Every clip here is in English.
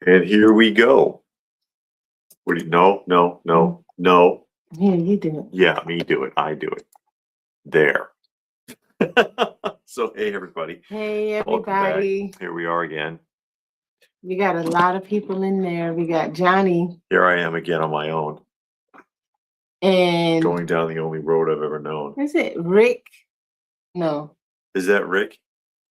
And here we go. What do you, no. Yeah, you do it. Yeah, me do it. I do it. There. So, hey, everybody. Hey, Welcome back. everybody. Here we are again. We got a lot of people in there. We got Johnny. Here I am again on my own. And going down the only road I've ever known. is it Rick? No. Is that Rick?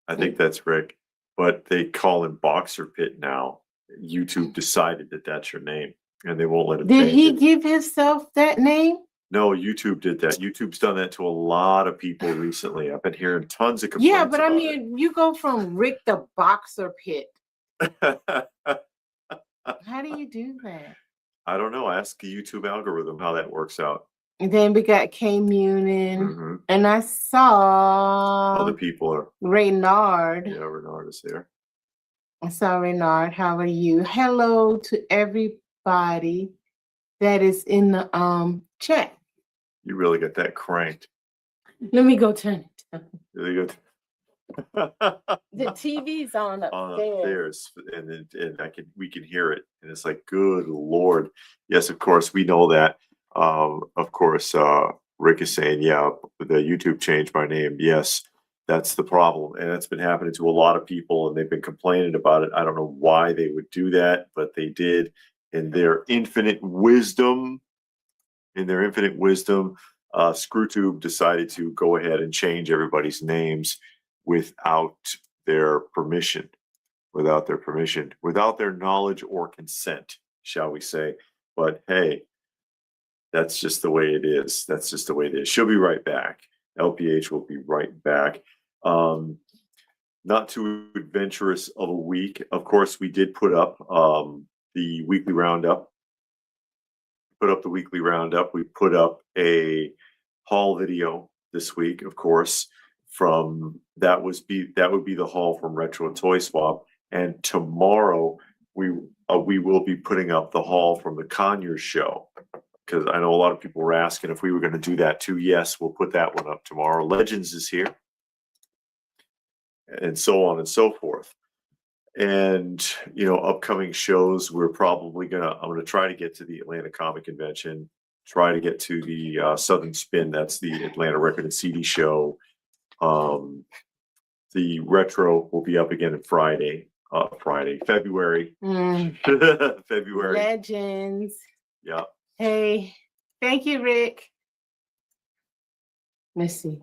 I think that's Rick. But they call him Boxer Pit now. YouTube decided that that's your name, and they won't let him Did change he it. give himself that name? No, YouTube did that. YouTube's done that to a lot of people recently. I've been hearing tons of complaints. Yeah, but I about mean, you go from Rick the Boxer Pit. it. How do you do that? I don't know. Ask the YouTube algorithm how that works out. And then we got K Munin, and I saw other people are. Reynard. Yeah, Reynard is there. I saw Reynard. How are you? Hello to everybody that is in the chat. You really got that cranked. Let me go turn it down. Really good. The TV's on upstairs. And we can hear it, and it's like, good Lord. Yes, of course we know that. Of course, Rick is saying, yeah, the YouTube changed my name. Yes, that's the problem, and that's been happening to a lot of people, and they've been complaining about it. I don't know why they would do that, but they did. In their infinite wisdom, ScrewTube decided to go ahead and change everybody's names without their permission, without their knowledge or consent, shall we say. But hey, that's just the way it is. She'll be right back. LPH will be right back. Not too adventurous of a week. Of course, we did put up the weekly roundup. We put up a haul video this week, of course. That would be the haul from Retro Toy Swap, and tomorrow we will be putting up the haul from the Conyers show, because I know a lot of people were asking if we were going to do that too. Yes, we'll put that one up tomorrow. Legends is here, and so on and so forth. And upcoming shows, I'm gonna try to get to the Atlanta Comic Convention, try to get to the Southern Spin. That's the Atlanta Record and CD show. The retro will be up again on February. February. Legends. Yeah. Hey, thank you, Rick. Let's see.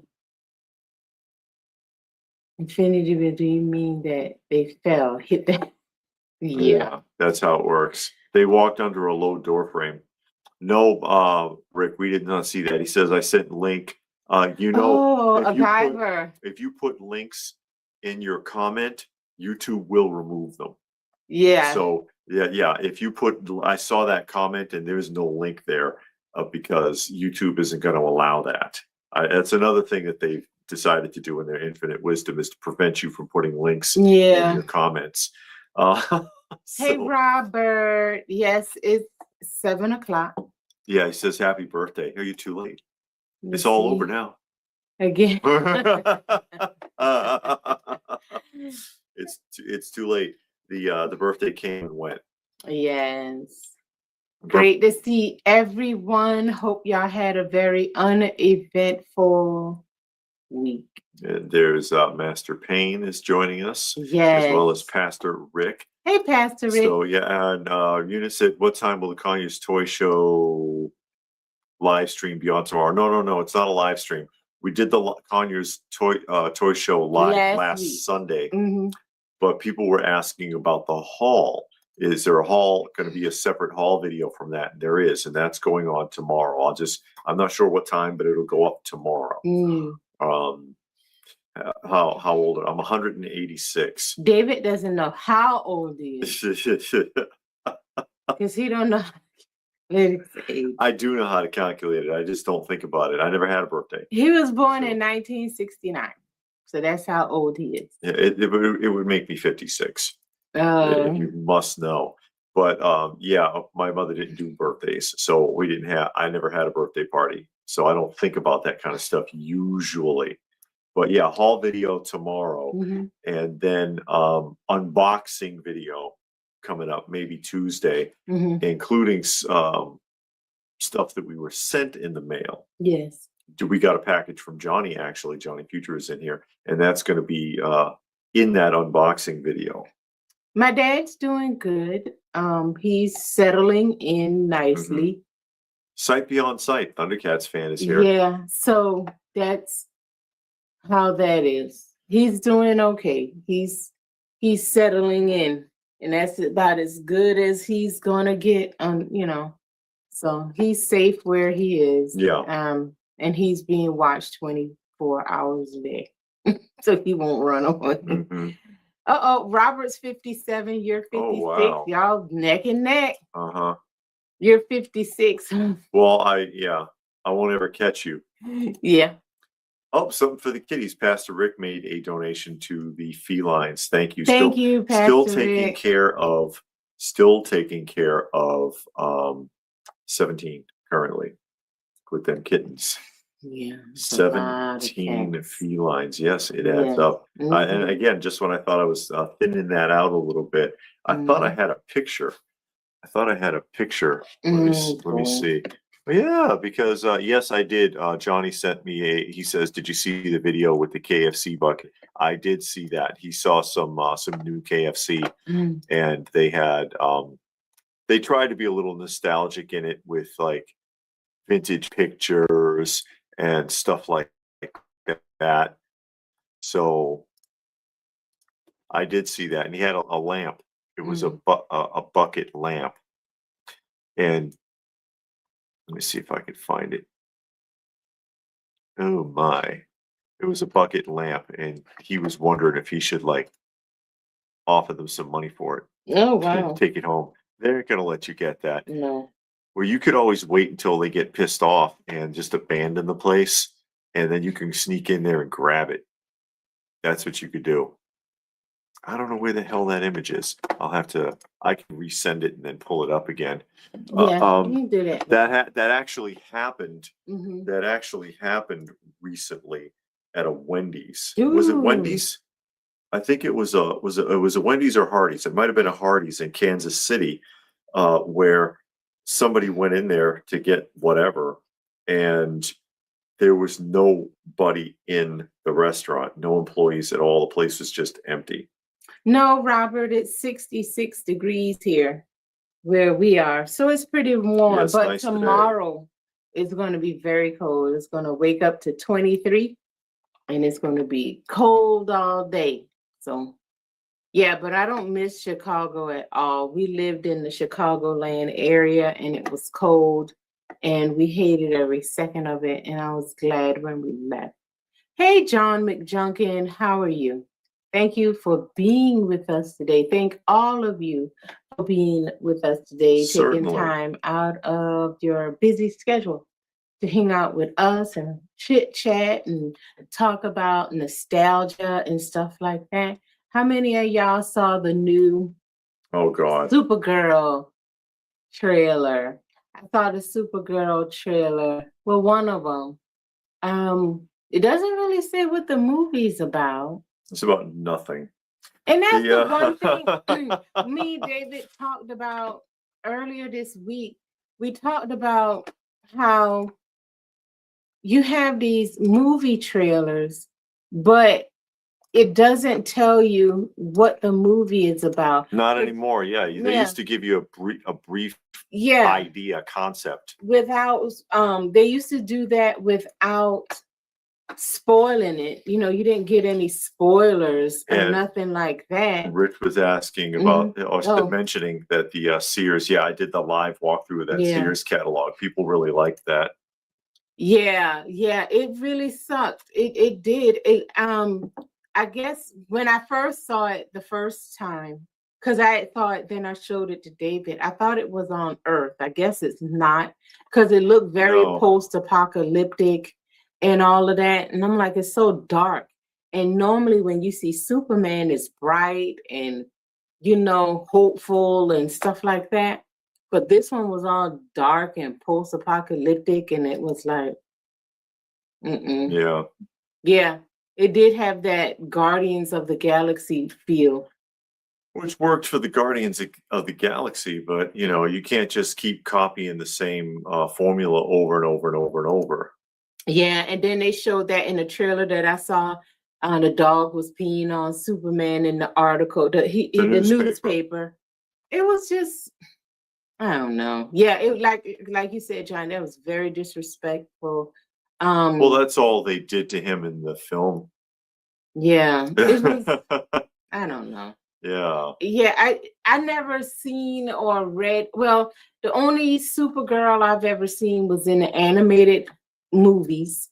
Infinity, do you mean that they fell, hit that? Yeah, that's how it works. They walked under a low door frame. No, Rick, we did not see that. He says I sent link. If you put links in your comment, YouTube will remove them. Yeah. So yeah. If you I saw that comment and there's no link there, because YouTube isn't going to allow that. That's another thing that they've decided to do in their infinite wisdom, is to prevent you from putting links in your comments. Hey, Robert. Yes, it's 7 o'clock. Yeah, he says happy birthday. Are you too late? It's all over now. Again. It's too late. The birthday came and went. Yes. Great to see everyone. Hope y'all had a very uneventful week. And there's Master Payne is joining us. Yes. As well as Pastor Rick. Hey, Pastor Rick. So yeah, and Eunice said, what time will the Conyers Toy Show live stream be on tomorrow? No, it's not a live stream. We did the Conyers Toy Show live last Sunday, but people were asking about the haul. Is there a haul going to be a separate haul video from that? There is, and that's going on tomorrow. I'm not sure what time, but it'll go up tomorrow. How old I'm 186. David doesn't know how old he is. Because he don't know. I do know how to calculate it. I just don't think about it. I never had a birthday. He was born in 1969. So that's how old he is. Yeah, it would make me 56. If you must know. But yeah, my mother didn't do birthdays. So I never had a birthday party. So I don't think about that kind of stuff usually. But yeah, haul video tomorrow, and then unboxing video coming up, maybe Tuesday, Mhm. including stuff that we were sent in the mail. Yes. We got a package from Johnny, actually. Johnny Future is in here, and that's going to be in that unboxing video. My dad's doing good. He's settling in nicely. Sight beyond sight. Thundercats fan is here. Yeah, so that's how that is. He's doing okay. He's settling in, and that's about as good as he's gonna get. You know, so he's safe where he is. Yeah. And he's being watched 24 hours a day, so he won't run away. Robert's 57. You're 56. Oh, wow. Y'all neck and neck. You're 56. Well, I won't ever catch you. Yeah. Oh, something for the kitties. Pastor Rick made a donation to the felines. Thank you. Thank you, Pastor still Rick. taking care of 17 currently with them kittens. Yeah. 17 felines. Yes, it adds up. And again, just when I thought I was thinning that out a little bit, I thought I had a picture. Let me see. Yeah, because yes, I did. Johnny sent me he says, "Did you see the video with the KFC bucket?" I did see that. He saw some new KFC, and they had they tried to be a little nostalgic in it with like vintage pictures and stuff like that. So I did see that, and he had a lamp. It was a bucket lamp, and let me see if I could find it. Oh my. It was a bucket lamp, and he was wondering if he should like offer them some money for it. Oh, wow. Take it home. They're not gonna let you get that. No. Where you could always wait until they get pissed off and just abandon the place, and then you can sneak in there and grab it. That's what you could do. I don't know where the hell that image is. I can resend it and then pull it up again. Yeah, you did it. That actually happened. Mhm. That actually happened recently at a Wendy's. Was it Wendy's? I think it was a Wendy's or Hardee's. It might have been a Hardee's in Kansas City, where somebody went in there to get whatever, and there was nobody in the restaurant, no employees at all. The place was just empty. No, Robert, it's 66 degrees here where we are. So it's pretty warm. Yes, but nice tomorrow it's going to be very cold. It's going to wake up to 23 and it's going to be cold all day. So, yeah, but I don't miss Chicago at all. We lived in the Chicagoland area and it was cold and we hated every second of it. And I was glad when we left. Hey, John McJunkin, how are you? Thank you for being with us today. Thank all of you for being with us today, Certainly. taking time out of your busy schedule to hang out with us and chit chat and talk about nostalgia and stuff like that. How many of y'all saw the new Supergirl trailer? I saw the Supergirl trailer. Well, one of them. It doesn't really say what the movie's about. It's about nothing. And that's the one thing me and David talked about earlier this week. We talked about how you have these movie trailers, but it doesn't tell you what the movie is about. Not anymore. Yeah, they used to give you a brief idea, concept. Without they used to do that without spoiling it. You know, you didn't get any spoilers or nothing like that. Rich was asking about mentioning that the Sears. Yeah, I did the live walkthrough of that Sears catalog. People really liked that. Yeah, it really sucked. It did. I guess when I first saw it the first time, because I thought, then I showed it to David, I thought it was on Earth. I guess it's not, because it looked very post-apocalyptic and all of that. And I'm like, it's so dark. And normally when you see Superman, it's bright and, you know, hopeful and stuff like that. But this one was all dark and post-apocalyptic, and it was like, Yeah, it did have that Guardians of the Galaxy feel. Which worked for the Guardians of the Galaxy, but you know, you can't just keep copying the same formula over and over and over and over. Yeah, and then they showed that in the trailer that I saw. The dog was peeing on Superman in the article, in the newspaper. It was just, I don't know. Yeah, it like you said, John, that was very disrespectful. Well, that's all they did to him in the film. Yeah, it was, I don't know. Yeah. Yeah, I never seen or read. Well, the only Supergirl I've ever seen was in the animated movies.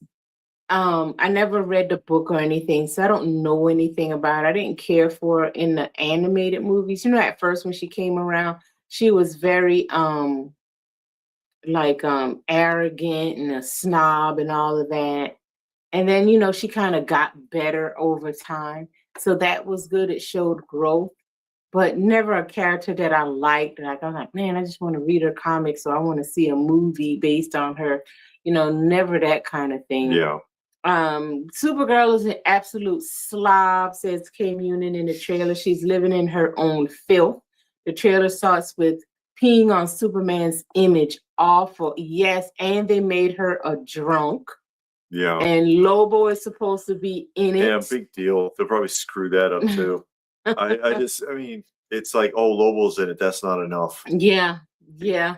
I never read the book or anything, so I don't know anything about it. I didn't care for her in the animated movies. You know, at first when she came around, she was very arrogant and a snob and all of that. And then, you know, she kind of got better over time. So that was good. It showed growth, but never a character that I liked. Like, I'm like, man, I just want to read her comics, or I want to see a movie based on her. You know, never that kind of thing. Yeah. Supergirl is an absolute slob, says K Munin in the trailer. She's living in her own filth. The trailer starts with peeing on Superman's image. Awful. Yes, and they made her a drunk. Yeah. And Lobo is supposed to be in it. Yeah, big deal. They'll probably screw that up too. I mean, it's like, oh, Lobo's in it. That's not enough. Yeah, yeah.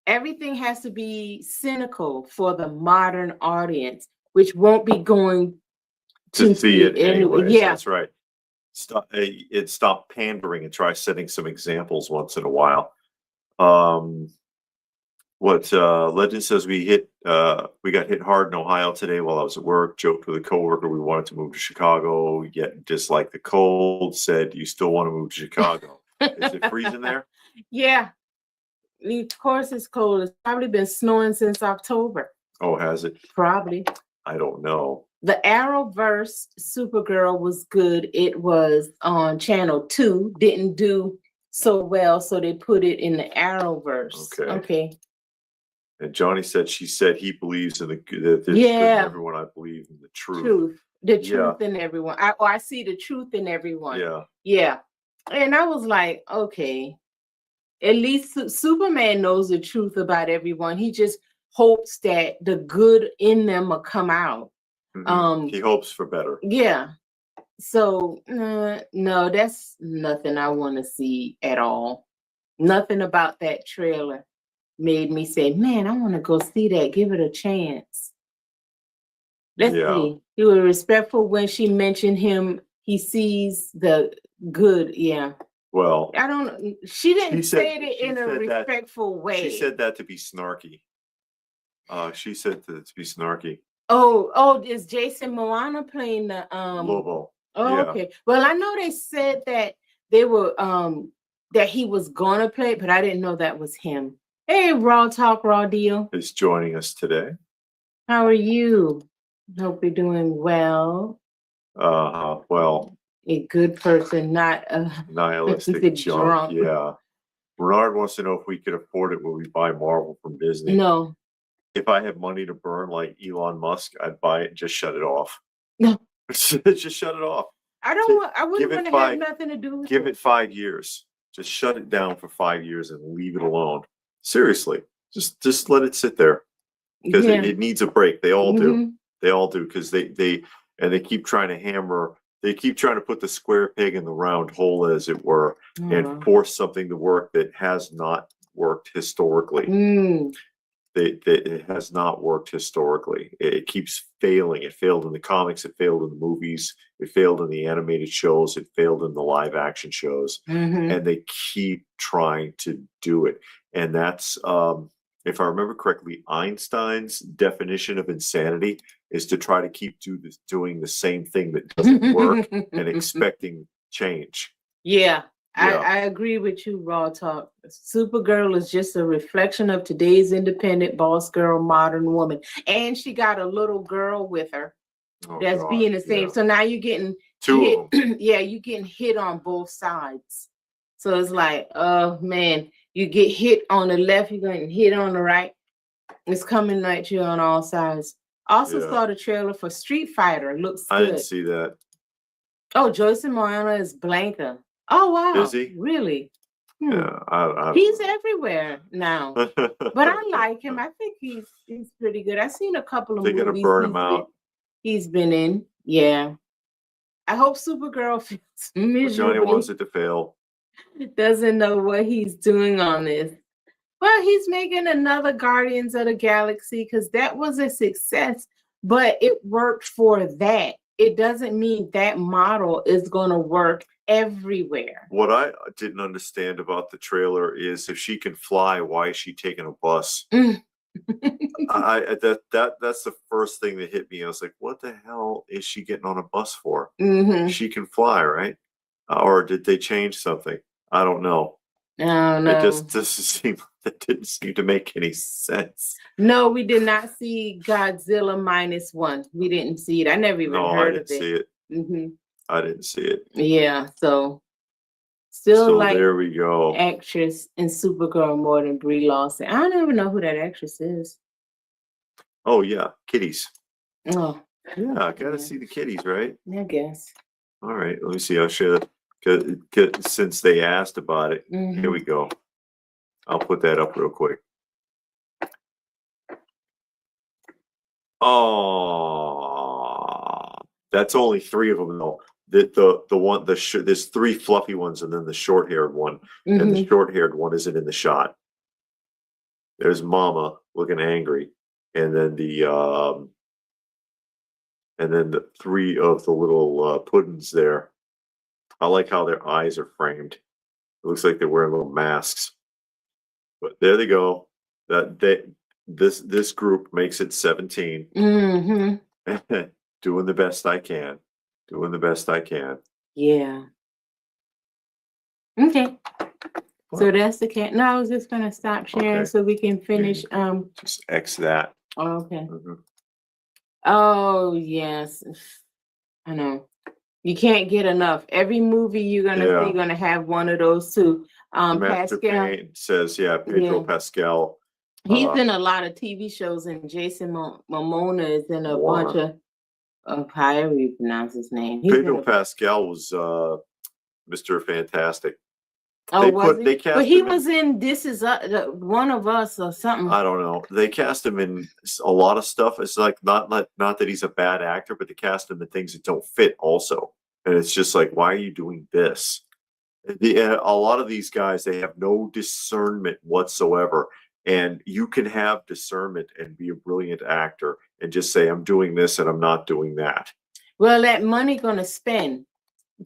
Everything has to be cynical for the modern audience, which won't be going to see it anyway. Yeah, that's right. Stop pandering and try setting some examples once in a while. What Legend says, we got hit hard in Ohio today while I was at work. Joked with a coworker we wanted to move to Chicago, yet disliked the cold. Said, you still want to move to Chicago? Is it freezing there? Yeah. Of course it's cold. It's probably been snowing since October. Oh, has it? Probably. I don't know. The Arrowverse Supergirl was good. It was on Channel 2. Didn't do so well, so they put it in the Arrowverse. Okay. And Johnny said, she said he believes in that there's good in everyone. I believe in the truth. The truth in everyone. I see the truth in everyone. Yeah. Yeah. And I was like, okay. At least Superman knows the truth about everyone. He just hopes that the good in them will come out. Mm-hmm. He hopes for better. Yeah. So no, that's nothing I want to see at all. Nothing about that trailer made me say, man, I want to go see that. Give it a chance. Let's see. He was respectful when she mentioned him. He sees the good. Yeah. Well, I don't. She didn't say it in a respectful way. She said that to be snarky. She said that to be snarky. Oh, is Jason Moana playing the Lobo? Oh, yeah. Okay. Well, I know they said that they were that he was gonna play, but I didn't know that was him. Hey, Raw Talk, Raw Deal is joining us today. How are you? Hope you're doing well. Well. A good person, not a nihilistic drunk. Yeah. Bernard wants to know if we could afford it when we buy Marvel from Disney. No. If I have money to burn like Elon Musk, I'd buy it and just shut it off. No. Just shut it off. I wouldn't want to have nothing to do with it. Give it 5 years. Just shut it down for 5 years and leave it alone. Seriously. Just let it sit there. Because it needs a break. They all do. They all do. Because they keep trying to hammer. They keep trying to put the square peg in the round hole, as it were, and force something to work that has not worked historically. It has not worked historically. It keeps failing. It failed in the comics. It failed in the movies. It failed in the animated shows. It failed in the live action shows. And they keep trying to do it. And that's, if I remember correctly, Einstein's definition of insanity is to try to keep doing the same thing that doesn't work and expecting change. Yeah, I agree with you, Raw Talk. Supergirl is just a reflection of today's independent boss girl, modern woman. And she got a little girl with her that's being the same. So now you're getting two. Yeah, you're getting hit on both sides. So it's like, oh man, you get hit on the left, you're going to hit on the right. It's coming at you on all sides. Also saw the trailer for Street Fighter. Looks good. I didn't see that. Oh, Joyce and Moana is Blanca. Oh wow. Is he? Really? Yeah, I He's everywhere now. But I like him. I think he's pretty good. I've seen a couple of They're gonna movies burn him out. he's been in. Yeah. I hope Supergirl feels But Johnny miserably. wants it to fail. Doesn't know what he's doing on this. Well, he's making another Guardians of the Galaxy because that was a success, but it worked for that. It doesn't mean that model is going to work everywhere. What I didn't understand about the trailer is if she can fly, why is she taking a bus? That's the first thing that hit me. I was like, what the hell is she getting on a bus for? She can fly, right? Or did they change something? I don't know. No, no. It just doesn't seem, that didn't seem to make any sense. No, we did not see Godzilla -1. We didn't see it. I never even heard of it. See it. I didn't see it. Yeah, so still like there we go. Actress in Supergirl more than Brie Larson. I don't even know who that actress is. Oh yeah, kitties. Oh. Yeah, I gotta see the kitties, right? I guess. All right, let me see. I'll share that. Since they asked about it, here we go. I'll put that up real quick. Oh, that's only 3 of them though. There's 3 fluffy ones and then the short-haired one, and the short-haired one isn't in the shot. There's Mama looking angry, and then the 3 of the little puddins there. I like how their eyes are framed. It looks like they're wearing little masks. But there they go. This group makes it 17. Doing the best I can. Doing the best I can. Yeah. Okay. So that's the cat. No, I was just gonna stop sharing so we can finish. Just X that. Okay. Oh yes, I know. You can't get enough. Every movie you're gonna see gonna have one of those two. Master Pascal Paint says, Pedro Pascal. He's in a lot of TV shows, and Jason Momoa is in a bunch of however you pronounce his name. Pedro Pascal was Mr. Fantastic. Oh, but he was in This Is One of Us or something. I don't know. They cast him in a lot of stuff. It's like not that he's a bad actor, but they cast him in things that don't fit also. And it's just like, why are you doing this? A lot of these guys, they have no discernment whatsoever. And you can have discernment and be a brilliant actor and just say, I'm doing this and I'm not doing that. Well, that money gonna spend.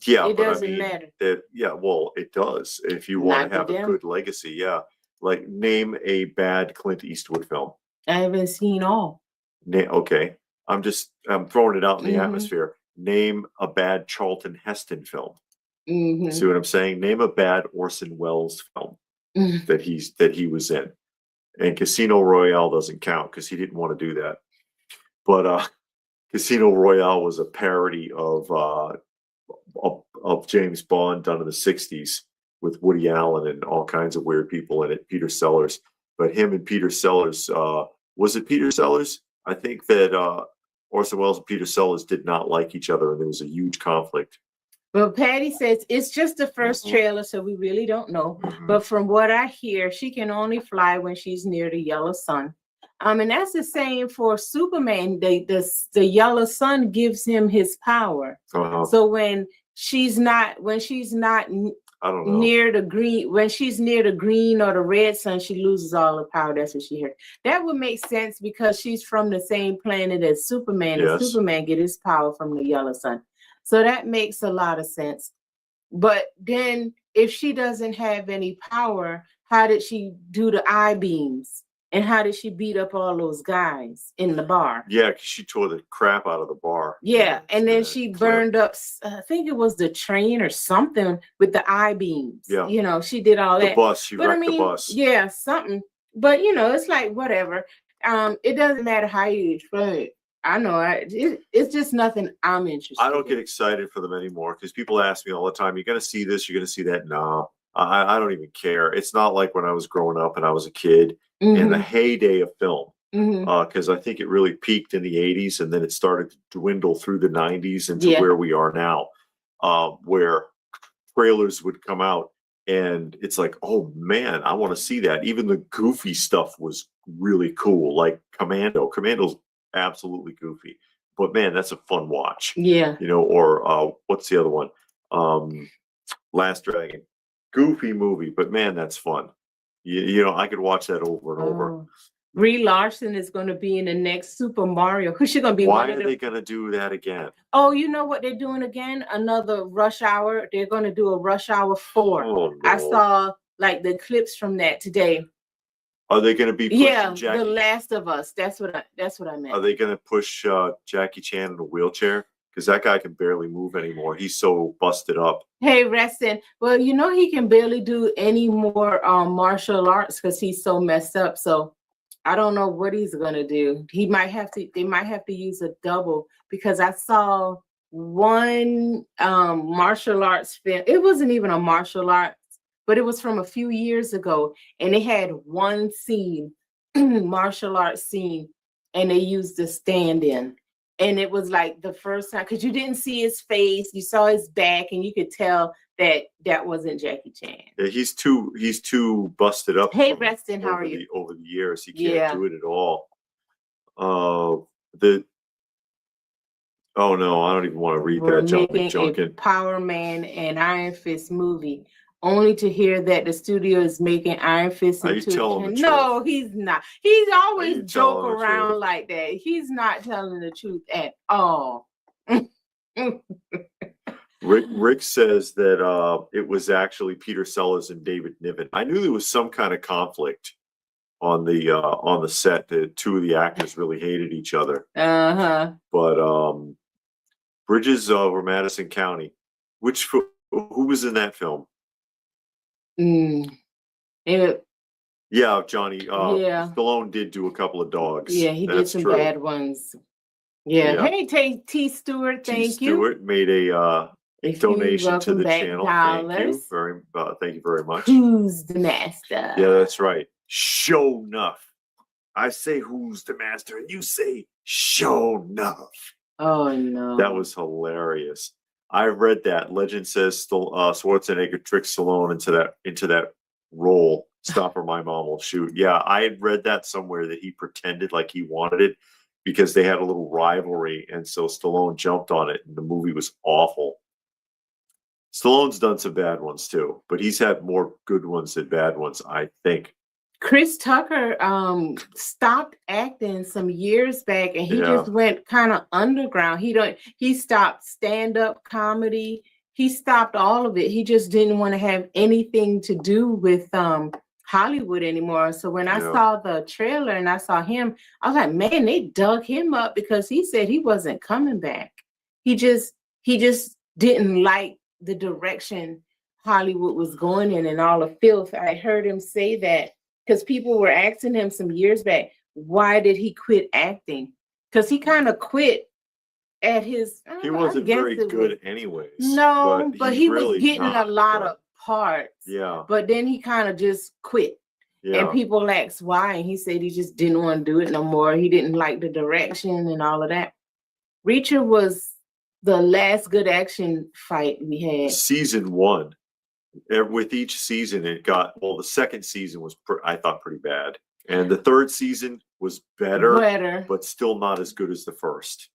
Yeah, it doesn't matter. Well, it does. If you want to have a good legacy, like name a bad Clint Eastwood film. I haven't seen all. Okay, I'm throwing it out in the atmosphere. Name a bad Charlton Heston film. See what I'm saying? Name a bad Orson Welles film that he was in. And Casino Royale doesn't count because he didn't want to do that. But Casino Royale was a parody of James Bond done in the 60s with Woody Allen and all kinds of weird people in it, Peter Sellers. But him and Peter Sellers, was it Peter Sellers? I think that Orson Welles and Peter Sellers did not like each other, and there was a huge conflict. Well, Patty says it's just the first trailer, so we really don't know. But from what I hear, she can only fly when she's near the yellow sun. And that's the same for Superman. The yellow sun gives him his power. So when she's not I don't know. near the green, when she's near the green or the red sun, she loses all her power. That's what she heard. That would make sense because she's from the same planet as Superman, and Superman get his power from the yellow sun. So that makes a lot of sense. But then if she doesn't have any power, how did she do the eye beams? And how did she beat up all those guys in the bar? Yeah, because she tore the crap out of the bar. Yeah, and then she burned up, I think it was the train or something with the eye beams. Yeah. You know, she did all that. The bus, she wrecked the bus. Yeah, something. But, you know, it's like, whatever. It doesn't matter how you explain it. I know it's just nothing I'm interested in. I don't get excited for them anymore because people ask me all the time, you're going to see this, you're going to see that. No, I don't even care. It's not like when I was growing up and I was a kid in the heyday of film, because I think it really peaked in the 80s and then it started to dwindle through the 90s into where we are now, where trailers would come out, and it's like, oh man, I want to see that. Even the goofy stuff was really cool, like Commando. Commando's absolutely goofy, but man, that's a fun watch. Yeah. You know, or what's the other one? Last Dragon. Goofy movie, but man, that's fun. You know, I could watch that over and over. Brie Larson is going to be in the next Super Mario. Who's she going to be? Why are they going to do that again? Oh, you know what they're doing again? Another Rush Hour. They're going to do a Rush Hour 4. Oh, no. I saw like the clips from that today. Are they going to be pushing Jackie? The Last of Us. That's what I meant. Are they going to push Jackie Chan in a wheelchair? Because that guy can barely move anymore. He's so busted up. Hey, Reston. Well, you know he can barely do any more martial arts because he's so messed up. So I don't know what he's gonna do. They might have to use a double, because I saw one martial arts film. It wasn't even a martial arts, but it was from a few years ago, and they had one scene, martial arts scene, and they used the stand-in. And it was like the first time, because you didn't see his face, you saw his back, and you could tell that that wasn't Jackie Chan. Yeah, he's too busted up. Hey, Reston, how are you? Over the years, he can't do it at all. Oh no, I don't even want to read that. John McJunkin. Power Man and Iron Fist movie, only to hear that the studio is making Iron Fist into no, he's not. He's always joke around like that. He's not telling the truth at all. Rick says that it was actually Peter Sellers and David Niven. I knew there was some kind of conflict on the set. The two of the actors really hated each other. But Bridges over Madison County. Who was in that film? Johnny. Stallone did do a couple of dogs. Yeah, he did some bad ones. Yeah. Hey, T. Stewart, thank you. Stewart made a donation to the channel. Thank you very much. Who's the master? Yeah, that's right. Show enough. I say who's the master, and you say show enough. Oh no, that was hilarious. I read that. Legend says Schwarzenegger tricked Stallone into that role. Stop or my mom will shoot. Yeah, I had read that somewhere, that he pretended like he wanted it because they had a little rivalry, and so Stallone jumped on it, and the movie was awful. Stallone's done some bad ones too, but he's had more good ones than bad ones, I think. Chris Tucker stopped acting some years back, and he just went kind of underground. He stopped stand-up comedy. He stopped all of it. He just didn't want to have anything to do with Hollywood anymore. So when I saw the trailer and I saw him, I was like, man, they dug him up, because he said he wasn't coming back. He just didn't like the direction Hollywood was going in and all the filth. I heard him say that, because people were asking him some years back, why did he quit acting? Because he kind of quit at his. He wasn't very good anyways. No, but he was getting a lot of parts. Yeah. But then he kind of just quit. Yeah. And people asked why, and he said he just didn't want to do it no more. He didn't like the direction and all of that. Reacher was the last good action fight we had. Season 1. With each season, the second season was, I thought, pretty bad. And the third season was better, but still not as good as the first.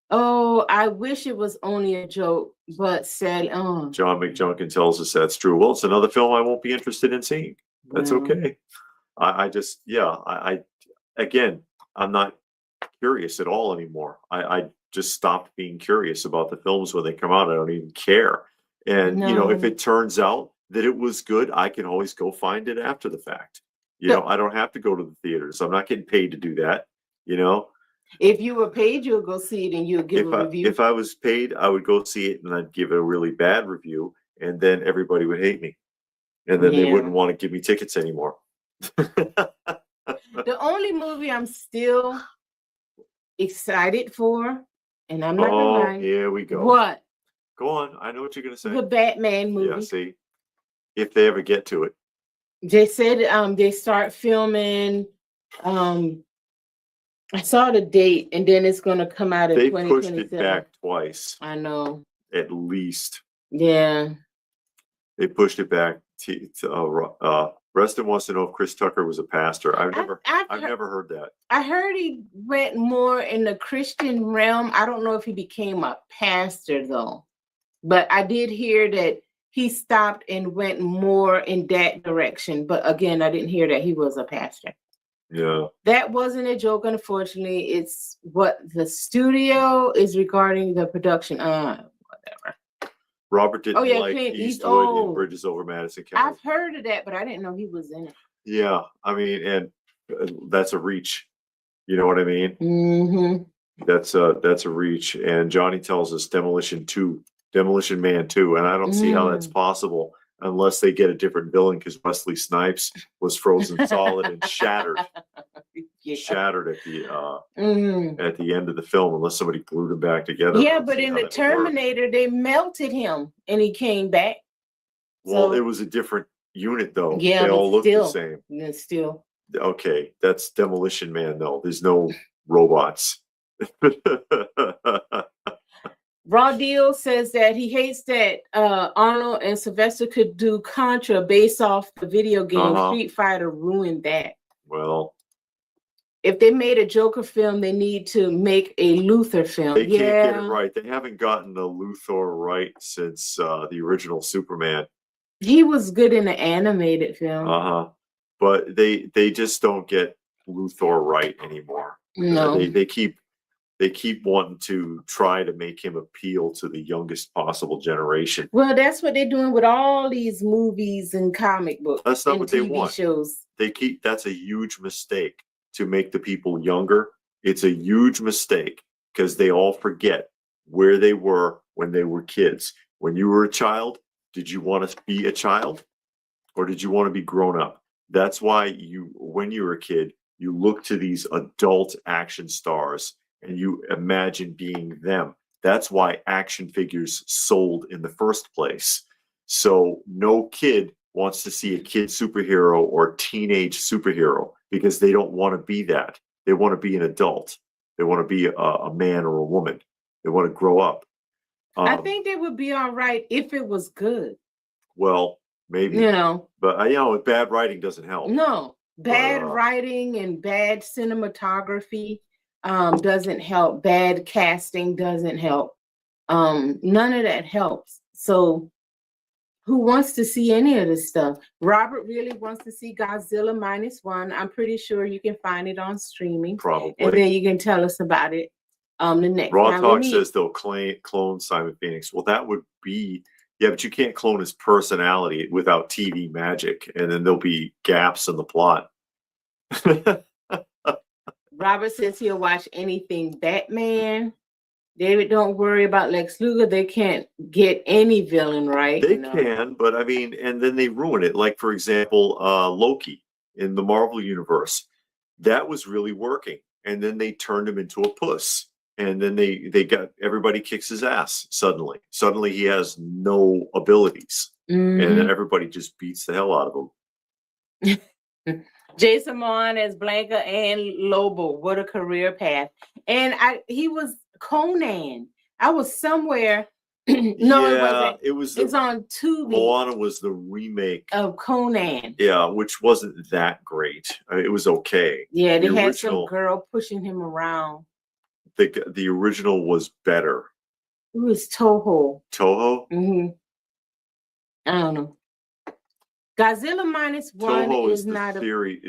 Oh, I wish it was only a joke, but said, John McJunkin tells us that's true. Well, it's another film I won't be interested in seeing. That's okay. Again, I'm not curious at all anymore. I just stopped being curious about the films when they come out. I don't even care. And, if it turns out that it was good, I can always go find it after the fact. I don't have to go to the theaters. I'm not getting paid to do that, If you were paid, you'll go see it and you'll give a review. If I was paid, I would go see it and I'd give it a really bad review, and then everybody would hate me. And then they wouldn't want to give me tickets anymore. The only movie I'm still excited for, and I'm not gonna lie. Here we go. What? Go on. I know what you're going to say. The Batman movie. Yeah, see, if they ever get to it. They said they start filming. I saw the date, and then it's going to come out in 2027. They pushed it back twice. I know. At least. Yeah. They pushed it back. Reston wants to know if Chris Tucker was a pastor. I've never heard that. I heard he went more in the Christian realm. I don't know if he became a pastor though, but I did hear that he stopped and went more in that direction. But again, I didn't hear that he was a pastor. Yeah. That wasn't a joke, unfortunately. It's what the studio is regarding the production. Whatever. Robert didn't like Clint Eastwood in Bridges Over Madison County. I've heard of that, but I didn't know he was in it. Yeah, I mean, and that's a reach. You know what I mean? Mm-hmm. That's a reach. And Johnny tells us Demolition Man 2, and I don't see how that's possible unless they get a different villain, because Wesley Snipes was frozen solid and shattered. Yeah. Shattered at the end of the film, unless somebody glued him back together. Yeah, but in the Terminator, they melted him and he came back. Well, it was a different unit though. Yeah, they all look the same. Yeah, still. Okay, that's Demolition Man though. There's no robots. Raw Deal says that he hates that Arnold and Sylvester could do Contra based off the video game. Street Fighter ruined that. Well, if they made a Joker film, they need to make a Luthor film. They can't get it right. They haven't gotten the Luthor right since the original Superman. He was good in the animated film. But they just don't get Luthor right anymore. No. They keep wanting to try to make him appeal to the youngest possible generation. Well, that's what they're doing with all these movies and comic books. That's not what they want. Shows. That's a huge mistake to make the people younger. It's a huge mistake because they all forget where they were when they were kids. When you were a child, did you want to be a child or did you want to be grown up? That's why when you were a kid, you look to these adult action stars and you imagine being them. That's why action figures sold in the first place. So no kid wants to see a kid superhero or teenage superhero because they don't want to be that. They want to be an adult. They want to be a man or a woman. They want to grow up. I think they would be all right if it was good. Well, maybe. But bad writing doesn't help. No, bad writing and bad cinematography doesn't help. Bad casting doesn't help. None of that helps. So who wants to see any of this stuff? Robert really wants to see Godzilla -1. I'm pretty sure you can find it on streaming. Probably. And then you can tell us about it the next Raw time. Talk says they'll clone Simon Phoenix. Well, that would be, but you can't clone his personality without TV magic, and then there'll be gaps in the plot. Robert says he'll watch anything Batman. David, don't worry about Lex Luthor. They can't get any villain right. They can, but I mean, and then they ruin it. Like, for example, Loki in the Marvel Universe. That was really working. And then they turned him into a puss. And then they got, everybody kicks his ass suddenly. Suddenly he has no abilities. And then everybody just beats the hell out of him. Jason Mon as Blanca and Lobo. What a career path. And he was Conan. I was somewhere. No, it wasn't. It's on Tubi. Moana was the remake of Conan. Yeah, which wasn't that great. It was okay. Yeah, they had some girl pushing him around. The original was better. It was Toho. Toho? I don't know. Godzilla -1 Toho is not theory.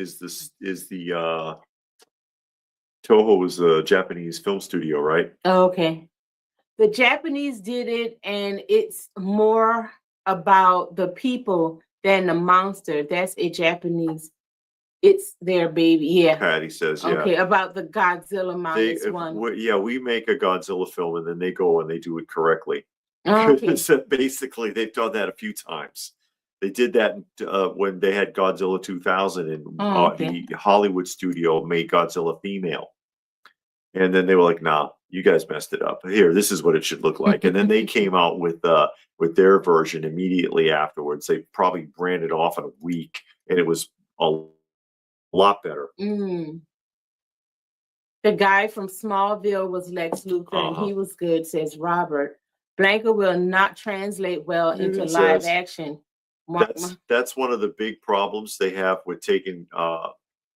Toho is a Japanese film studio, right? Okay. The Japanese did it, and it's more about the people than the monster. That's a Japanese. It's their baby. Yeah. Patty says, yeah. Okay, about the Godzilla -1. Yeah, we make a Godzilla film, and then they go and they do it correctly. Okay. So basically, they've done that a few times. They did that when they had Godzilla 2000, and the Hollywood studio made Godzilla female. And then they were like, nah, you guys messed it up. Here, this is what it should look like. And then they came out with their version immediately afterwards. They probably branded off in a week, and it was a lot better. The guy from Smallville was Lex Luthor, and he was good, says Robert. Blanca will not translate well into live action. That's one of the big problems they have with taking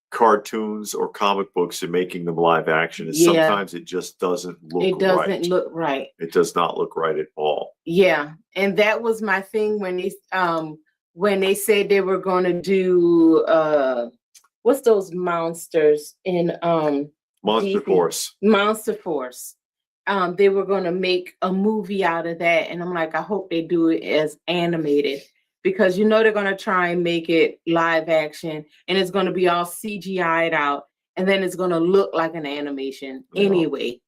cartoons or comic books and making them live action. Is sometimes it just doesn't look right. It doesn't look right. It does not look right at all. Yeah, and that was my thing when they said they were going to do what's those monsters in Monster Force. Monster Force. They were going to make a movie out of that, and I'm like, I hope they do it as animated, because they're going to try and make it live action, and it's going to be all CGI'd out, and then it's going to look like an animation anyway.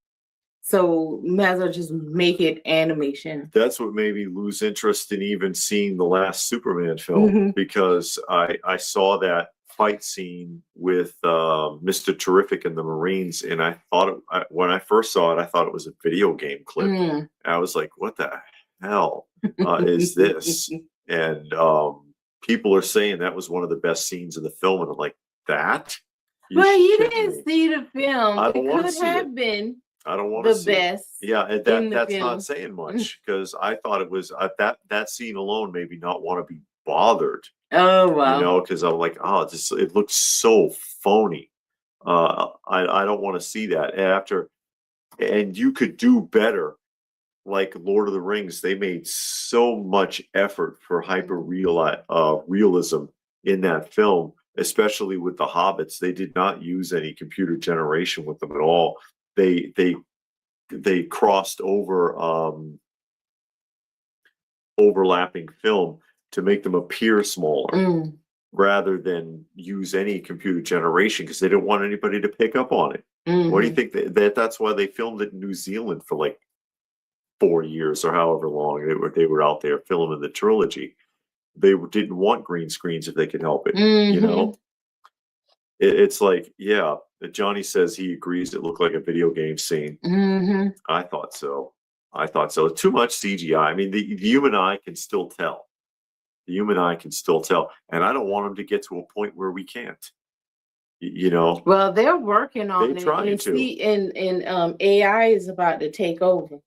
So might as well just make it animation. That's what made me lose interest in even seeing the last Superman film, because I saw that fight scene with Mr. Terrific and the Marines, and I thought when I first saw it, I thought it was a video game clip. And I was like, what the hell is this? And people are saying that was one of the best scenes in the film, and I'm like, that? Well, you didn't see the film. I don't want to see have been. I don't want to see best. Yeah, and that's not saying much, because I thought it was that scene alone made me not want to be bothered. Oh wow! Because I'm like, it looks so phony. I don't want to see that and you could do better. Like Lord of the Rings, they made so much effort for realism in that film, especially with the hobbits. They did not use any computer generation with them at all. They crossed over overlapping film to make them appear smaller, rather than use any computer generation, because they didn't want anybody to pick up on it. What do you think? That's why they filmed it in New Zealand for like 4 years or however long they were out there filming the trilogy. They didn't want green screens if they could help it. It's like, yeah, Johnny says he agrees it looked like a video game scene. I thought so. Too much CGI. I mean, the human eye can still tell. And I don't want them to get to a point where we can't. Well, they're working on it. Trying to. See, and AI is about to take over.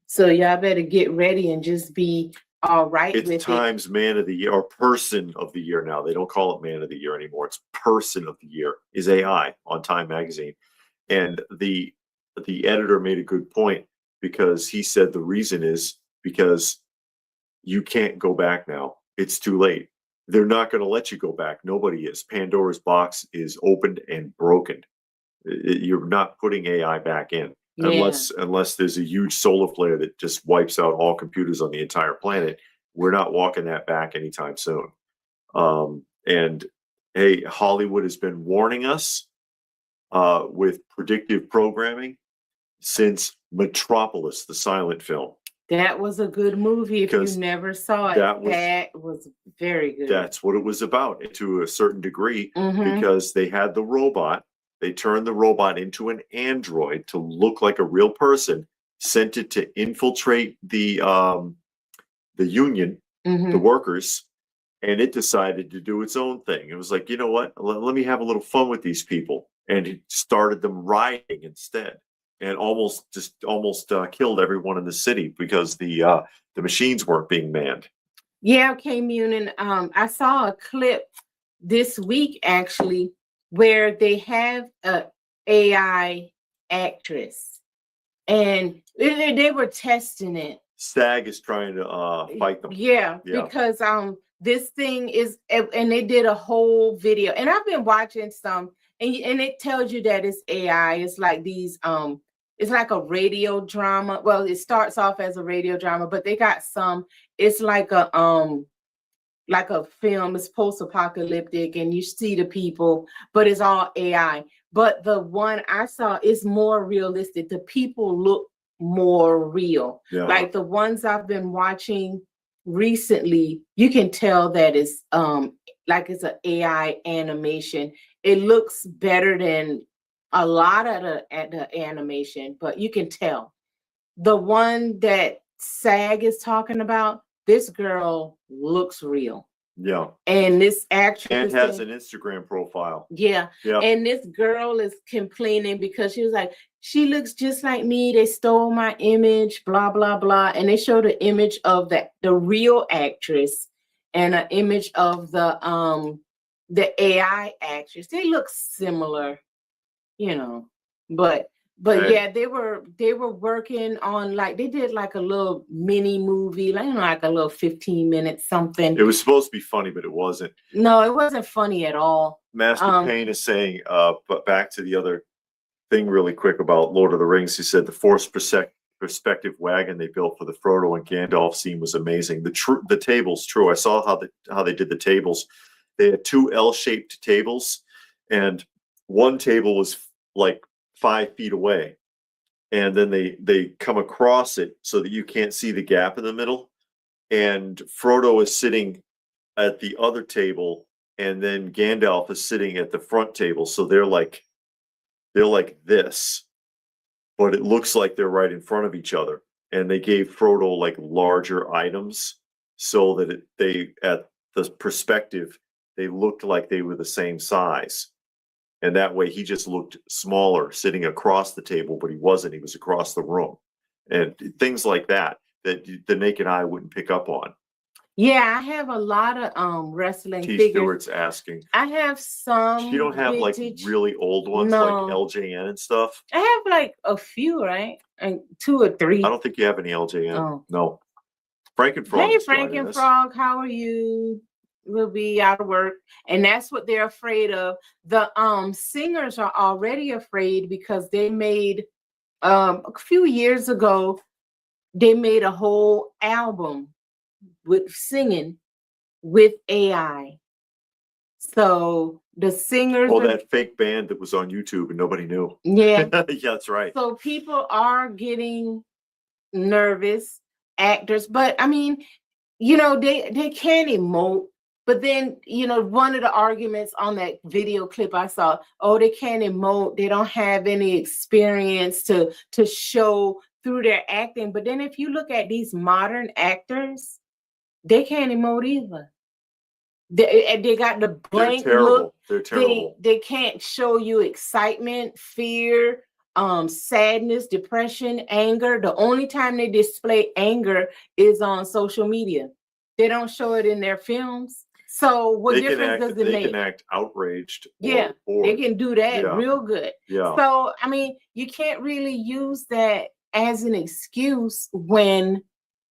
So y'all better get ready and just be all right with it. It's Times Man of the Year, or Person of the Year now. They don't call it Man of the Year anymore. It's Person of the Year is AI on Time Magazine. And the editor made a good point, because he said the reason is because you can't go back now. It's too late. They're not going to let you go back. Nobody is. Pandora's box is opened and broken. You're not putting AI back in. Unless there's a huge solar flare that just wipes out all computers on the entire planet. We're not walking that back anytime soon. And hey, Hollywood has been warning us with predictive programming since Metropolis, the silent film. That was a good movie. If you never saw it, that was very good. That's what it was about, to a certain degree, because they had the robot. They turned the robot into an android to look like a real person, sent it to infiltrate the union, the workers, and it decided to do its own thing. It was like, you know what? Let me have a little fun with these people, and it started them rioting instead, and almost killed everyone in the city because the machines weren't being manned. Yeah, Munin. I saw a clip this week actually, where they have a AI actress, and they were testing it. SAG is trying to fight them. Yeah, because this thing is, and they did a whole video, and I've been watching some, and it tells you that it's AI. It's like these it's like a radio drama. Well, it starts off as a radio drama, but they got some. It's like a film. It's post-apocalyptic, and you see the people, but it's all AI. But the one I saw is more realistic. The people look more real. Like the ones I've been watching recently, you can tell that it's like it's an AI animation. It looks better than a lot of the animation, but you can tell. The one that SAG is talking about, this girl looks real. Yeah. And this actress and has an Instagram profile. Yeah. And this girl is complaining because she was like, she looks just like me. They stole my image, blah, blah, blah. And they showed the image of the real actress. and an image of the AI actors. They look similar, you know, but Okay. yeah, they were working on, like, they did like a little mini movie, like, you know, like a little 15 minutes something. It was supposed to be funny, but it wasn't. No, it wasn't funny at all. Master Payne is saying, but back to the other thing really quick about Lord of the Rings. He said the forced perspective wagon they built for the Frodo and Gandalf scene was amazing. The table's true. I saw how they did the tables. They had two L-shaped tables, and one table was like 5 feet away, and then they come across it so that you can't see the gap in the middle. And Frodo is sitting at the other table, and then Gandalf is sitting at the front table. So they're like this, but it looks like they're right in front of each other. And they gave Frodo like larger items so that they, at the perspective, they looked like they were the same size. And that way he just looked smaller sitting across the table, but he wasn't. He was across the room. And things like that the naked eye wouldn't pick up on. Yeah, I have a lot of wrestling T. figures. Stewart's asking. I have some. You don't have vintage. like really old ones No. like LJN and stuff? I have like a few, right? And 2 or 3. I don't think you have any LJN. Oh. No. Frankenfrog. Hey, Frankenfrog, how are you? We'll be out of work. And that's what they're afraid of. The singers are already afraid because they made a few years ago, they made a whole album with singing with AI. So the singers. Oh, that fake band that was on YouTube and nobody knew. Yeah. Yeah, that's right. So people are getting nervous, actors, but I mean, you know, they can emote. But then, you know, one of the arguments on that video clip I saw, oh, they can't emote. They don't have any experience to show through their acting. But then if you look at these modern actors, they can't emote either. They got the blank look. They're terrible. They can't show you excitement, fear, sadness, depression, anger. The only time they display anger is on social media. They don't show it in their films. So what difference does it make? They can act outraged. Yeah, they can do that real good. Yeah. So, I mean, you can't really use that as an excuse when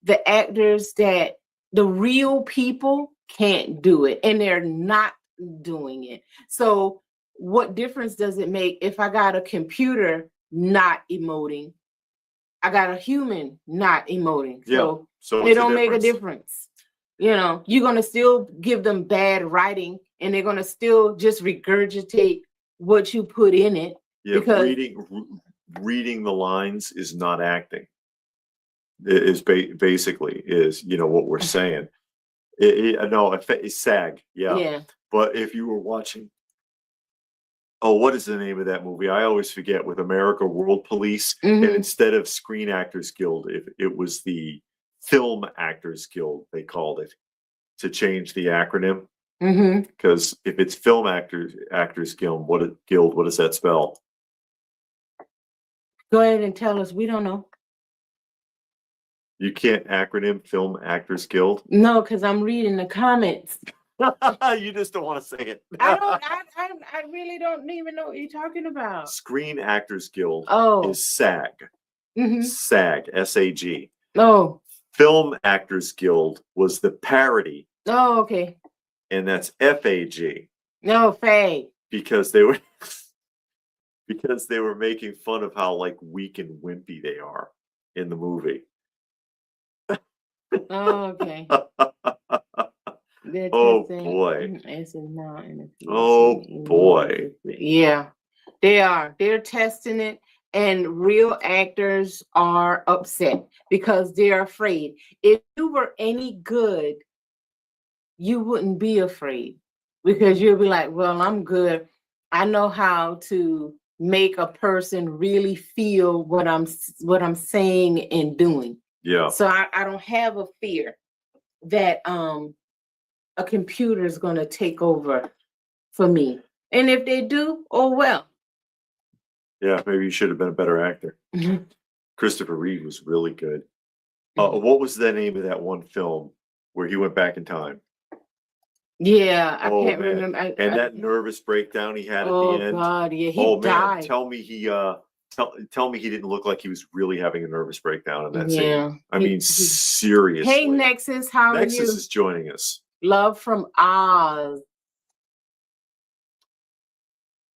the actors that the real people can't do it and they're not doing it. So what difference does it make if I got a computer not emoting? I got a human not emoting. So it don't make a difference. You know, you're going to still give them bad writing and they're going to still just regurgitate what you put in it. Yeah, because reading the lines is not acting. It is basically is, you know, what we're saying. It's SAG. Yeah. But if you were watching, what is the name of that movie? I always forget, with America World Police. Mm-hmm. And instead of Screen Actors Guild, it was the Film Actors Guild, they called it, to change the acronym. Because if it's Film Actors Guild, what does that spell? Go ahead and tell us. We don't know. You can't acronym Film Actors Guild? No, because I'm reading the comments. You just don't want to say it. I really don't even know what you're talking about. Screen Actors Guild is SAG. SAG, S-A-G. Oh. Film Actors Guild was the parody. Oh, okay. And that's F-A-G. No, Faye. Because they were making fun of how like weak and wimpy they are in the movie. Oh, okay. Oh boy. Oh boy. Yeah, they are. They're testing it, and real actors are upset because they're afraid. If you were any good, you wouldn't be afraid, because you'll be like, well, I'm good. I know how to make a person really feel what I'm saying and doing. Yeah. So I don't have a fear that a computer is going to take over for me. And if they do, oh well. Yeah, maybe you should have been a better actor. Christopher Reeve was really good. What was the name of that one film where he went back in time? Yeah, I Oh, can't man. remember. And that nervous breakdown he had at Oh the end. God, yeah, he Oh man, died. tell me he tell me he didn't look like he was really having a nervous breakdown in that Yeah. scene. I mean, seriously. Hey Nexus, how are Nexus you? is joining us. Love from Oz.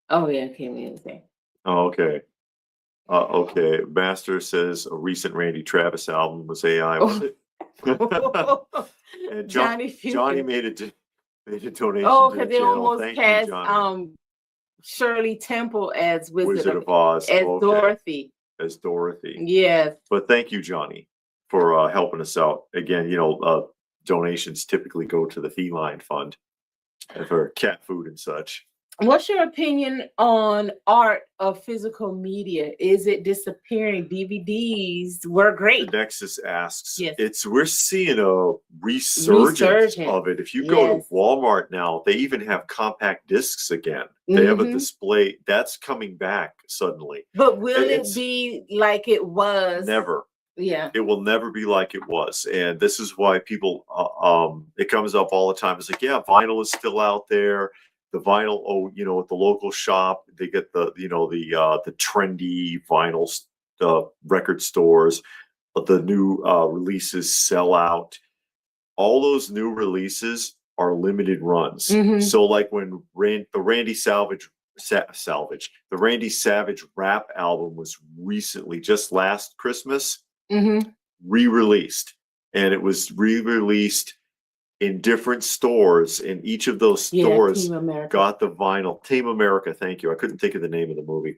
Oh yeah, came in there. Oh, okay. Okay. Master says a recent Randy Travis album was AI, was it? And Johnny Future. Johnny made a donation Oh, to because the they channel. almost Thank you, cast Johnny. Shirley Temple as Wizard of Oz. as Okay. Dorothy. As Dorothy. Yes. But thank you, Johnny, for helping us out. Again, donations typically go to the Feline Fund for cat food and such. What's your opinion on art of physical media? Is it disappearing? DVDs were great. The Nexus asks, Yes. we're seeing a resurgence of it. If you go to Walmart now, they even have compact discs again. They have a display that's coming back suddenly. But will it be like it was? Never. Yeah. It will never be like it was. And this is why people, it comes up all the time. It's like, yeah, vinyl is still out there. The vinyl, at the local shop, they get the trendy vinyls, the record stores, but the new releases sell out. All those new releases are limited runs. So like when the Randy Savage rap album was recently, just last Christmas, re-released, and it was re-released in different stores, and each of those stores got the vinyl. Team America, thank you. I couldn't think of the name of the movie.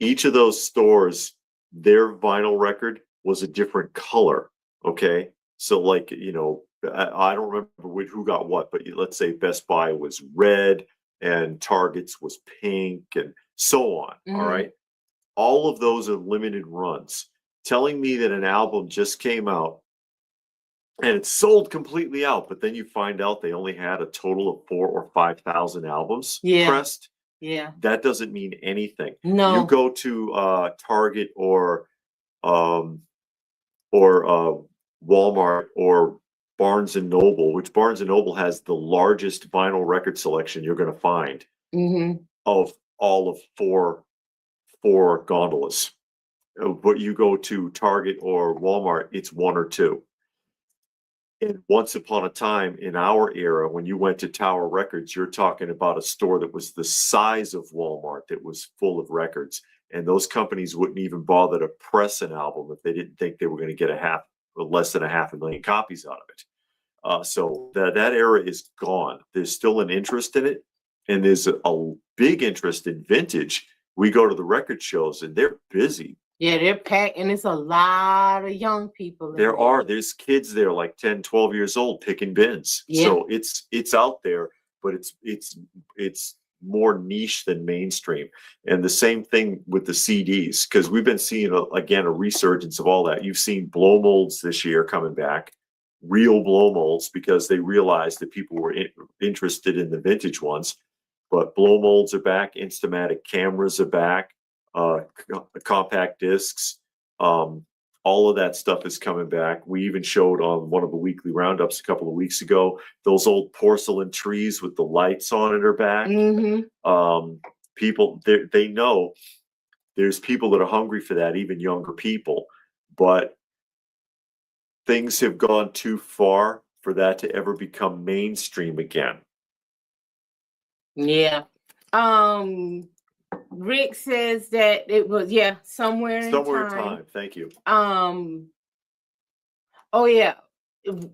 Each of those stores, their vinyl record was a different color. Okay, so like I don't remember who got what, but let's say Best Buy was red and Target's was pink, and so on. All right, all of those are limited runs. Telling me that an album just came out and it's sold completely out, but then you find out they only had a total of 4,000 or 5,000 albums pressed. Yeah. That doesn't mean anything. No. You go to Target or Walmart or Barnes and Noble, which Barnes and Noble has the largest vinyl record selection you're going to find of all of four gondolas. But you go to Target or Walmart, it's one or two. And once upon a time in our era, when you went to Tower Records, you're talking about a store that was the size of Walmart that was full of records. And those companies wouldn't even bother to press an album if they didn't think they were going to get less than 500,000 copies out of it. So that era is gone. There's still an interest in it. And there's a big interest in vintage. We go to the record shows and they're busy. Yeah, they're packed, and it's a lot of young people. There's kids there like 10, 12 years old picking bins. Yeah. So it's out there, but it's more niche than mainstream. And the same thing with the CDs, because we've been seeing a resurgence of all that. You've seen blow molds this year coming back, real blow molds, because they realized that people were interested in the vintage ones. But blow molds are back, Instamatic cameras are back. Compact discs, all of that stuff is coming back. We even showed on one of the weekly roundups a couple of weeks ago, those old porcelain trees with the lights on it are back. People, they know there's people that are hungry for that, even younger people, but things have gone too far for that to ever become mainstream again. Yeah. Rick says that it was somewhere in time. Thank you. Oh yeah,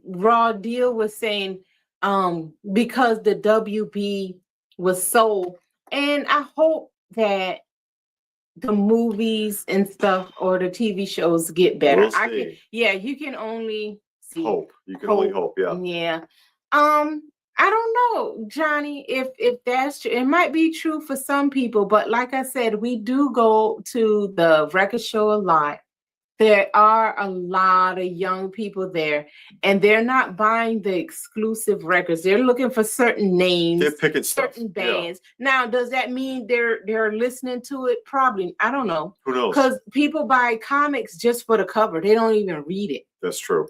Raw Deal was saying because the WB was sold, and I hope that the movies and stuff or the TV shows get better. We'll see. You can only hope. You can only hope. Yeah. Yeah. I don't know, Johnny, if that's true. It might be true for some people, but like I said, we do go to the record show a lot. There are a lot of young people there, and they're not buying the exclusive records. They're looking for certain names. They're picking certain bands. Yeah. Now, does that mean they're listening to it? Probably. I don't know. Who knows? Because people buy comics just for the cover. They don't even read it. That's true.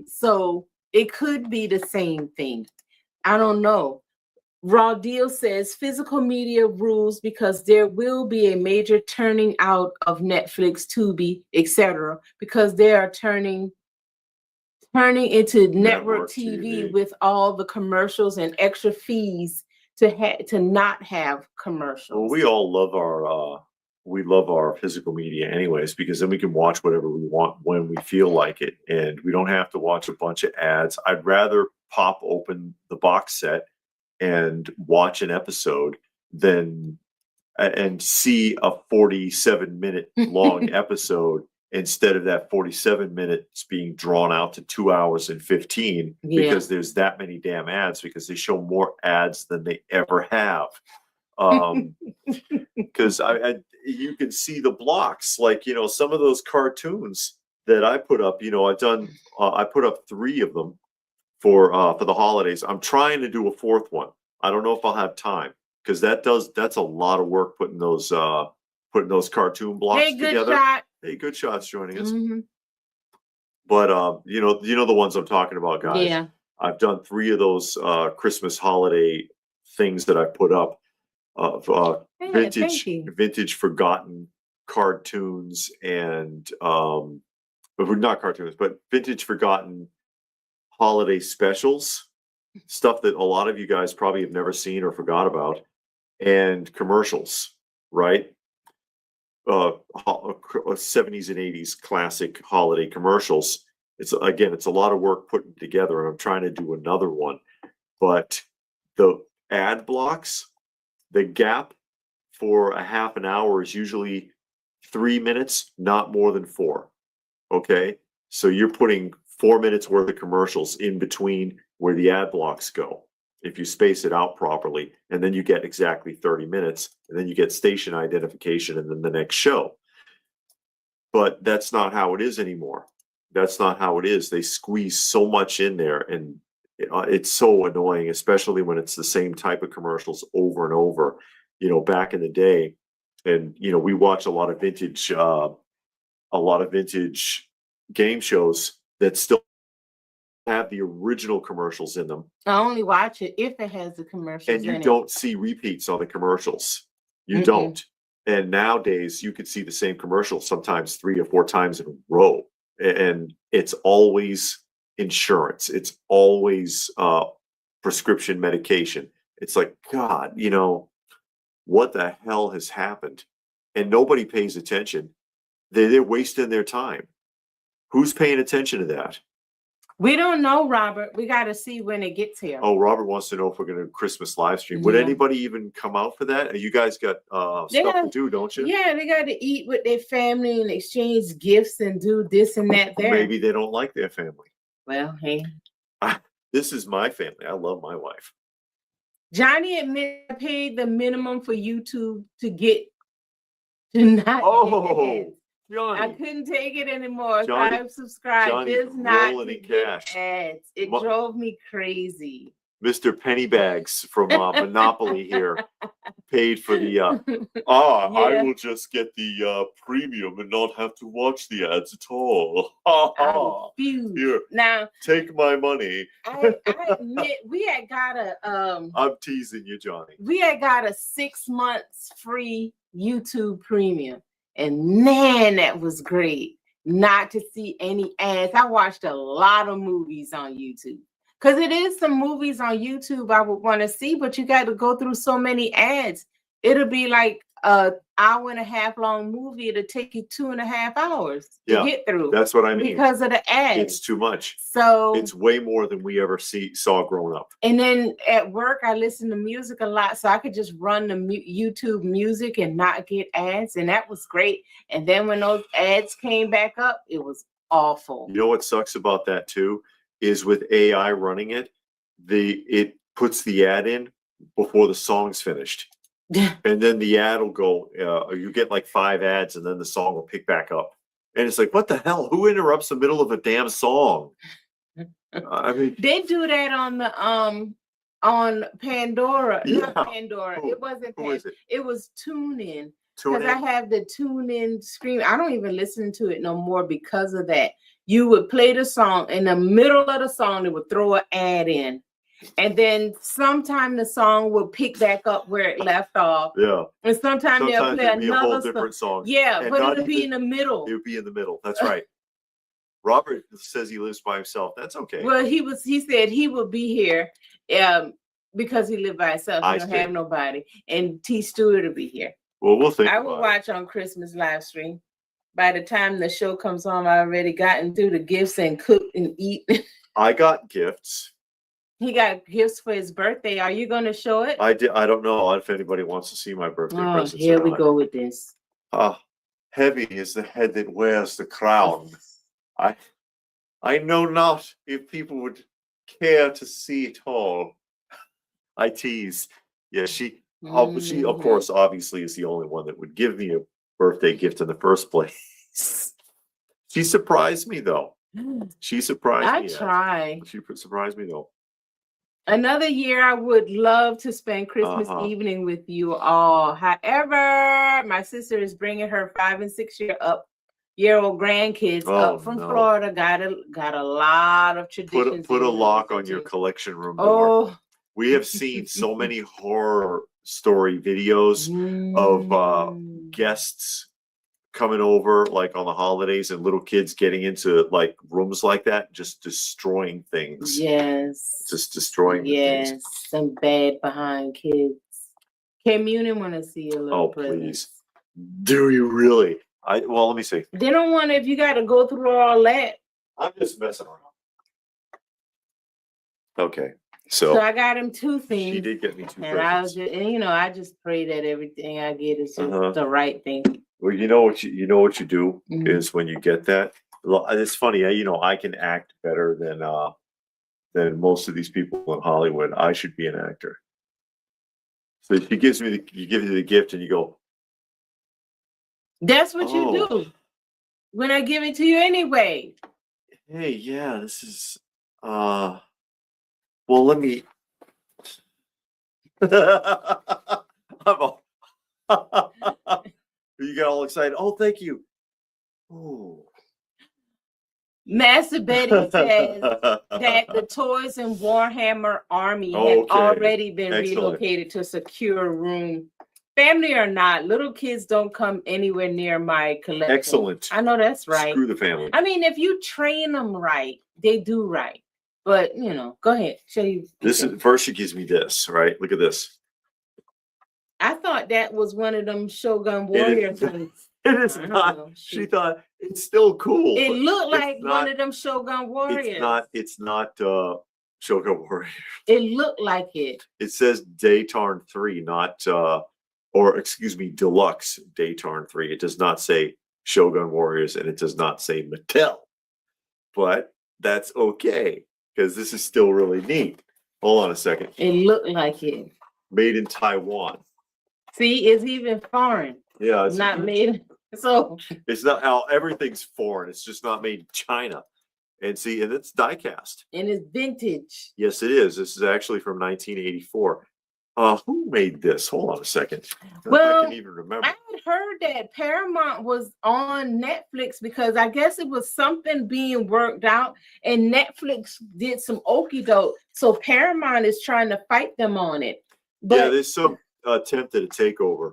So it could be the same thing. I don't know. Raw Deal says physical media rules because there will be a major turning out of Netflix, Tubi, etc. because they are turning into network TV with all the commercials and extra fees to not have commercials. Well, we all love our physical media anyways, because then we can watch whatever we want when we feel like it, and we don't have to watch a bunch of ads. I'd rather pop open the box set and watch an episode than and see a 47-minute long episode instead of that 47 minutes being drawn out to 2 hours and 15 because there's that many damn ads, because they show more ads than they ever have. Because you can see the blocks, like, you know, some of those cartoons that I put up, you know, I put up 3 of them for the holidays. I'm trying to do a 4th one. I don't know if I'll have time, because that's a lot of work putting those cartoon blocks together. Shot. Hey, Good Shot's joining us. Mm-hmm. But you know the ones I'm talking about, guys. Yeah. I've done 3 of those Christmas holiday things that I put up of vintage forgotten cartoons and not cartoons, but vintage forgotten holiday specials, stuff that a lot of you guys probably have never seen or forgot about, and commercials, right? 70s and 80s classic holiday commercials. It's a lot of work putting together, and I'm trying to do another one. But the ad blocks, the gap for a half an hour is usually 3 minutes, not more than 4. Okay, so you're putting 4 minutes worth of commercials in between where the ad blocks go, if you space it out properly, and then you get exactly 30 minutes, and then you get station identification and then the next show. But that's not how it is anymore. That's not how it is. They squeeze so much in there, and it's so annoying, especially when it's the same type of commercials over and over. You know, back in the day, and you know, we watch a lot of vintage game shows that still have the original commercials in them. I only watch it if it has the commercials. And you don't see repeats on the commercials. You don't. And nowadays you could see the same commercial sometimes 3 or 4 times in a row. And it's always insurance. It's always prescription medication. It's like, God, you know, what the hell has happened? And nobody pays attention. They're wasting their time. Who's paying attention to that? We don't know, Robert. We got to see when it gets here. Oh, Robert wants to know if we're going to Christmas live stream. Would anybody even come out for that? You guys got stuff to do, don't you? Yeah, they got to eat with their family and exchange gifts and do this and that there. Maybe they don't like their family. Well, hey. This is my family. I love my wife. Johnny admitted I paid the minimum for YouTube to get to not. Oh, Johnny. I couldn't take it anymore. Johnny, I've subscribed. Johnny, It's not rolling in cash. ads. It drove me crazy. Mr. Pennybags from Monopoly here paid for the I will just get the premium and not have to watch the ads at all. Here, now take my money. I admit we had got a I'm teasing you, Johnny. We had got a 6 months free YouTube premium, and man, that was great. Not to see any ads. I watched a lot of movies on YouTube. Because it is some movies on YouTube I would want to see, but you got to go through so many ads. It'll be like an hour-and-a-half long movie. It'll take you 2.5 hours to get through. That's what I mean. Because of the ads. It's too much. So it's way more than we ever saw growing up. And then at work, I listen to music a lot, so I could just run the YouTube music and not get ads, and that was great. And then when those ads came back up, it was awful. You know what sucks about that too? Is with AI running it, it puts the ad in before the song's finished. And then the ad will go, you get like 5 ads and then the song will pick back up. And it's like, what the hell? Who interrupts the middle of a damn song? I mean, they do that on the on Pandora. Yeah. Not Pandora. It wasn't Pandora. It was TuneIn. Because I have the TuneIn screen. I don't even listen to it no more because of that. You would play the song, in the middle of the song, they would throw an ad in. And then sometime the song will pick back up where it left off. Yeah. And sometimes they'll play it'll be a whole another different song. Yeah, And but not it'll be in even- the middle. It would be in the middle. That's right. Robert says he lives by himself. That's okay. Well, he said he would be here because he lived by himself. He don't have nobody. And T. Stewart will be here. Well, we'll think I will watch on Christmas live stream. By the time the show comes on, I already gotten through the gifts and cooked and eat. I got gifts. He got gifts for his birthday. Are you going to show it? I don't know if anybody wants to see my birthday presents. Here we go with this. Heavy is the head that wears the crown. I know not if people would care to see it all. I tease. Yeah, she of course obviously is the only one that would give me a birthday gift in the first place. She surprised me though. She surprised me. I try. She surprised me though. Another year, I would love to spend Christmas evening with you all. However, my sister is bringing her 5 and 6 year old grandkids up from Florida. Got a lot of traditions. Put a lock on your collection room door. We have seen so many horror story videos of guests coming over like on the holidays and little kids getting into like rooms like that, just destroying things. Yes. Just destroying things. Some bad behind kids. Communion want to see a little please. Do you really? Well, let me see. They don't want if you got to go through all that. I'm just messing around. Okay. So I got him 2 things. She did get me 2 presents. I just pray that everything I get is just the right thing. Well, you know what you do is when you get that. It's funny, I can act better than most of these people in Hollywood. I should be an actor. So she gives me you give you the gift and you go. That's what you do when I give it to you anyway. Hey, yeah, this is well, let me You got all excited. Oh, thank you. Oh. Master Betty says that the Toys and Warhammer Army have already been relocated to a secure room. Family or not, little kids don't come anywhere near my collection. Excellent. I know that's right. Screw the family. I mean, if you train them right, they do right. But go ahead. Show you. This is first. She gives me this. Right. Look at this. I thought that was one of them Shogun Warrior things. It is not. She thought it's still cool. It looked like one of them Shogun Warriors. It's not Shogun Warrior. It looked like it. It says Daytarn 3, not Deluxe Daytarn 3. It does not say Shogun Warriors and it does not say Mattel. But that's okay because this is still really neat. Hold on a second. It looked like it. Made in Taiwan. See, it's even foreign. Yeah, it's not made. So it's not how everything's foreign. It's just not made in China. And see, and it's die cast. And it's vintage. Yes, it is. This is actually from 1984. Who made this? Hold on a second. Well, I can even remember. I had heard that Paramount was on Netflix because I guess it was something being worked out, and Netflix did some okie doke. So Paramount is trying to fight them on it. But yeah, there's some attempt at a takeover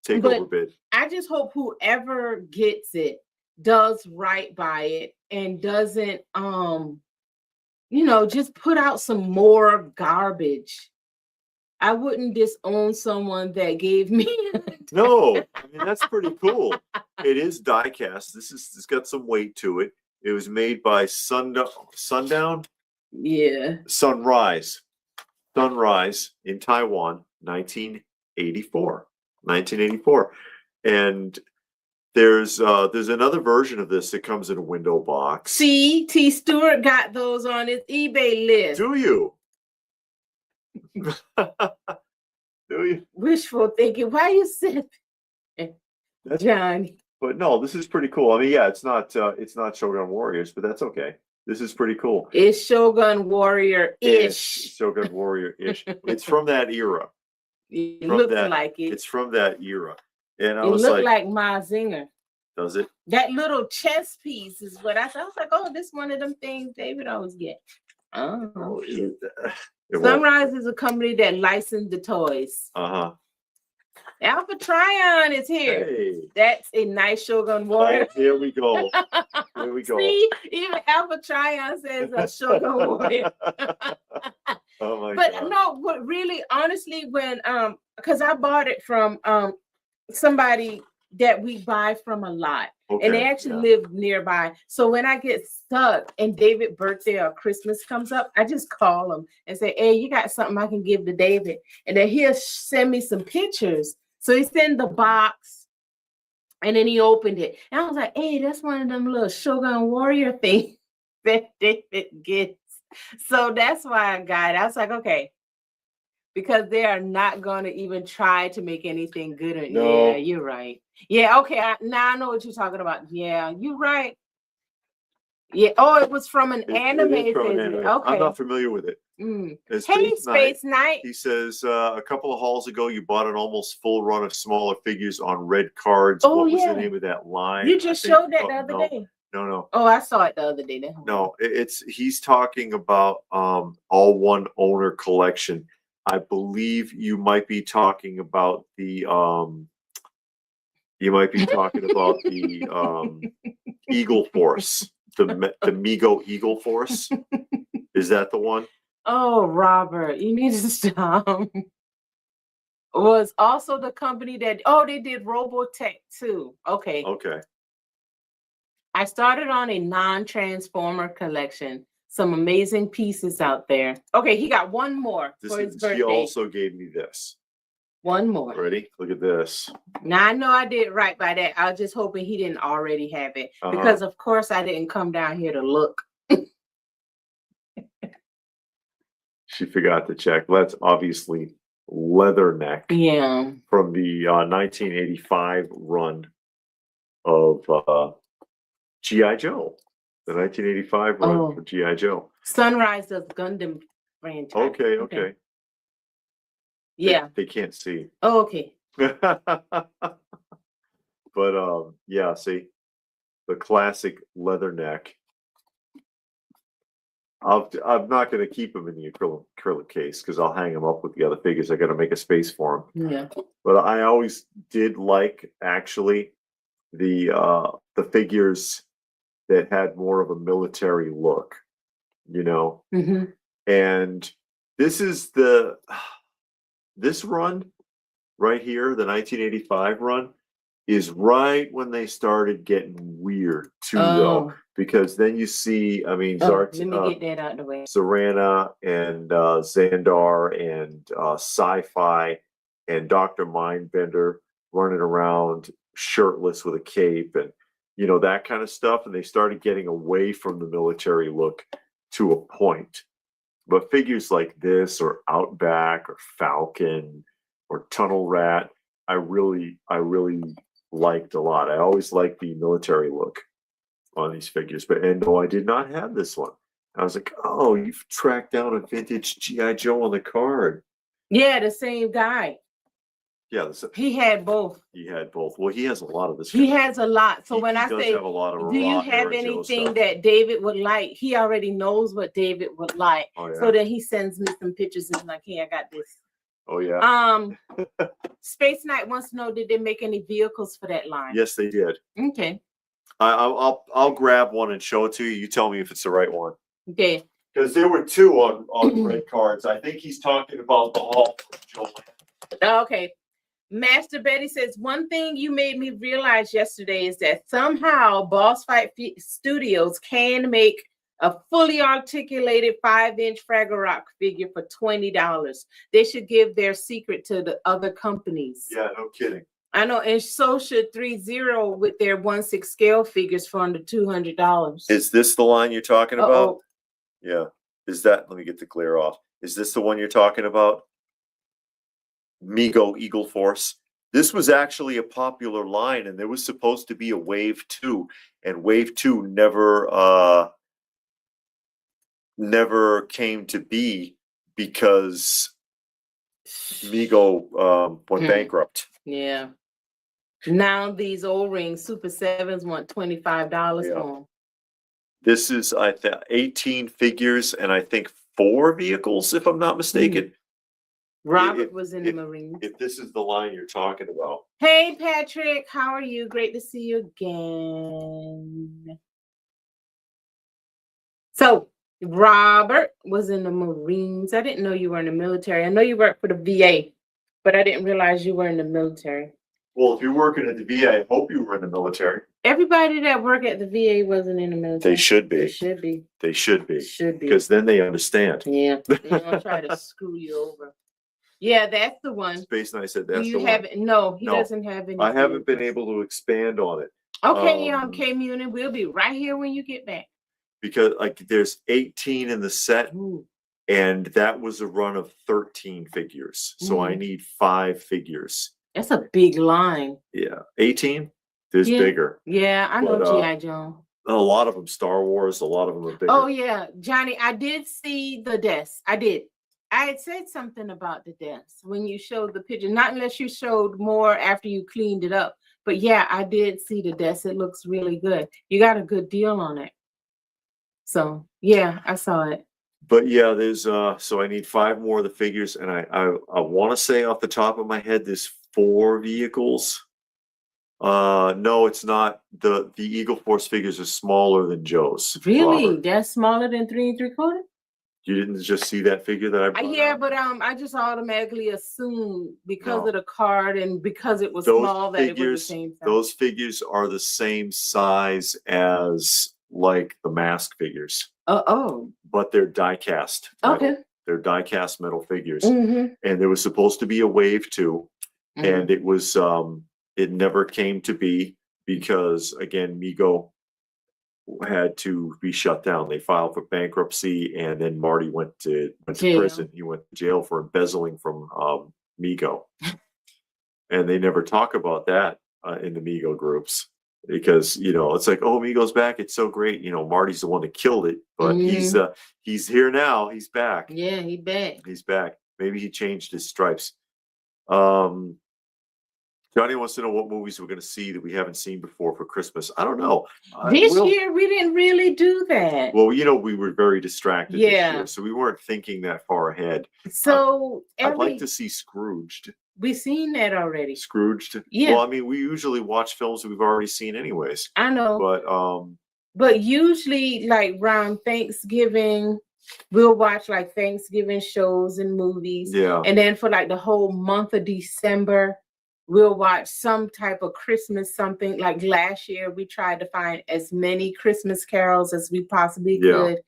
bid. I just hope whoever gets it does right by it and doesn't just put out some more garbage. I wouldn't disown someone that gave me No, I mean that's pretty cool. It is die cast. It's got some weight to it. It was made by Sundown? Yeah. Sunrise in Taiwan, 1984. And there's another version of this that comes in a window box. See, T. Stewart got those on his eBay list. Do you? Do you? Wishful thinking. Why you said Johnny? But no, this is pretty cool. I mean, yeah, it's not Shogun Warriors, but that's okay. This is pretty cool. It's Shogun Warrior-ish. Shogun Warrior-ish. It's from that era. It looks like it. It's from that era. And I it was looked like Ma Zinger. Does it? That little chess piece is what I thought. I was like, oh, this one of them things David always get. Oh. It won't. Sunrise is a company that licensed the toys. Alpha Trion is here. Hey. That's a nice Shogun Warrior. Oh, here we go. Here we go. See, even Alpha Trion says a Shogun Warrior. Oh my But God. no, but really, honestly, when because I bought it from somebody that we buy from a lot. Okay, And they actually live nearby. So when I get stuck and David's birthday or Christmas comes up, I just call him and say, hey, you got something I can give to David? And then he'll send me some pictures. So he sent the box and then he opened it. And I was like, hey, that's one of them little Shogun Warrior things that David gets. So that's why I got it. I was like, okay. Because they are not going to even try to make anything good. No. Yeah, you're right. Yeah, okay. Now I know what you're talking about. Yeah, you're right. Yeah. Oh, it was from an anime. It is from an anime. Okay. I'm not familiar with it. Hey, Space Knight. He says a couple of hauls ago, you bought an almost full run of smaller figures on red cards. Oh, what was yeah. the name of that line? You just showed that the other day. No. Oh, I saw it the other day. No, he's talking about all one owner collection. I believe you might be talking about the Eagle Force, the Mego Eagle Force. Is that the one? Oh, Robert, you need to stop. Was also the company that they did Robotech too. Okay. I started on a non-transformer collection. Some amazing pieces out there. Okay, he got one more for his birthday. He also gave me this. One more. Ready? Look at this. Now I know I did right by that. I was just hoping he didn't already have it because, of course, I didn't come down here to look. She forgot to check. That's obviously Leatherneck. Yeah. From the 1985 run of G.I. Joe. The 1985 run for G.I. Joe. Sunrise does Gundam franchise. Okay. Yeah. They can't see. Oh, okay. But yeah, see, the classic Leatherneck. I'm not going to keep them in the acrylic case because I'll hang them up with the other figures. I got to make a space for them. Yeah. But I always did like actually the figures that had more of a military look, And this is this run right here, the 1985 run, is right when they started getting weird too, though, because then you see, I mean, let me get that out of the way. Zarana and Xandar and Sci-Fi and Dr. Mindbender running around shirtless with a cape and that kind of stuff, and they started getting away from the military look to a point. But figures like this or Outback or Falcon or Tunnel Rat, I really liked a lot. I always liked the military look on these figures. And no, I did not have this one. I was like, oh, you've tracked down a vintage G.I. Joe on the card. Yeah, the same guy. Yeah, he had both. He had both. Well, he has a lot of this. He has a lot. So when I say, have a lot of do you have anything that David would like? He already knows what David would like. Oh, yeah. So then he sends me some pictures and like, hey, I got this. Oh yeah. Space Knight wants to know, did they make any vehicles for that line? Yes, they did. Okay. I'll grab one and show it to you. You tell me if it's the right one. Okay. Because there were two on red cards. I think he's talking about the Hall from Joe. Okay. Master Betty says, one thing you made me realize yesterday is that somehow Boss Fight Studios can make a fully articulated 5-inch Fraggle Rock figure for $20. They should give their secret to the other companies. Yeah, no kidding. I know, and so should 3-0 with their 1/6 scale figures for under $200. Is this the line you're talking about? Yeah. Is that, let me get the glare off. Is this the one you're talking about? Mego Eagle Force. This was actually a popular line, and there was supposed to be a Wave 2, and Wave 2 never came to be because Mego went bankrupt. Yeah. Now these O-ring Super 7s want $25 for them. This is 18 figures and I think 4 vehicles, if I'm not mistaken. Robert was in the Marines. If this is the line you're talking about. Hey, Patrick, how are you? Great to see you again. So, Robert was in the Marines. I didn't know you were in the military. I know you worked for the VA, but I didn't realize you were in the military. Well, if you're working at the VA, I hope you were in the military. Everybody that worked at the VA wasn't in the military. They should be. They should be. They should be. Should be. Because then they understand. Yeah. They're going to try to screw you over. Yeah, that's the one. Space Knight said that's you the have one. it? No, he doesn't have any. I haven't been able to expand on it. Okay, K Munin, we'll be right here when you get back. Because like there's 18 in the set. Ooh. And that was a run of 13 figures. So I need 5 figures. That's a big line. Yeah. 18? There's bigger. Yeah, I know G.I. Joe. A lot of them Star Wars, a lot of them are bigger. Oh, yeah. Johnny, I did see the desk. I did. I had said something about the desk when you showed the picture. Not unless you showed more after you cleaned it up. But yeah, I did see the desk. It looks really good. You got a good deal on it. So yeah, I saw it. But yeah, there's so I need 5 more of the figures, and I want to say off the top of my head, there's 4 vehicles. No, it's not. The Eagle Force figures are smaller than Joe's. Really? Robert. That's smaller than 3 3/4? You didn't just see that figure that I brought yeah, out? but I just automatically assumed because of the card and because it was small that it was the same size. Those figures are the same size as like the mask figures. But they're die cast. Okay. They're die cast metal figures. Mm-hmm. And there was supposed to be a wave 2. Mm-hmm. And it was it never came to be because again, Mego had to be shut down. They filed for bankruptcy, and then Marty went to prison. He went to jail for embezzling from Mego. And they never talk about that in the Mego groups. Because it's like, oh, Mego's back, it's so great. Marty's the one that killed it, but he's here now. He's back. Yeah, he's back. He's back. Maybe he changed his stripes. Johnny wants to know what movies we're going to see that we haven't seen before for Christmas. I don't know. This year we didn't really do that. Well, we were very distracted this year, so we weren't thinking that far ahead. So I'd like to see Scrooged. We've seen that already. Scrooged? Yeah. Well, I mean, we usually watch films that we've already seen anyways. I know. But usually, like around Thanksgiving, we'll watch like Thanksgiving shows and movies. Yeah. And then for like the whole month of December, we'll watch some type of Christmas something. Like last year, we tried to find as many Christmas carols as we possibly could.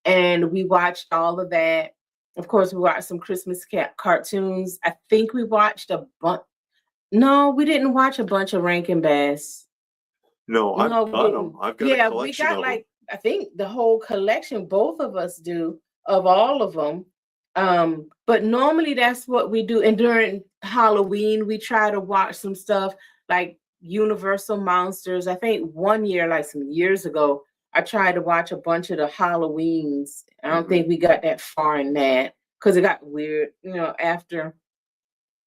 And we watched all of that. Of course, we watched some Christmas cartoons. I think we watched a bunch. No, we didn't watch a bunch of Rankin Bass. No, I've got them. I've got a collection we got like, I think the whole collection, both of us do, of all of them. But normally that's what we do. And during Halloween, we try to watch some stuff like Universal Monsters. I think one year, like some years ago, I tried to watch a bunch of the Halloweens. I don't think we got that far in that because it got weird, after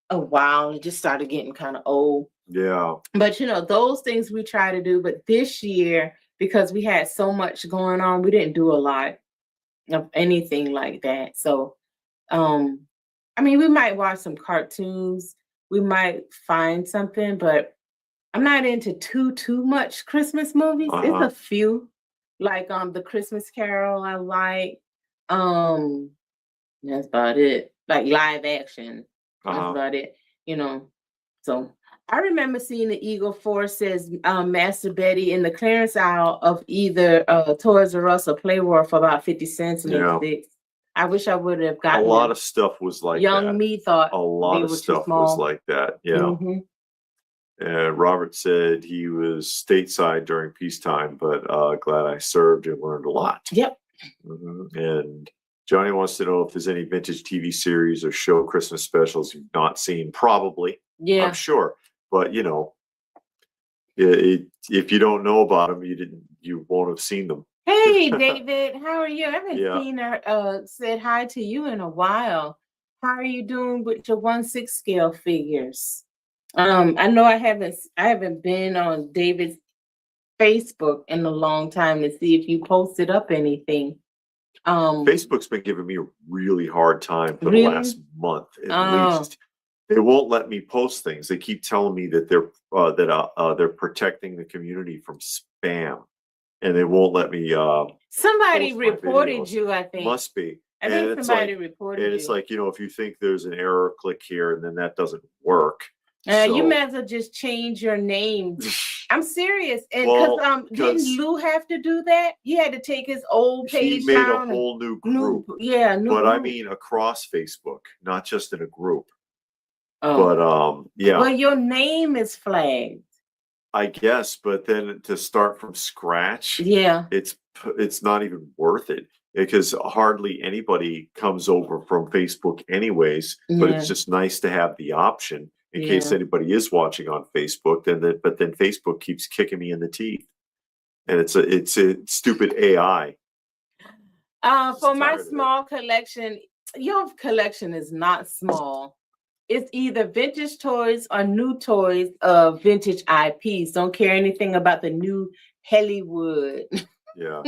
a while, it just started getting kind of old. Yeah. But, those things we try to do. But this year, because we had so much going on, we didn't do a lot of anything like that. So, I mean, we might watch some cartoons. We might find something, but I'm not into too much Christmas movies. It's a few. Like the Christmas Carol I like. That's about it. Like live action. That's about it. So I remember seeing the Eagle Force says Master Betty in the clearance aisle of either Toys R Us or Playworld for about 50 cents. I wish I would have gotten a lot of stuff was like young that. Me thought a lot of stuff was like that. Yeah. Mm-hmm. Robert said he was stateside during peacetime, but glad I served and learned a lot. Yep. Mm-hmm. And Johnny wants to know if there's any vintage TV series or show Christmas specials you've not seen. Probably. Yeah. I'm sure. But if you don't know about them, you won't have seen them. Hey, David, how are you? I haven't seen her said hi to you in a while. How are you doing with your 1/6 scale figures? I know I haven't been on David's Facebook in a long time to see if you posted up anything. Facebook's been giving me a really hard time for the Really? last month at Oh. least. They won't let me post things. They keep telling me that they're protecting the community from spam, and they won't let me. Somebody post my reported videos. you, I think. Must be. I And think it's somebody like, reported and it's you. like, you know, if you think there's an error, click here, and then that doesn't work. You So- may as well just change your name. I'm serious. And Well, didn't Lou have to do that? He had to take his old page He made a down. whole new group. New But I group. mean across Facebook, not just in a group. Oh. But yeah. Well, your name is flagged. I guess, but then to start from scratch, Yeah. it's not even worth it because hardly anybody comes over from Facebook anyways. But Yeah. it's just nice to have the option in Yeah. case anybody is watching on Facebook. But then Facebook keeps kicking me in the teeth, and it's a stupid AI. For my small collection, your collection is not small. It's either vintage toys or new toys of vintage IPs. Don't care anything about the new Hollywood. Yeah,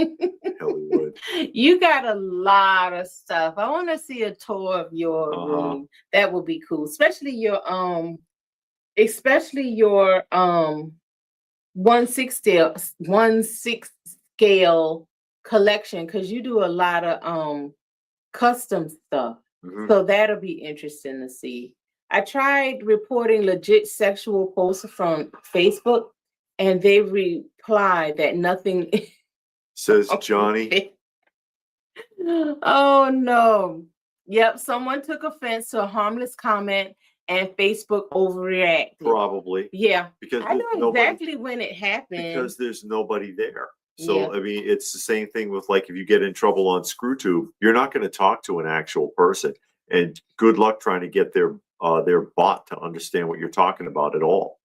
Hollywood. You got a lot of stuff. I want to see a tour of your room. That would be cool, especially your 1/6 scale collection, because you do a lot of custom stuff. Mhm. So that'll be interesting to see. I tried reporting legit sexual posts from Facebook, and they replied that nothing Says Johnny. Oh no. Yep, someone took offense to a harmless comment and Facebook overreacted. Probably. Yeah. Because I know nobody, exactly when it happened. because there's nobody there. So Yeah. I mean, it's the same thing with like if you get in trouble on ScrewTube, you're not going to talk to an actual person, and good luck trying to get their bot to understand what you're talking about at all.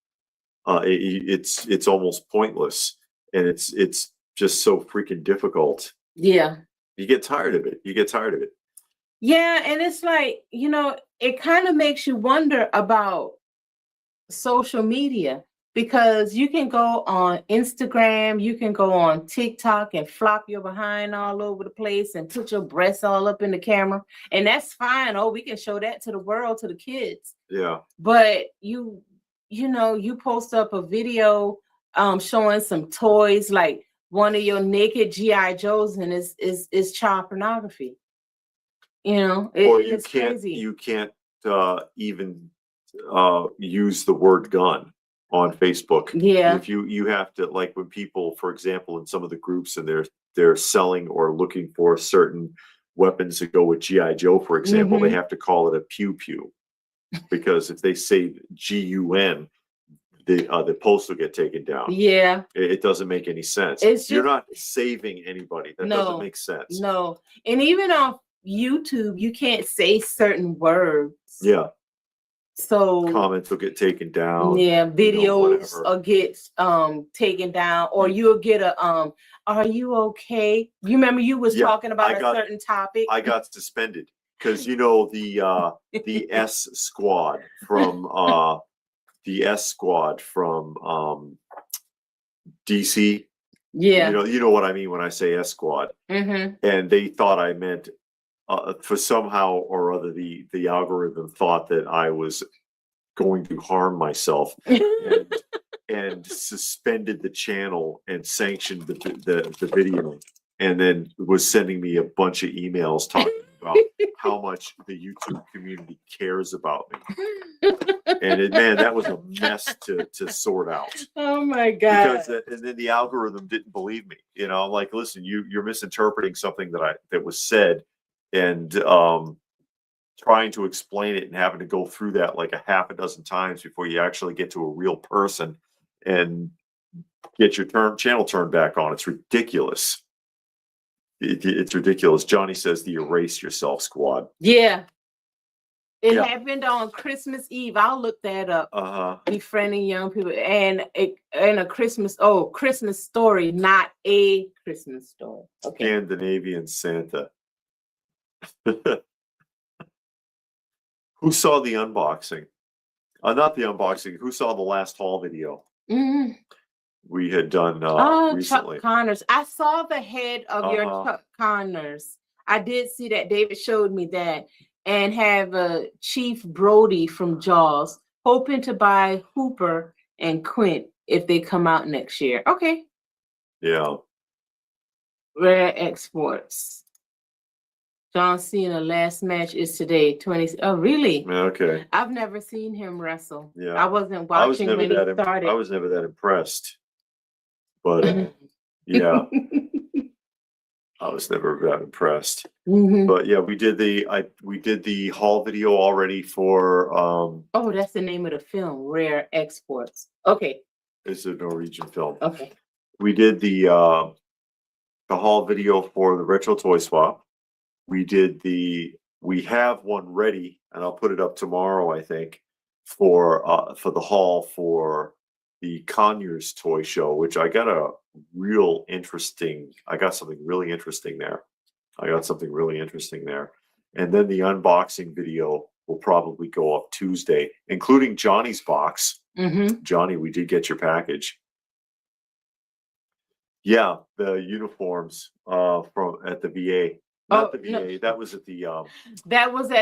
It's almost pointless, and it's just so freaking difficult. Yeah. You get tired of it. You get tired of it. Yeah, and it's like, it kind of makes you wonder about social media, because you can go on Instagram, you can go on TikTok and flop your behind all over the place and put your breasts all up in the camera, and that's fine. Oh, we can show that to the world, to the kids. Yeah. But you post up a video showing some toys, like one of your naked GI Joes, and is child pornography. Or it's crazy. You can't even use the word gun on Facebook. Yeah. If you have to, like when people, for example, in some of the groups, and they're selling or looking for certain weapons to go with GI Joe, for example, they have to call it a pew pew, because if they say GUN, the post will get taken down. Yeah. It doesn't make any sense. You're not saving anybody. That doesn't make sense. No. And even on YouTube, you can't say certain words. Yeah. So comments will get taken down. Yeah, videos will get taken down, or you'll get a are you okay? You remember you was talking about a certain topic? I got suspended because the S squad from DC. Yeah. You know what I mean when I say S squad. Mm-hmm. And they thought I meant for somehow or other the algorithm thought that I was going to harm myself and suspended the channel and sanctioned the video, and then was sending me a bunch of emails talking about how much the YouTube community cares about me. And man, that was a mess to sort out. Oh my God. And then the algorithm didn't believe me. Like, listen, you're misinterpreting something that was said, and trying to explain it and having to go through that like a half a dozen times before you actually get to a real person and get your channel turned back on. It's ridiculous. It's ridiculous. Johnny says the erase yourself squad. Yeah. It happened on Christmas Eve. I'll look that up. Befriending young people and a Christmas story, not a Christmas story. Okay. Scandinavian Santa. Who saw the unboxing? Not the unboxing. Who saw the last haul video? Mm-hmm. we had done recently. Chuck Connors. I saw the head of your Chuck Connors. I did see that. David showed me that. And have Chief Brody from Jaws, hoping to buy Hooper and Quint if they come out next year. Okay. Yeah. Rare exports. John Cena last match is today, 20. Oh, really? Okay. I've never seen him wrestle. Yeah. I wasn't watching when he started. I was never that impressed. But yeah. I was never that impressed. But yeah, we did the haul video already for oh, that's the name of the film, Rare Exports. Okay. It's a Norwegian film. Okay. We did the haul video for the retro toy swap. We have one ready, and I'll put it up tomorrow, I think, for the haul for the Conyers toy show, which I got something really interesting there. And then the unboxing video will probably go up Tuesday, including Johnny's box. Johnny, we did get your package. Yeah, the uniforms at the VA. Not the VA. No. That was at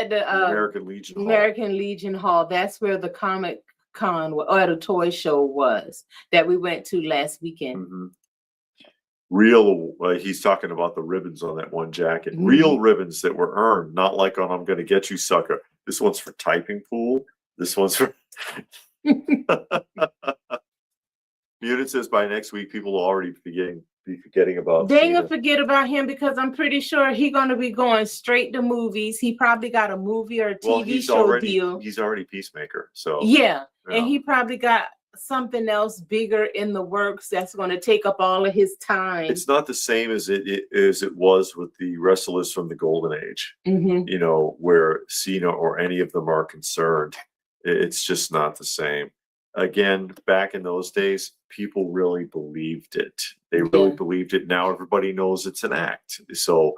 the American Legion Hall. American Legion Hall. That's where the Comic Con or the toy show was that we went to last weekend. Real, he's talking about the ribbons on that one jacket. Real ribbons that were earned, not like on "I'm gonna get you, sucker." This one's for typing pool. This one's for. Unit says by next week people will already be forgetting about. They ain't gonna forget about him because I'm pretty sure he's gonna be going straight to movies. He probably got a movie or a TV show deal. He's already Peacemaker, so yeah, and he probably got something else bigger in the works that's going to take up all of his time. It's not the same as it was with the wrestlers from the Golden Age. You know, where Cena or any of them are concerned. It's just not the same. Again, back in those days, people really believed it. They really believed it. Now everybody knows it's an act. So,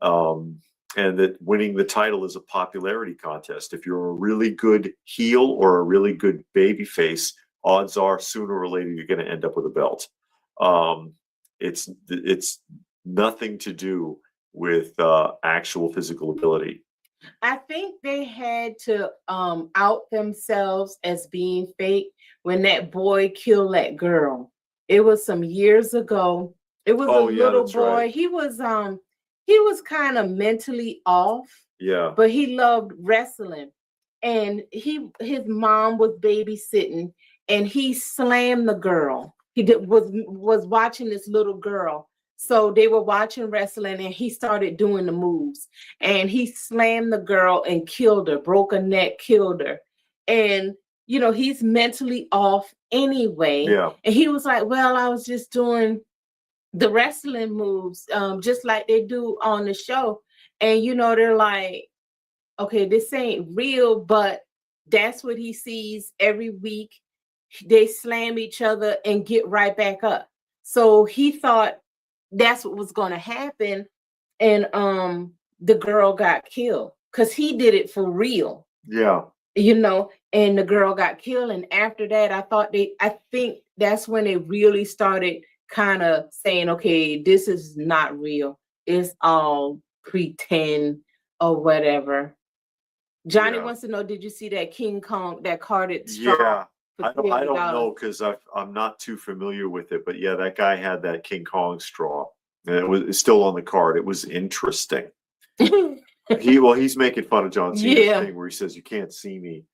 and that winning the title is a popularity contest. If you're a really good heel or a really good baby face, odds are sooner or later you're going to end up with a belt. It's nothing to do with actual physical ability. I think they had to out themselves as being fake when that boy killed that girl. It was some years ago. It was a little boy. Right. He was kind of mentally off. Yeah. But he loved wrestling. And his mom was babysitting and he slammed the girl. He was watching this little girl. So they were watching wrestling and he started doing the moves and he slammed the girl and killed her, broke her neck, killed her. And, you know, he's mentally off anyway. Yeah. And he was like, well, I was just doing the wrestling moves, just like they do on the show. And, you know, they're like, okay, this ain't real, but that's what he sees every week. They slam each other and get right back up. So he thought that's what was going to happen. And the girl got killed because he did it for real. Yeah. You know, and the girl got killed. And after that, I think that's when they really started kind of saying, okay, this is not real. It's all pretend or whatever. Johnny wants to know, did you see that King Kong, that carded straw? Yeah. I don't know because I'm not too familiar with it, but yeah, that guy had that King Kong straw, and it's still on the card. It was interesting. He's making fun of John Cena's thing where he says you can't see me.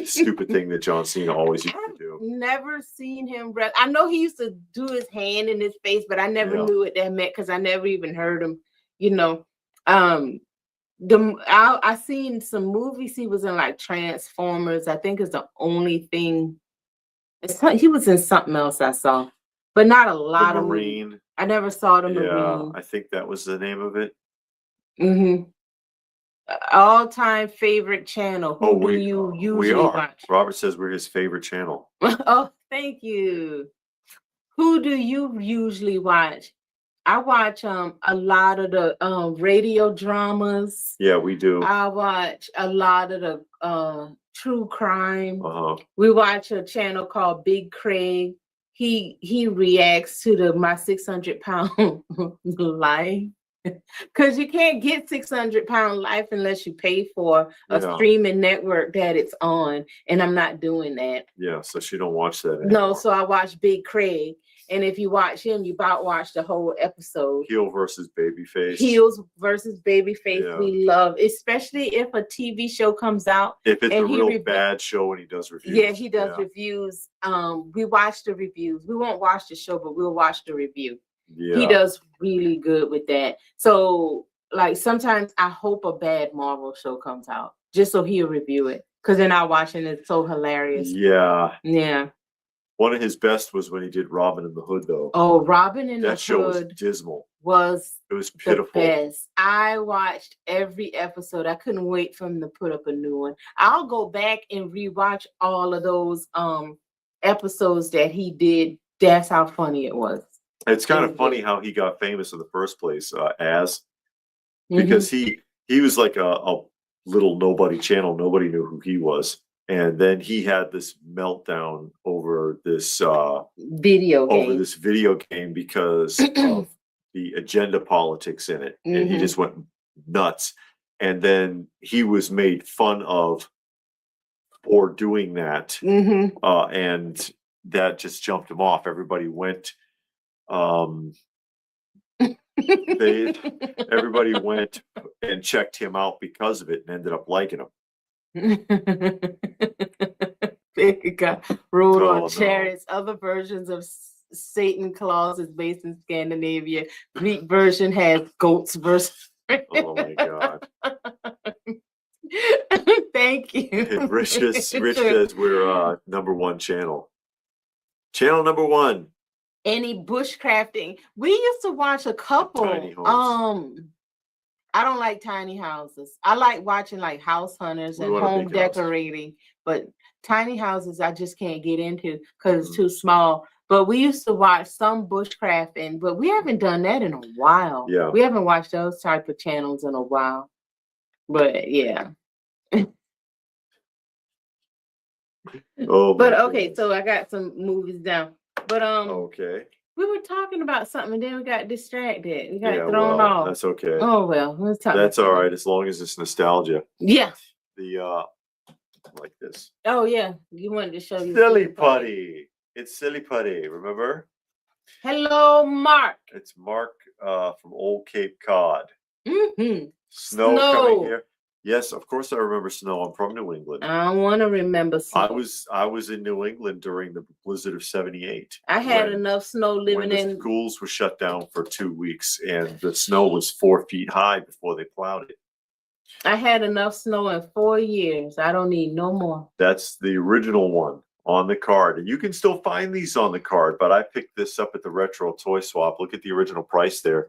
Stupid thing that John Cena always used to do. Never seen him. I know he used to do his hand in his face, but I never knew what that meant because I never even heard him. You know, I seen some movies he was in, like Transformers. I think is the only thing. He was in something else I saw, but not a lot the of Marine. Movies. I never saw the Marine. Yeah, I think that was the name of it. All-time favorite channel. Who do you usually watch? Robert says we're his favorite channel. Oh, thank you. Who do you usually watch? I watch a lot of the radio dramas. Yeah, we do. I watch a lot of the true crime. Uh-huh. We watch a channel called Big Craig. he reacts to the my 600-pound life. Because you can't get 600-pound life unless you pay for a streaming network that it's on, and I'm not doing that. Yeah, so she don't watch that anymore. No, so I watch Big Craig, and if you watch him, you about watch the whole episode. Heel versus Babyface. Heels versus Babyface. Yeah. We love, especially if a TV show comes out. If it's a real bad show and he does reviews. Yeah, he does reviews. We watch the reviews. We won't watch the show, but we'll watch the review. Yeah. He does really good with that. So, like, sometimes I hope a bad Marvel show comes out just so he'll review it. Because then I watch it and it's so hilarious. Yeah. Yeah. One of his best was when he did Robin in the Hood, though. Oh, Robin in the Hood. That show was dismal. It was pitiful. The best. I watched every episode. I couldn't wait for him to put up a new one. I'll go back and rewatch all of those episodes that he did. That's how funny it was. It's kind of funny how he got famous in the first place, because he was like a little nobody channel. Nobody knew who he was. And then he had this meltdown over this video game because of the agenda politics in it. And he just went nuts. And then he was made fun of for doing that. And that just jumped him off. Everybody went everybody went and checked him out because of it and ended up liking him. It got rode on chariots. Other versions of Satan Claus is based in Scandinavia. Greek version has goats versus. Oh my God. Thank you. Rich says we're number one channel. Channel number one. Any bushcrafting. We used to watch a couple. Tiny homes. I don't like tiny houses. I like watching like house hunters and home decorating, but tiny houses I just can't get into because it's too small. But we used to watch some bushcrafting, but we haven't done that in a while. Yeah. We haven't watched those type of channels in a while. But yeah. But okay, so I got some movies down. But okay. We were talking about something and then we got distracted. We got thrown off. That's okay. Oh well, let's talk. That's all right, as long as it's nostalgia. Yeah. The like this. Oh yeah, you wanted to show you Silly Putty. It's Silly Putty. Remember? Hello, Mark. It's Mark from Old Cape Cod. Snow coming here. Yes, of course I remember snow. I'm from New England. I want to remember snow. I was in New England during the blizzard of '78. I had enough snow living in. The schools were shut down for 2 weeks, and the snow was 4 feet high before they plowed it. I had enough snow in 4 years. I don't need no more. That's the original one on the card, and you can still find these on the card. But I picked this up at the Retro Toy Swap. Look at the original price there.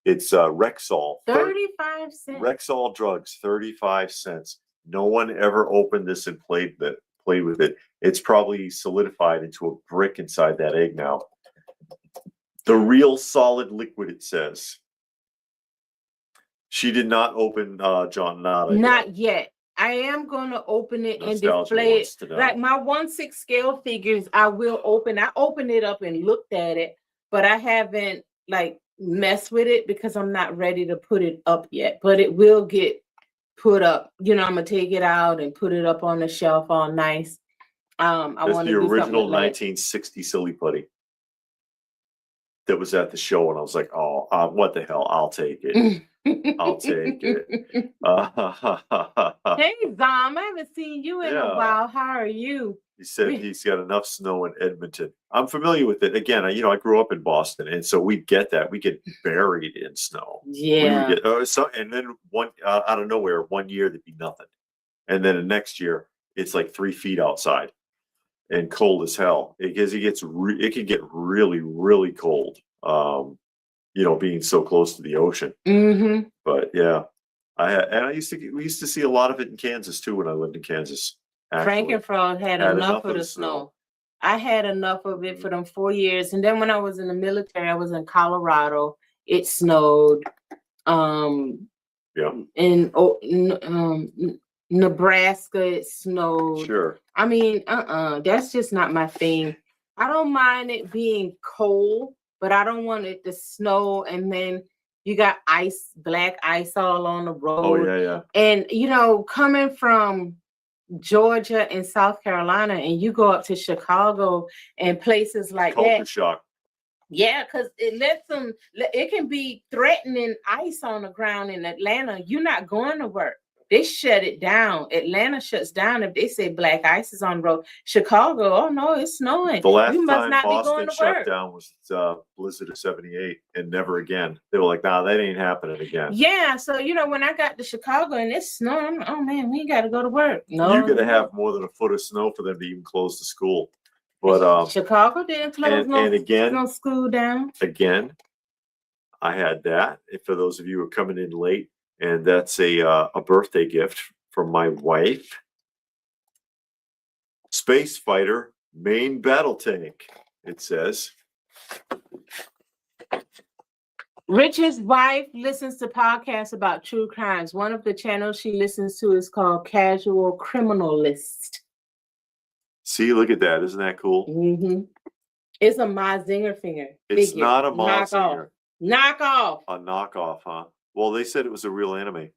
It's Rexall. 35 cents. Rexall drugs, 35 cents. No one ever opened this and played with it. It's probably solidified into a brick inside that egg now. The real solid liquid, it says. She did not open John Nada. Not yet. I am going to open it and display it. Like my 1/6 scale figures, I will open. I opened it up and looked at it, but I haven't like mess with it because I'm not ready to put it up yet, but it will get put up. You know, I'm gonna take it out and put it up on the shelf all nice. I want the original 1960 Silly Putty that was at the show, and I was like, oh, what the hell? I'll take it. I'll take it. Hey, Zom, I haven't seen you in a while. How are you? He said he's got enough snow in Edmonton. I'm familiar with it. Again, I grew up in Boston, and so we get that. We get buried in snow. Yeah. And then out of nowhere, 1 year there'd be nothing, and then the next year it's like 3 feet outside and cold as hell. It can get really, really cold. Being so close to the ocean. But yeah, we used to see a lot of it in Kansas too when I lived in Kansas. Frankenfrog had enough of the snow. I had enough of it for them 4 years. And then when I was in the military, I was in Colorado. It snowed. In Nebraska, it snowed. Sure. I mean, that's just not my thing. I don't mind it being cold, but I don't want it to snow and then you got ice, black ice all on the road. Oh yeah, yeah. And you know, coming from Georgia and South Carolina, and you go up to Chicago and places like Culture that. shock. Yeah, because it lets them, it can be threatening ice on the ground in Atlanta. You're not going to work. They shut it down. Atlanta shuts down if they say black ice is on the road. Chicago, oh no, it's snowing. The last You must time not be Boston going to shut work. down was blizzard of '78, and never again. They were like, "Nah, that ain't happening again." Yeah, so you know, when I got to Chicago and it's snowing, I'm like, oh man, we got to go to work. No, You got to have more than a foot of snow for them to even close the school. But Chicago didn't close and again, no school down. Again, I had that. And for those of you who are coming in late, and that's a birthday gift from my wife. Space Fighter main battle tank. It says. Richard's wife listens to podcasts about true crimes. One of the channels she listens to is called Casual Criminalist. See, look at that. Isn't that cool? Mm-hmm. It's a Mazinger figure. It's not a Mazinger. Knock off. A knockoff, huh? Well, they said it was a real anime.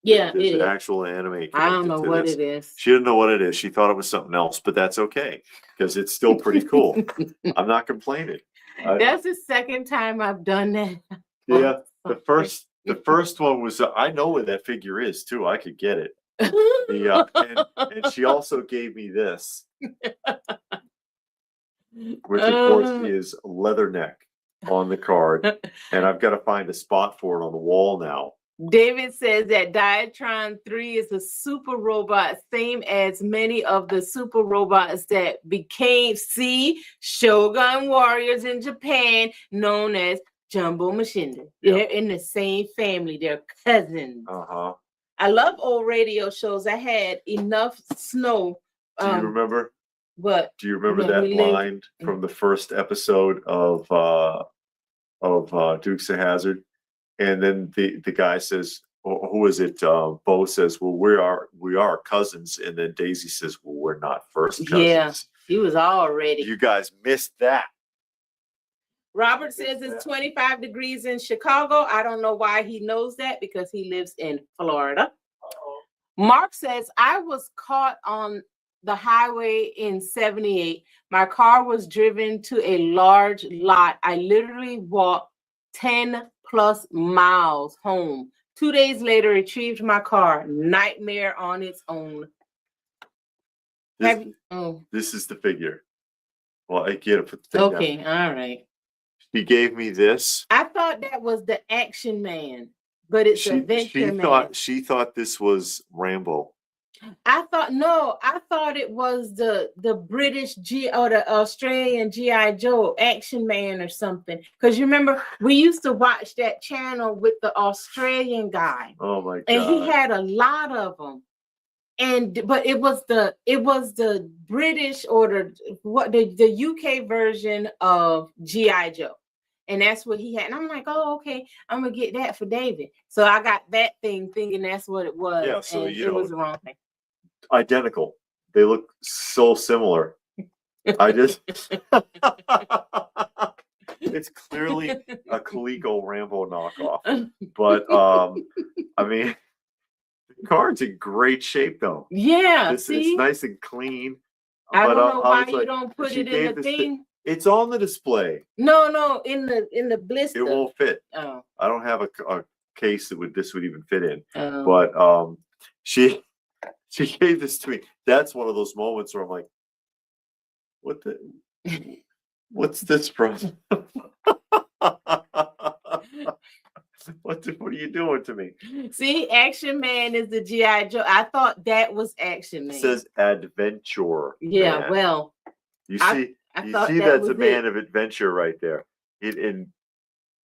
Yeah, There's an actual anime. I don't know what it is. She didn't know what it is. She thought it was something else, but that's okay because it's still pretty cool. I'm not complaining. That's the second time I've done that. Yeah, the first one was I know where that figure is too. I could get it. And she also gave me this, which of course is Leatherneck on the card, and I've got to find a spot for it on the wall now. David says that Diatron 3 is a super robot, same as many of the super robots that became Shogun warriors in Japan, known as Jumbo Machinda. They're in the same family. They're cousins. Uh-huh. I love old radio shows. I had enough snow. Do you remember? What? Do you remember that line from the first episode of Dukes of Hazzard? And then the guy says, who is it? Bo says, well, we are cousins. And then Daisy says, well, we're not first cousins. Yeah, he was already. You guys missed that. Robert says it's 25 degrees in Chicago. I don't know why he knows that because he lives in Florida. Mark says, I was caught on the highway in 78. My car was driven to a large lot. I literally walked 10 plus miles home. 2 days later, retrieved my car. Nightmare on its own. This is the figure. Well, I get it. For the okay, all right. She gave me this. I thought that was the Action Man, but it's Adventure Man. She thought this was Rambo. I thought it was the British or the Australian G.I. Joe Action Man or something. Because you remember we used to watch that channel with the Australian guy. Oh my God. And he had a lot of them. But it was the British or the UK version of G.I. Joe. And that's what he had. And I'm like, oh, okay, I'm gonna get that for David. So I got that thing thinking that's what it was. Yeah, so and it was the wrong thing. Identical. They look so similar. It's clearly a Coleco Rambo knockoff. But I mean, the card's in great shape though. Yeah. It's nice and clean. I don't know why you don't put it in the thing. It's on the display. No, in the blister. It won't fit. Oh. I don't have a case that this would even fit in. Oh. But she gave this to me. That's one of those moments where I'm like, what's this from? What are you doing to me? See, Action Man is the G.I. Joe. I thought that was Action Man. It says Adventure. Yeah, Man. well. You see that's a man of adventure right there.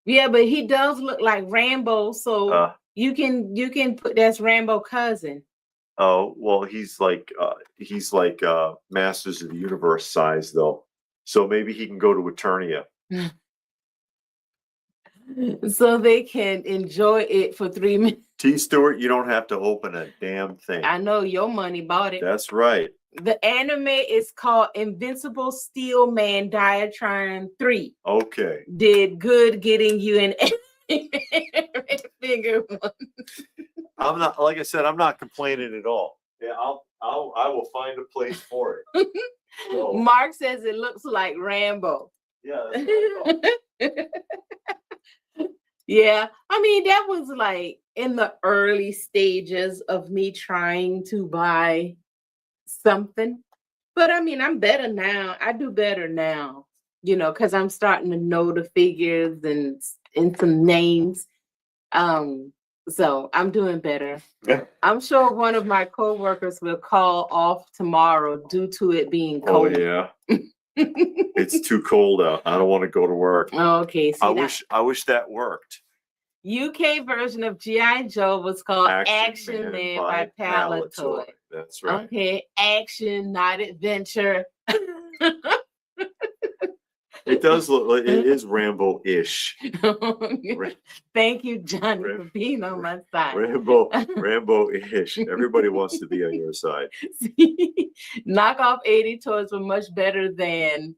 Yeah, but he does look like Rambo, so you can put that's Rambo cousin. Oh, well, he's like Masters of the Universe size though. So maybe he can go to Eternia. So they can enjoy it for 3 minutes. T. Stewart, you don't have to open a damn thing. I know your money bought it. That's right. The anime is called Invincible Steel Man Diatron 3. Okay. Did good getting you an figure one. I'm not, like I said, I'm not complaining at all. Yeah, I will find a place for it. So, Mark says it looks like Rambo. yeah. That's what I thought. Yeah, I mean, that was like in the early stages of me trying to buy something. But I mean, I'm better now. I do better now, because I'm starting to know the figures and some names. So I'm doing better. I'm sure one of my coworkers will call off tomorrow due to it being cold. Oh yeah. It's too cold out. I don't want to go to work. Okay. I wish that worked. UK version of G.I. Joe was called Action Man by Palatoy. That's right. Okay, action, not adventure. It does look like it is Rambo-ish. Thank you, Johnny, for being on my side. Rambo-ish. Everybody wants to be on your side. Knockoff 80 toys were much better than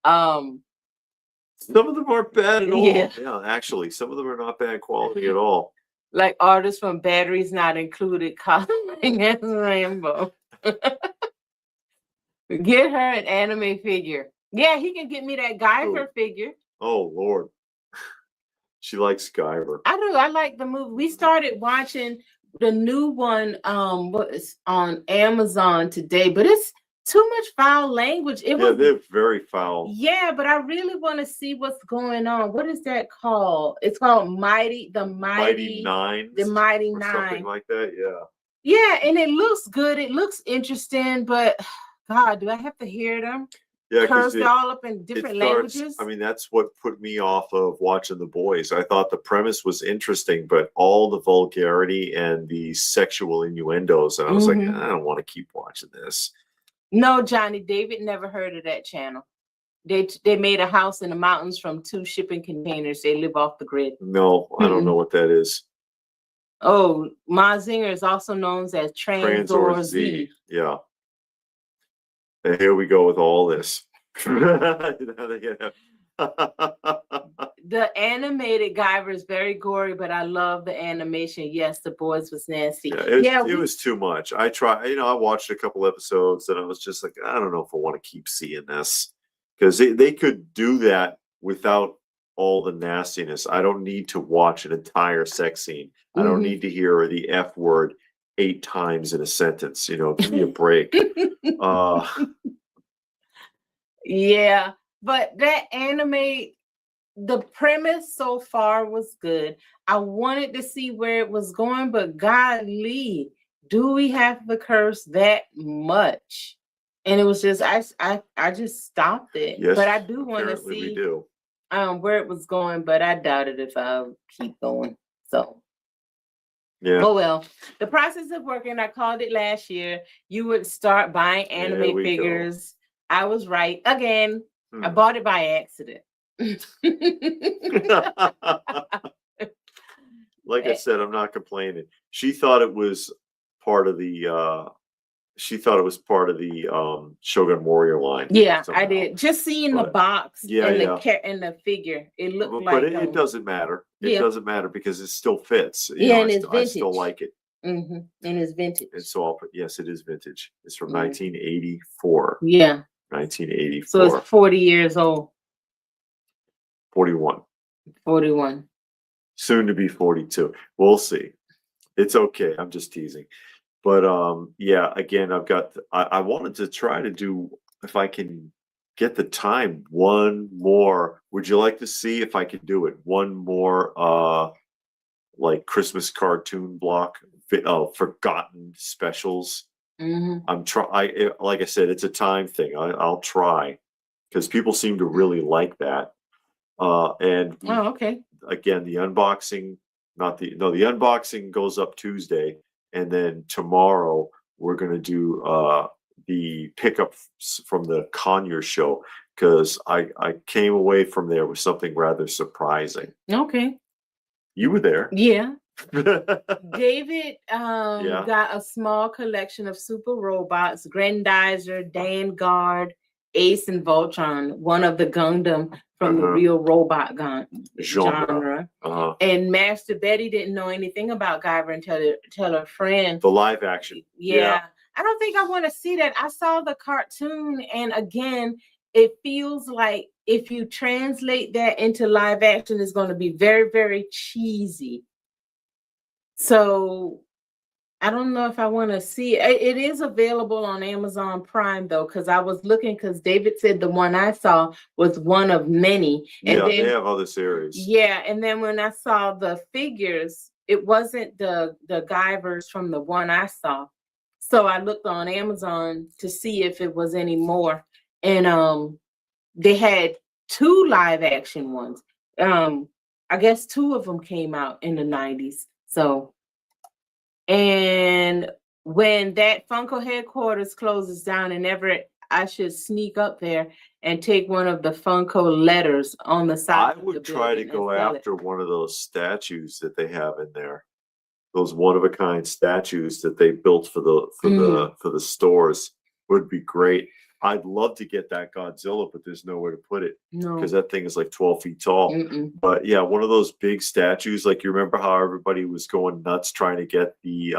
some of them aren't bad at all. Yeah. Yeah, actually, some of them are not bad quality at all. Like Artists from Batteries Not Included coloring as Rambo. Get her an anime figure. Yeah, he can get me that Guyver figure. Oh Lord. She likes Guyver. I do. I like the movie. We started watching the new one what is on Amazon today, but it's too much foul language. They're very foul. Yeah, but I really want to see what's going on. What is that called? It's called Mighty Nine. The Mighty or Nine. Something like that, yeah. Yeah, and it looks good. It looks interesting, but God, do I have to hear them? Yeah, cursed all up in different languages. I mean, that's what put me off of watching The Boys. I thought the premise was interesting, but all the vulgarity and the sexual innuendos, and I was like, I don't want to keep watching this. No, Johnny, David never heard of that channel. They made a house in the mountains from 2 shipping containers. They live off the grid. No, I don't know what that is. Oh, Mazinger is also known as Transor Z. Yeah. And here we go with all this. The animated Guyver is very gory, but I love the animation. Yes, The Boys was nasty. Yeah, it was too much. I watched a couple episodes and I was just like, I don't know if I want to keep seeing this, because they could do that without all the nastiness. I don't need to watch an entire sex scene. I don't need to hear the F word 8 times in a sentence. Give me a break. Yeah, but that anime, the premise so far was good. I wanted to see where it was going, but golly, do we have to curse that much? And it was just I just stopped it. Yes, but I do want to see we do. Where it was going, but I doubted if I'll keep going. So yeah. Oh well. The process of working, I called it last year. You would start buying anime figures. I was right again. I bought it by accident. Like I said, I'm not complaining. She thought it was part of the Shogun Warrior line. Yeah, somehow. I did. Just seeing the box and the figure, it looked like. But it doesn't matter. It doesn't matter because it still fits. And it's vintage. I still like it. And it's vintage. And so yes, it is vintage. It's from 1984. Yeah. 1984. So it's 40 years old. 41. 41. Soon to be 42. We'll see. It's okay. I'm just teasing. But yeah, again, I wanted to try to do, if I can get the time, one more. Would you like to see if I can do it? One more like Christmas cartoon block, forgotten specials. I'm like I said, it's a time thing. I'll try, because people seem to really like that. And okay. Again, the unboxing, the unboxing goes up Tuesday, and then tomorrow we're gonna do the pickups from the Conyers show, because I came away from there with something rather surprising. Okay. You were there. Yeah. David got a small collection of super robots, Grendizer, Vanguard, Ace, and Voltron, one of the Gundam from the real robot genre. And Master Betty didn't know anything about Guyver until tell her friend. The live action. Yeah. I don't think I want to see that. I saw the cartoon, and again, it feels like if you translate that into live action, it's going to be very, very cheesy. So I don't know if I want to see it. It is available on Amazon Prime though, because I was looking, because David said the one I saw was one of many. And they have other series. Yeah, and then when I saw the figures, it wasn't the Guyvers from the one I saw. So I looked on Amazon to see if it was any more, and they had 2 live action ones. I guess 2 of them came out in the 90s. So, and when that Funko headquarters closes down in Everett, I should sneak up there and take one of the Funko letters on the side. I would try to go after one of those statues that they have in there. Those one-of-a-kind statues that they built for the stores would be great. I'd love to get that Godzilla, but there's nowhere to put it because that thing is like 12 feet tall. But yeah, one of those big statues, like you remember how everybody was going nuts trying to get the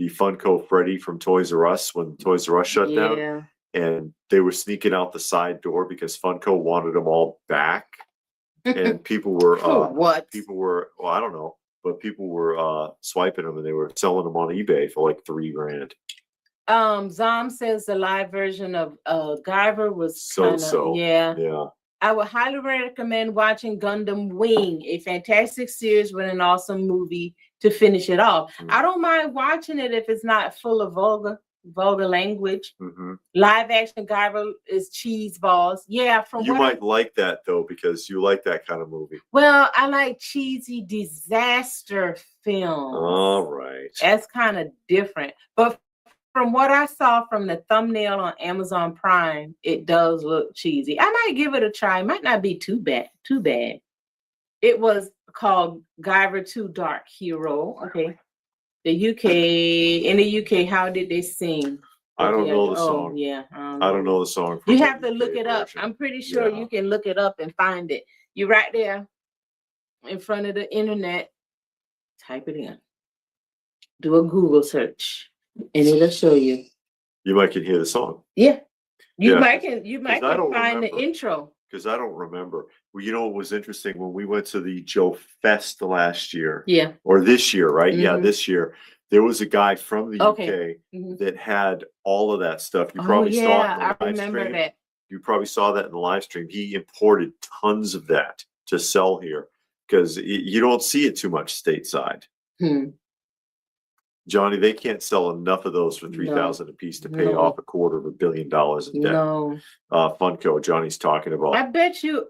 Funko Freddy from Toys R Us when Toys R Us shut down, and they were sneaking out the side door because Funko wanted them all back, and people were well, I don't know, but people were swiping them and they were selling them on eBay for like $3,000. Zom says the live version of Guyver was so. Yeah. I would highly recommend watching Gundam Wing, a fantastic series with an awesome movie to finish it off. I don't mind watching it if it's not full of vulgar language. Live action Guyver is cheese balls. Yeah, you might like that though, because you like that kind of movie. Well, I like cheesy disaster films. All right. That's kind of different. But from what I saw from the thumbnail on Amazon Prime, it does look cheesy. I might give it a try. It might not be too bad. It was called Guyver 2 Dark Hero. Okay. In the UK, how did they sing? I don't know the song. Yeah. I don't know the song. You have to look it up. I'm pretty sure you can look it up and find it. You're right there in front of the internet. Type it in. Do a Google search. And it'll show you. You might can hear the song. Yeah. You might can find the intro. Because I don't remember. Well, you know what was interesting when we went to the Joe Fest last year? Yeah. Or this year, right? Yeah, this year. There was a guy from the UK that had all of that stuff. You probably saw it in the live stream. That. You probably saw that in the live stream. He imported tons of that to sell here because you don't see it too much stateside. Johnny, they can't sell enough of those for $3,000 a piece to pay off $250 million in debt. Funko, Johnny's talking about. I bet you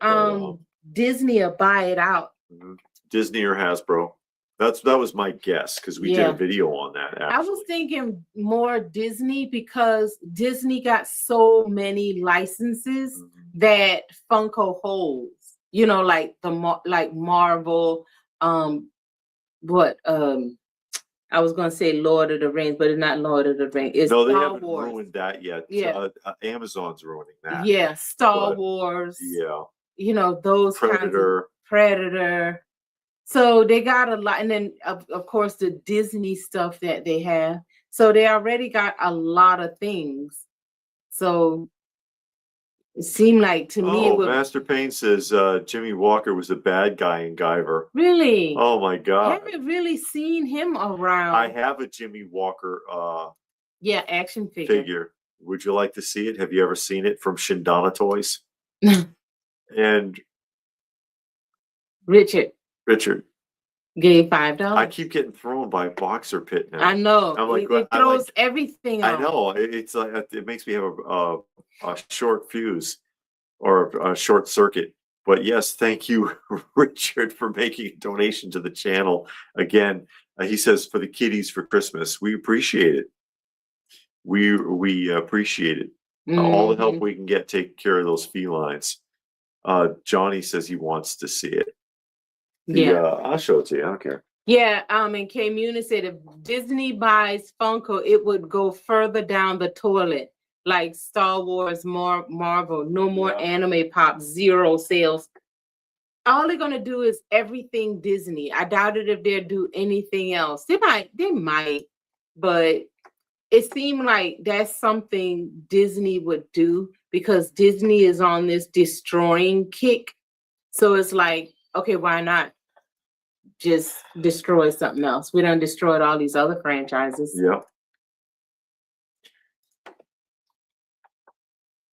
Disney will buy it out. Disney or Hasbro. That was my guess because we did a video on that. Actually. I was thinking more Disney because Disney got so many licenses that Funko holds. You know, like Marvel. I was going to say Lord of the Rings, but it's not Lord of the Rings. It's no, they Star haven't Wars. ruined that yet. Yeah. Amazon's ruining that. Yeah, Star Wars. Yeah. You know, those Predator. kinds of Predator. So they got a lot. And then, of course, the Disney stuff that they have. So they already got a lot of things. So it seemed like to me. Master Payne says Jimmy Walker was a bad guy in Guyver. Really? Oh my God! I haven't really seen him around. I have a Jimmy Walker. Action figure. Would you like to see it? Have you ever seen it from Shindana Toys? And Richard gave $5. I keep getting thrown by a boxer pit now. I know. I'm like, it throws everything out. I know. It's like it makes me have a short fuse or a short circuit. But yes, thank you, Richard, for making a donation to the channel. Again, he says for the kiddies for Christmas. We appreciate it. We appreciate it. All the help we can get, take care of those felines. Johnny says he wants to see it. I'll show it to you. I don't care. Yeah, and K Muni said if Disney buys Funko, it would go further down the toilet, like Star Wars, Marvel, no more anime pop, zero sales. All they're gonna do is everything Disney. I doubt it if they'll do anything else. They might, but it seemed like that's something Disney would do because Disney is on this destroying kick. So it's like, okay, why not just destroy something else? We done destroyed all these other franchises. Yeah.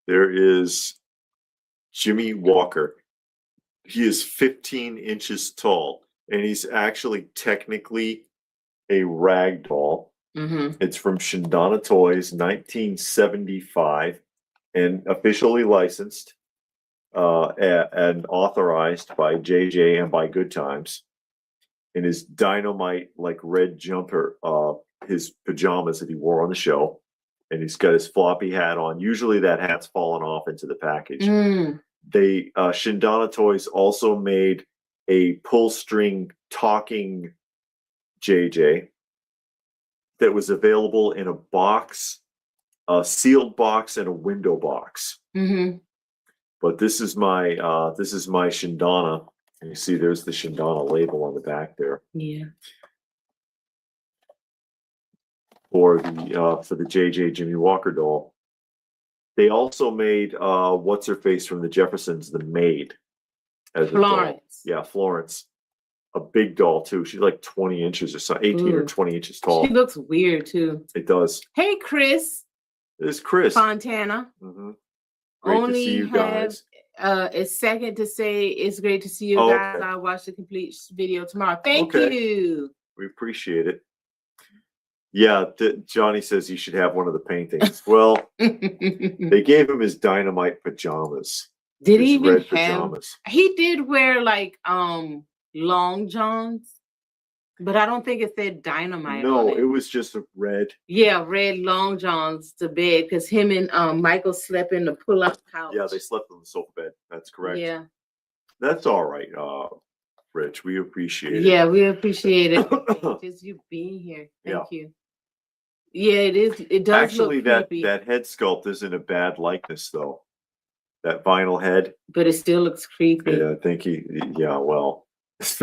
There is Jimmy Walker. He is 15 inches tall, and he's actually technically a rag doll. It's from Shindana Toys, 1975, and officially licensed and authorized by JJ and by Good Times. In his dynamite, like red jumper, his pajamas that he wore on the show, and he's got his floppy hat on. Usually that hat's fallen off into the package. They Shindana Toys also made a pull string talking JJ that was available in a box, a sealed box, and a window box. But this is my Shindana. And you see, there's the Shindana label on the back there. Yeah. For the JJ Jimmy Walker doll. They also made what's her face from the Jeffersons, the maid, as a doll. Yeah, Florence. A big doll too. She's like 20 inches or so, 18 or 20 inches tall. She looks weird too. It does. Hey, Chris. It's Chris Fontana. Great to see you guys. A second to say it's great to see you guys. Okay. I'll watch the complete video tomorrow. Thank you. We appreciate it. Yeah, Johnny says he should have one of the paintings. Well, they gave him his dynamite pajamas. Did he even have pajamas? He did wear like long johns, but I don't think it said dynamite. No, it was just a red. Yeah, red long johns to bed because him and Michael slept in the pull-up couch. Yeah, they slept on the sofa bed. That's correct. Yeah, that's all right, Rich. We appreciate it. Yeah, we appreciate it. Just you being here. Thank you. Yeah, it is. It does actually look creepy. that head sculpt isn't a bad likeness though. That vinyl head. But it still looks creepy. Yeah, I think well. He's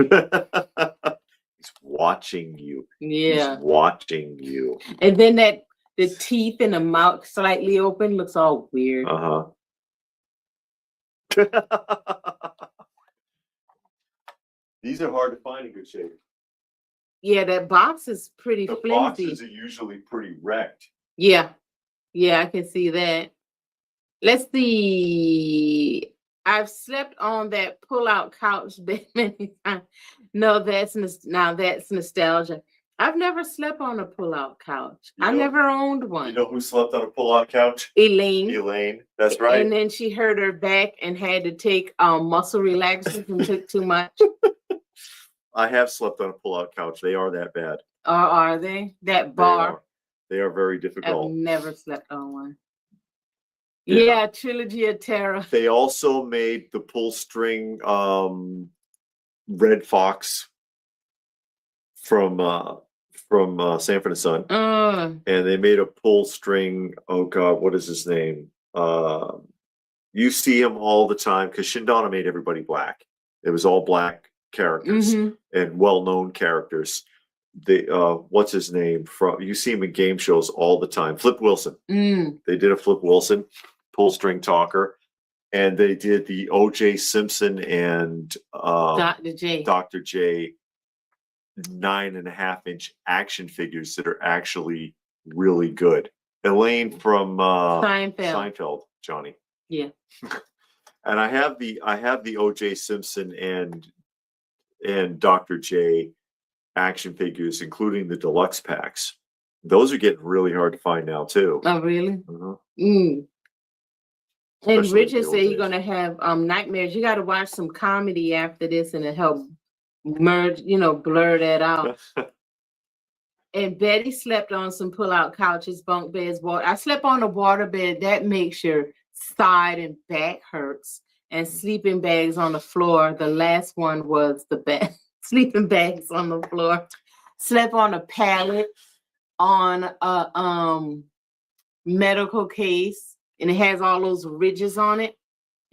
watching you. Yeah. He's watching you. And then the teeth and the mouth slightly open looks all weird. These are hard to find in good shape. Yeah, that box is pretty flimsy. Boxes are usually pretty wrecked. Yeah. Yeah, I can see that. Let's see. I've slept on that pull-out couch bed many times. No, that's nostalgia. I've never slept on a pull-out couch. I never owned one. You know who slept on a pull-out couch? Elaine. That's right. And then she hurt her back and had to take muscle relaxers and took too much. I have slept on a pull-out couch. They are that bad. Are they? That bar. They are very difficult. I've never slept on one. Yeah, Trilogy of Terror. They also made the pull string Red Fox from Sanford and Son. And they made a pull string, oh God, what is his name? You see him all the time because Shindana made everybody black. It was all black characters and well-known characters. They what's his name? You see him in game shows all the time. Flip Wilson. They did a Flip Wilson pull string talker, and they did the O.J. Simpson and Dr. J 9.5-inch action figures that are actually really good. Elaine from Seinfeld, Johnny. Yeah. And I have the O.J. Simpson and Dr. J action figures, including the deluxe packs. Those are getting really hard to find now too. Oh, really? And Richard said you're gonna have nightmares. You got to watch some comedy after this, and it help merge, blur that out. And Betty slept on some pull-out couches, bunk beds, water. I slept on a water bed that makes your side and back hurts, and sleeping bags on the floor. The last one was the best. sleeping bags on the floor. Slept on a pallet on a medical case, and it has all those ridges on it.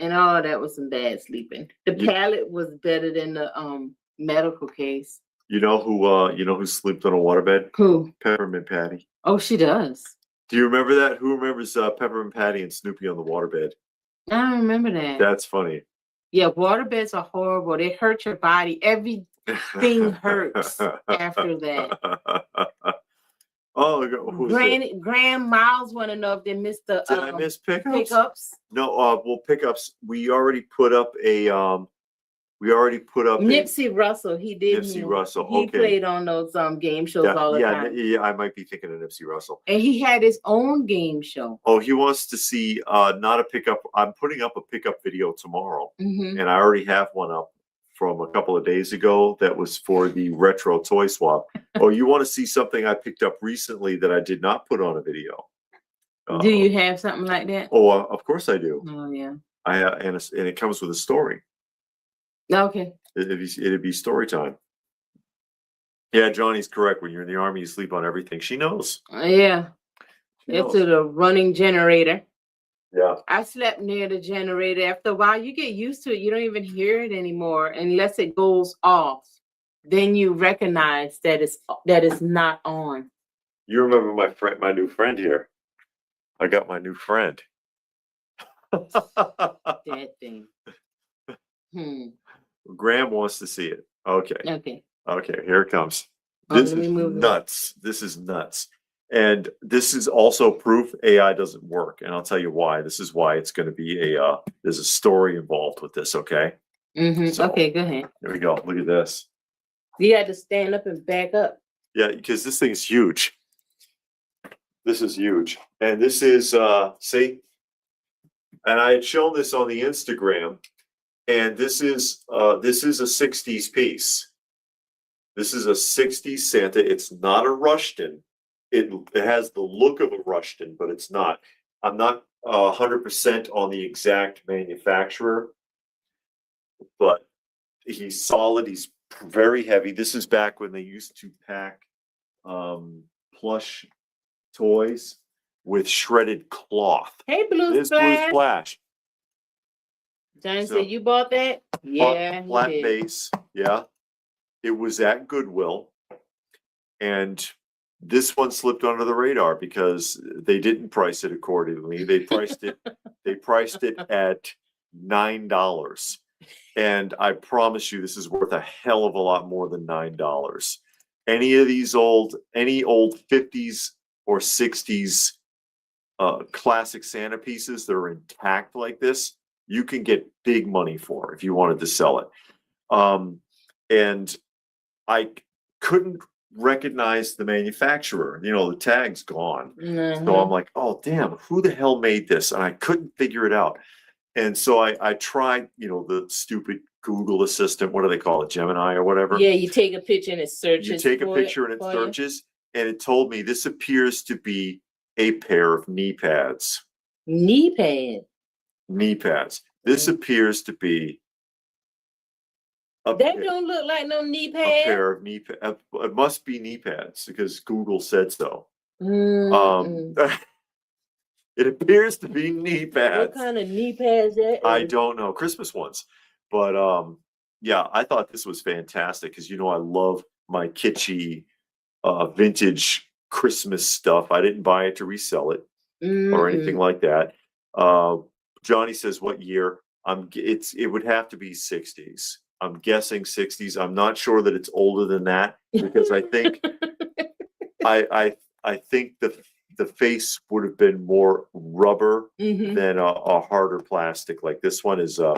And all that was some bad sleeping. The pallet was better than the medical case. You know who slept on a waterbed? Who? Peppermint Patty. Oh, she does. Do you remember that? Who remembers Peppermint Patty and Snoopy on the waterbed? I don't remember that. That's funny. Yeah, waterbeds are horrible. They hurt your body. Everything hurts after that. Oh, Grand Miles want to know if they missed the. Did I miss pickups? Pickups. No. Well, pickups. We already put up a. Nipsey Russell. He did. Nipsey Russell. He played on those game shows all the time. Yeah, I might be thinking of Nipsey Russell. And he had his own game show. Oh, he wants to see not a pickup. I'm putting up a pickup video tomorrow, Mm-hmm. and I already have one up from a couple of days ago that was for the retro toy swap. Oh, you want to see something I picked up recently that I did not put on a video? Do you have something like that? Oh, of course I do. Oh yeah. And it comes with a story. Okay. It'd be story time. Yeah, Johnny's correct. When you're in the Army, you sleep on everything. She knows. Yeah. It's a running generator. Yeah. I slept near the generator. After a while, you get used to it. You don't even hear it anymore unless it goes off. Then you recognize that it's not on. You remember my new friend here. I got my new friend. That thing. Graham wants to see it. Okay. Okay, here it comes. This is nuts. This is nuts. And this is also proof AI doesn't work. And I'll tell you why. This is why it's going to be there's a story involved with this, okay? Mm-hmm. So, okay, go ahead. Here we go. Look at this. You had to stand up and back up. Yeah, because this thing's huge. This is huge. And this is, see? And I had shown this on the Instagram. And this is a 60s piece. This is a 60s Santa. It's not a Rushton. It has the look of a Rushton, but it's not. I'm not 100% on the exact manufacturer, but he's solid. He's very heavy. This is back when they used to pack plush toys with shredded cloth. Hey, Blue Splash. Johnny said you bought that? Yeah. Flat base. Yeah. It was at Goodwill. And this one slipped under the radar because they didn't price it accordingly. They priced it at $9. And I promise you this is worth a hell of a lot more than $9. Any of these old 50s or 60s classic Santa pieces that are intact like this, you can get big money for if you wanted to sell it. And I couldn't recognize the manufacturer. The tag's gone. Mm-hmm. So I'm like, oh, damn, who the hell made this? And I couldn't figure it out. And so I tried, the stupid Google assistant, what do they call it, Gemini or whatever? Yeah, you take a picture and it searches. You take a picture and it searches, and it told me this appears to be a pair of knee pads. Knee pads? Knee pads. This appears to be that don't look like no knee pads. A pair of knee pads. It must be knee pads because Google said so. It appears to be knee pads. What kind of knee pads that is? I don't know. Christmas ones. But yeah, I thought this was fantastic because I love my kitschy vintage Christmas stuff. I didn't buy it to resell it or anything like that. Johnny says, what year? It would have to be 60s. I'm guessing 60s. I'm not sure that it's older than that because I think I think the face would have been more rubber than a harder plastic. Like this one is a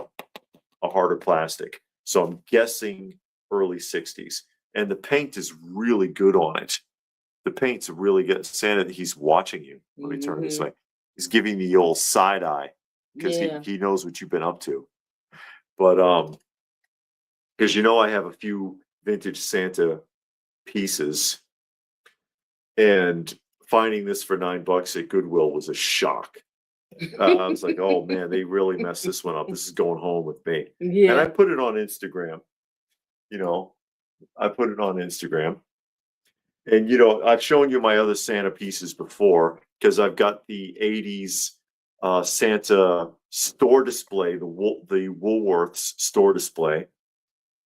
harder plastic. So I'm guessing early 60s. And the paint is really good on it. The paint's really good. Santa, he's watching you. Let me turn this way. He's giving me the old side eye because he knows what you've been up to. But because I have a few vintage Santa pieces, and finding this for $9 at Goodwill was a shock. I was like, oh man, they really messed this one up. This is going home with me. Yeah. And I put it on Instagram, I put it on Instagram. And you know, I've shown you my other Santa pieces before because I've got the 80s Santa store display, the Woolworths store display,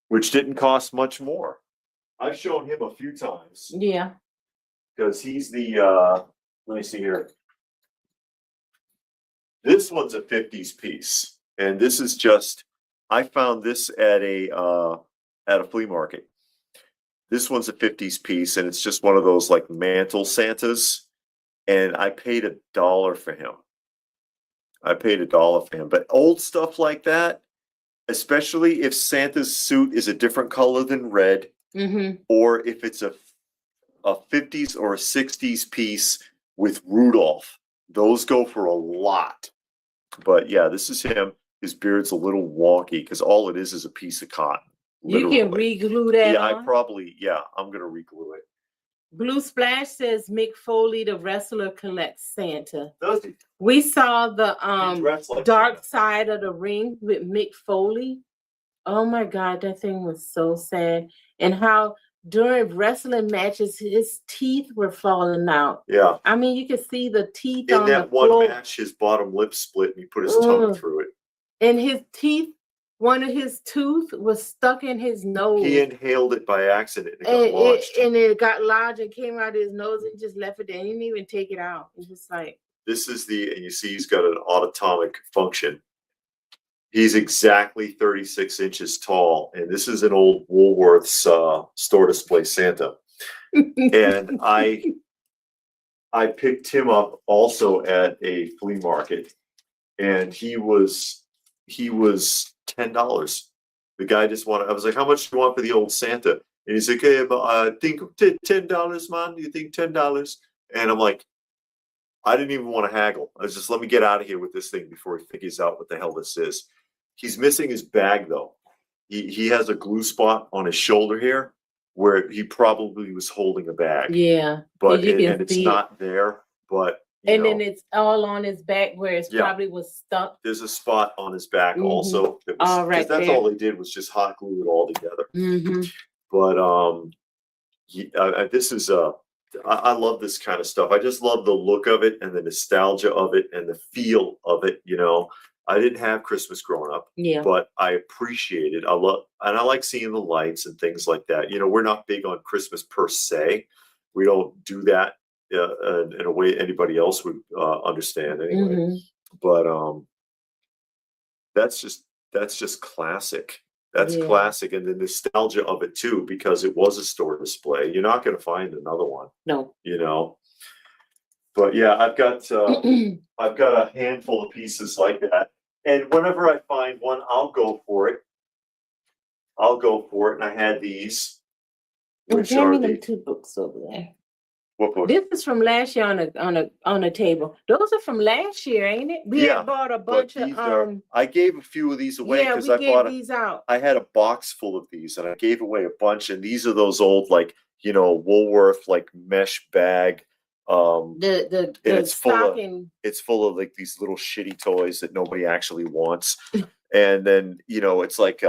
which didn't cost much more. I've shown him a few times. Yeah. Because he's the let me see here. This one's a 50s piece. And this is just I found this at a flea market. This one's a 50s piece, and it's just one of those like mantle Santas. And I paid $1 for him. But old stuff like that, especially if Santa's suit is a different color than red, or if it's a 50s or a 60s piece with Rudolph, those go for a lot. But yeah, this is him. His beard's a little wonky because all it is a piece of cotton. Literally. You can re-glue that Yeah, on. I'm gonna re-glue it. Blue Splash says Mick Foley, the wrestler, collects Santa. Does he? We saw the Like Dark Santa. Side of the Ring with Mick Foley. Oh my God, that thing was so sad. And how during wrestling matches, his teeth were falling out. Yeah. I mean, you could see the teeth In on the that one floor. match, his bottom lip split and he put his tongue through it. And his teeth, one of his tooth was stuck in his nose. He inhaled it by accident and it got lodged. And it got lodged and came out of his nose and just left it there. He didn't even take it out. It's just like. This is and you see he's got an autotomic function. He's exactly 36 inches tall. And this is an old Woolworths store display Santa. And I picked him up also at a flea market. And he was $10. The guy just wanted, I was like, how much do you want for the old Santa? And he's like, hey, but I think $10, man. You think $10? And I'm like, I didn't even want to haggle. I was just, let me get out of here with this thing before he figures out what the hell this is. He's missing his bag though. He has a glue spot on his shoulder here where he probably was holding a bag. Yeah. But and it's not there. But and then it's all on his back where it's probably was stuck. There's a spot on his back also. That was, all right, that's all they did was just hot glue it all together. But this is I love this kind of stuff. I just love the look of it and the nostalgia of it and the feel of it. You know, I didn't have Christmas growing up, but I appreciate it. I like seeing the lights and things like that. You know, we're not big on Christmas per se. We don't do that in a way anybody else would understand anyway. But that's just classic. That's classic, and the nostalgia of it too, because it was a store display. You're not going to find another one. No, you know. But yeah, I've got a handful of pieces like that, and whenever I find one, I'll go for it. And I had these. Which are the 2 books over there. What book? This is from last year on a table. Those are from last year, ain't it? We had bought a bunch of I gave a few of these away because we gave these out. I had a box full of these and I gave away a bunch, and these are those old, like, you know, Woolworth like mesh bag. It's full of like these little shitty toys that nobody actually wants. And then, you know, it's like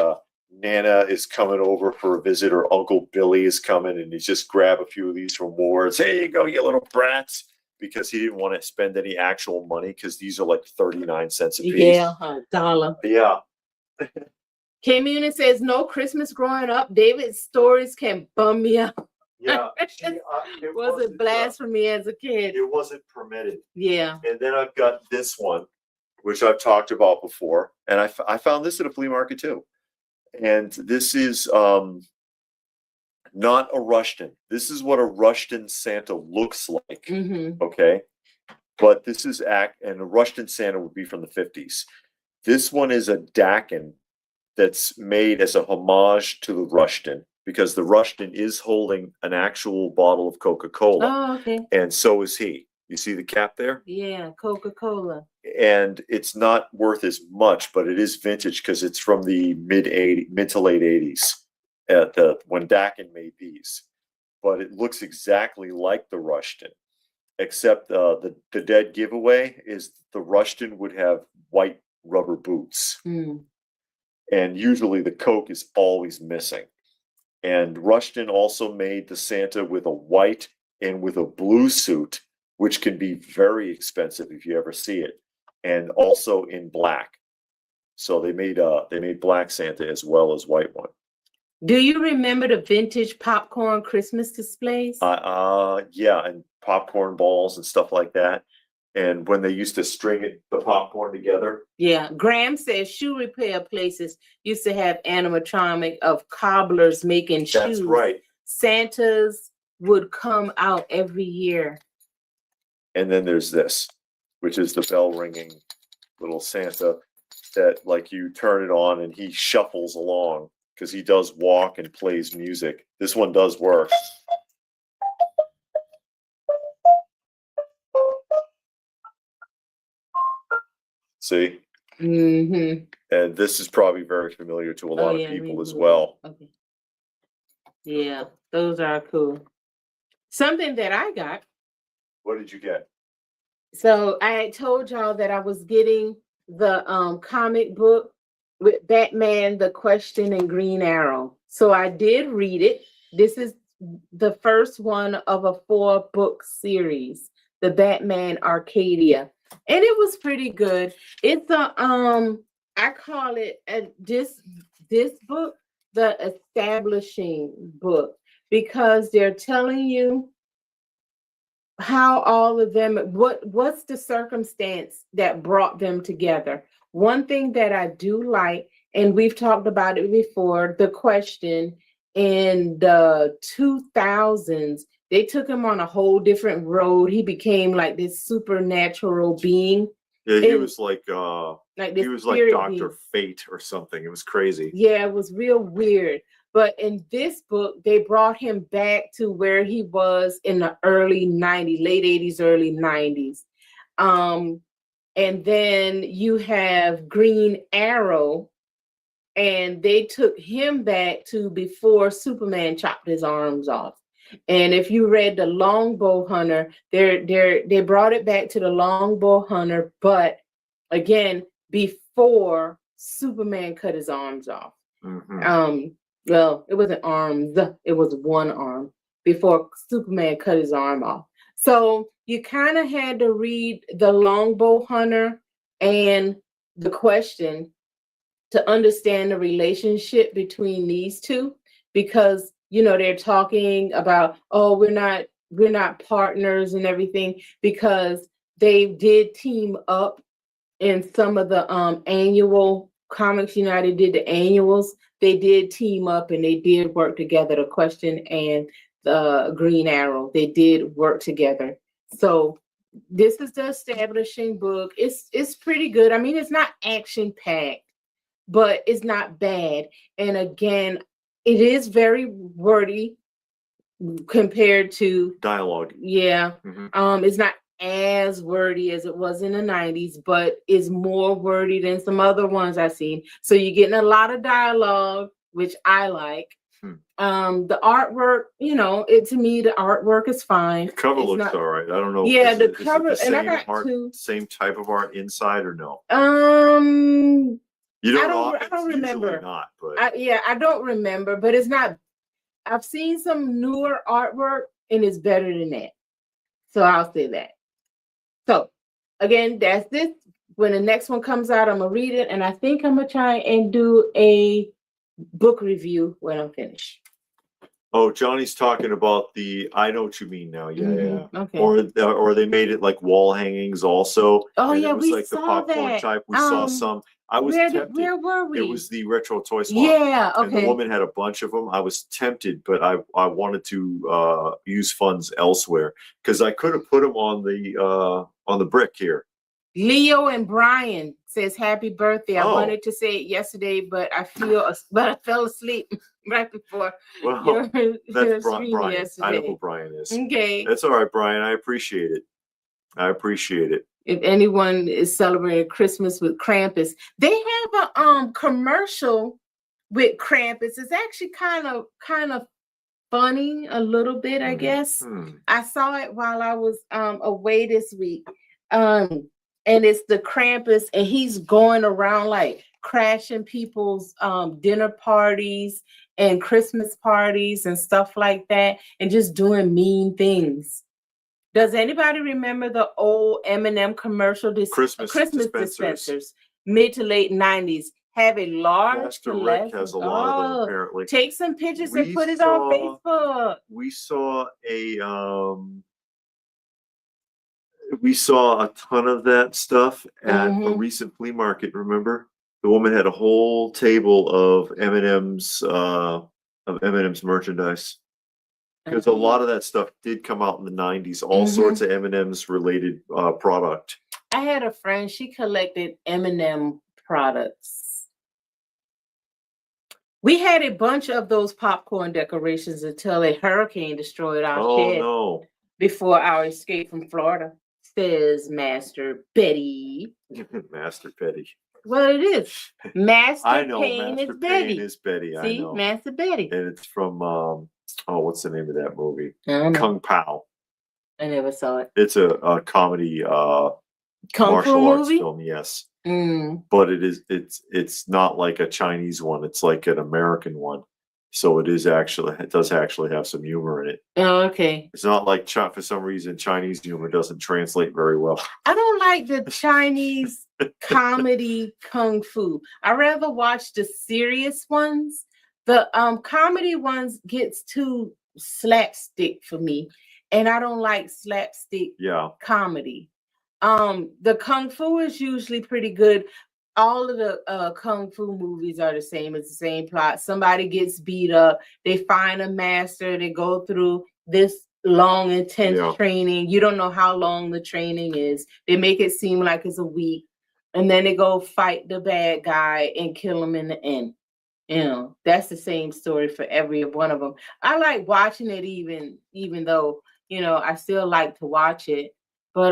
Nana is coming over for a visit, or Uncle Billy is coming, and you just grab a few of these from Ward's. Here you go, you little brats, because he didn't want to spend any actual money because these are like 39 cents a piece. Yeah, $1. Yeah. Community says no Christmas growing up. David's stories can bum me out. Yeah, it wasn't blasphemy as a kid. It wasn't permitted. Yeah. And then I've got this one, which I've talked about before, and I found this at a flea market too. And this is not a Rushton. This is what a Rushton Santa looks like. Okay. But this is and a Rushton Santa would be from the 50s. This one is a Dakin that's made as a homage to the Rushton, because the Rushton is holding an actual bottle of Coca-Cola. Oh, okay. And so is he. You see the cap there? Yeah, Coca-Cola. And it's not worth as much, but it is vintage because it's from the mid to late 80s when Dakin made these. But it looks exactly like the Rushton, except the dead giveaway is the Rushton would have white rubber boots. And usually the Coke is always missing. And Rushton also made the Santa with a white and with a blue suit, which can be very expensive if you ever see it, and also in black. So they made black Santa as well as white one. Do you remember the vintage popcorn Christmas displays? Yeah, and popcorn balls and stuff like that. And when they used to string the popcorn together. Yeah, Graham says shoe repair places used to have animatronic of cobblers making shoes. That's right. Santas would come out every year. And then there's this, which is the bell ringing little Santa that, like, you turn it on and he shuffles along because he does walk and plays music. This one does work. See? Mm-hmm. And this is probably very familiar to a lot of people as well. Okay. Yeah, those are cool. Something that I got. What did you get? So I had told y'all that I was getting the comic book with Batman, The Question, and Green Arrow. So I did read it. This is the first one of a 4-book series, the Batman Arcadia. And it was pretty good. It's a I call it this book the establishing book, because they're telling you how all of them, what's the circumstance that brought them together. One thing that I do like, and we've talked about it before, The Question, in the 2000s, they took him on a whole different road. He became like this supernatural being. Yeah, he was like Dr. Fate or something. It was crazy. Yeah, it was real weird. But in this book, they brought him back to where he was in the early 90s, late 80s, early 90s. And then you have Green Arrow, and they took him back to before Superman chopped his arms off. And if you read The Longbow Hunter, they brought it back to The Longbow Hunter, but again, before Superman cut his arms off. Mm-hmm. Well, it wasn't arms, it was one arm before Superman cut his arm off. So you kind of had to read The Longbow Hunter and The Question to understand the relationship between these two, because they're talking about, oh, we're not partners and everything, because they did team up in some of the annual Comics United did the annuals. They did team up and they did work together. The Question and the Green Arrow, they did work together. So this is the establishing book. It's pretty good. I mean, it's not action packed, but it's not bad. And again, it is very wordy compared to dialogue. Yeah. Mm-hmm. It's not as wordy as it was in the 90s, but is more wordy than some other ones I've seen. So you're getting a lot of dialogue, which I like. The artwork, to me, the artwork is fine. The cover looks all right. I don't know. Yeah, the cover, and I got same type of art inside, or no? You don't. I don't remember. Not, but I don't remember. But it's not. I've seen some newer artwork, and it's better than that. So I'll say that. So again, that's this. When the next one comes out, I'm gonna read it, and I think I'm gonna try and do a book review when I'm finished. Oh, Johnny's talking about the. I know what you mean now. Yeah, Mm-hmm. yeah. Okay. Or they made it like wall hangings also. Oh yeah, it was we like saw the popcorn that. type. We saw some. I was tempted. Where were we? It was the retro toy swap. Yeah, okay. And the woman had a bunch of them. I was tempted, but I wanted to use funds elsewhere because I could have put them on the brick here. Leo and Brian says happy birthday. I wanted to say it yesterday, but I fell asleep right before that's stream Brian. yesterday. I know who Brian is. Okay. That's all right, Brian. I appreciate it. If anyone is celebrating Christmas with Krampus, they have a commercial with Krampus. It's actually kind of funny a little bit, I guess. I saw it while I was away this week. And it's the Krampus, and he's going around like crashing people's dinner parties and Christmas parties and stuff like that, and just doing mean things. Does anybody remember the old M&M commercial Christmas dispensers, mid to late 90s? Have a large Master Rec has a lot of them, apparently. Take some pictures and put it on Facebook. We saw a ton of that stuff at a recent flea market. Remember, the woman had a whole table of M&M's merchandise. Because a lot of that stuff did come out in the 90s, all sorts of M&M's related product. I had a friend, she collected M&M products. We had a bunch of those popcorn decorations until a hurricane destroyed our shed before our escape from Florida, says Master Betty. Master Betty. Well, it is. Master I know, Payne Master is Betty. Payne is Betty. See, I know. Master Betty. And it's from, what's the name of that movie? Kung Pao. I never saw it. It's a comedy martial arts film, yes. But it's not like a Chinese one. It's like an American one. So it does actually have some humor in it. Oh, okay. It's not like for some reason Chinese humor doesn't translate very well. I don't like the Chinese comedy kung fu. I rather watch the serious ones. The comedy ones gets too slapstick for me, and I don't like slapstick comedy. The kung fu is usually pretty good. All of the kung fu movies are the same. It's the same plot. Somebody gets beat up. They find a master. They go through this long, intense training. You don't know how long the training is. They make it seem like it's a week. And then they go fight the bad guy and kill him in the end. You know, that's the same story for every one of them. I like watching it even though, I still like to watch it. But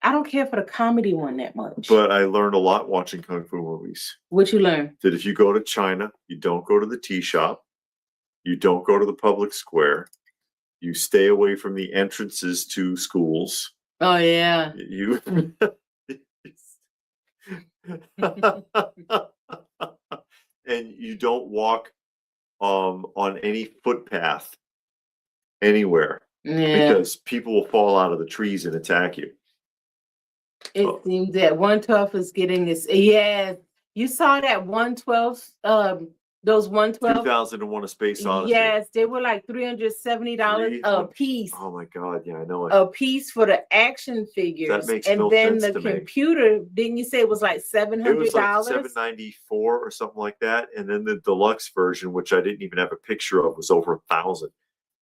I don't care for the comedy one that much. But I learned a lot watching kung fu movies. What you learn? That if you go to China, you don't go to the tea shop. You don't go to the public square. You stay away from the entrances to schools. Oh, yeah. You and you don't walk on any footpath anywhere. Yeah. Because people will fall out of the trees and attack you. It seems that 112 is getting this. Yeah, you saw that 112. Those 112. 2001: A Space Odyssey. Yes, they were like $370 a piece. Oh my God! Yeah, I know it. A piece for the action figures. That makes and no then sense the to computer. Didn't you say it was like $700? It was like $794 or something like that. And then the deluxe version, which I didn't even have a picture of, was over $1,000.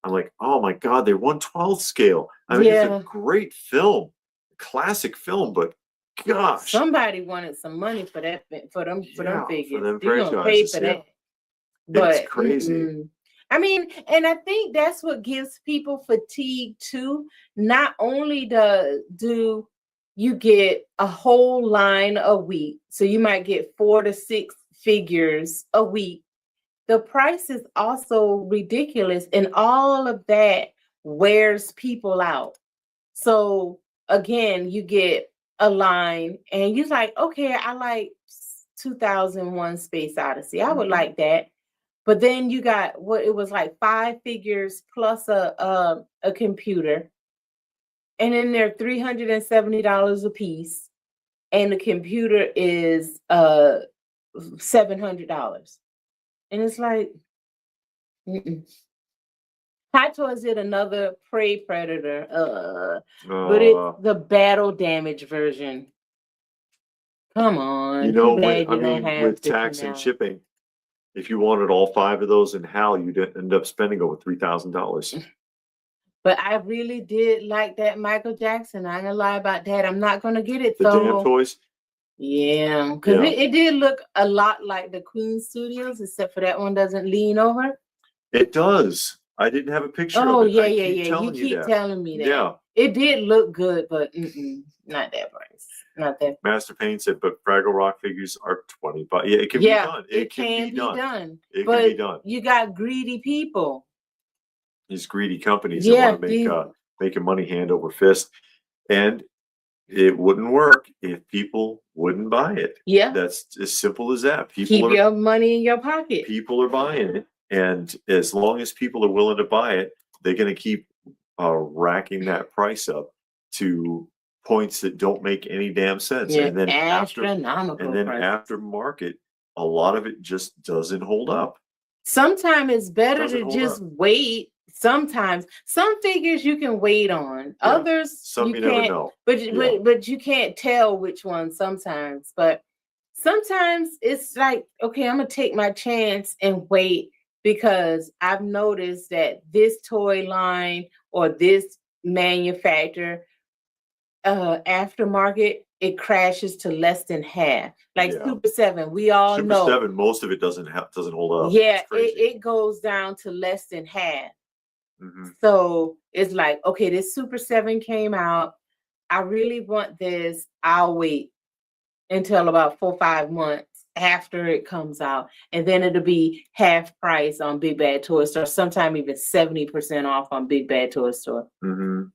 I'm like, oh my God, they're 1/12 scale. I mean, it's a great film, classic film, but gosh, somebody wanted some money for that, for them figures. For them They're gonna pay for that. But it's crazy. I mean, and I think that's what gives people fatigue too. Not only do you get a whole line a week, so you might get 4 to 6 figures a week. The price is also ridiculous, and all of that wears people out. So again, you get a line, and you're like, okay, I like 2001: Space Odyssey. I would like that. But then you got it was like 5 figures plus a computer, and then they're $370 a piece, and the computer is $700. And it's like, Hot Toys did another Prey Predator, but it's the battle damage version. Come on. With tax and shipping, if you wanted all 5 of those in HAL, you'd end up spending over $3,000. But I really did like that Michael Jackson. I ain't gonna lie about that. I'm not gonna get it. The damn toys. Yeah, because it did look a lot like the Queen Studios, except for that one doesn't lean over. It does. I didn't have a picture of it. Oh, yeah. You keep telling me that. Yeah. It did look good, but not that price. Not that. Master Payne said, but Fraggle Rock figures are $20. Yeah, it can be done. It can be done. It can be done. You got greedy people. These greedy companies that want to making money hand over fist. And it wouldn't work if people wouldn't buy it. Yeah. That's as simple as that. Keep your money in your pocket. People are buying it. And as long as people are willing to buy it, they're going to keep racking that price up to points that don't make any damn sense. Yeah, And then astronomical price. after market, a lot of it just doesn't hold up. Sometimes it's better Doesn't to hold just up. wait. Sometimes some figures you can wait on. Yeah, Others some you can't, never know. but you can't tell which one sometimes. But sometimes it's like, okay, I'm gonna take my chance and wait because I've noticed that this toy line or this manufacturer aftermarket, it crashes to less than half. Like Yeah. Super 7, we all Super know. 7, most of it doesn't hold up. Yeah, It's crazy. it goes down to less than half. Mhm. So it's like, okay, this Super 7 came out. I really want this. I'll wait until about 4 or 5 months after it comes out. And then it'll be half price on Big Bad Toy Store, sometime even 70% off on Big Bad Toy Store. Mhm.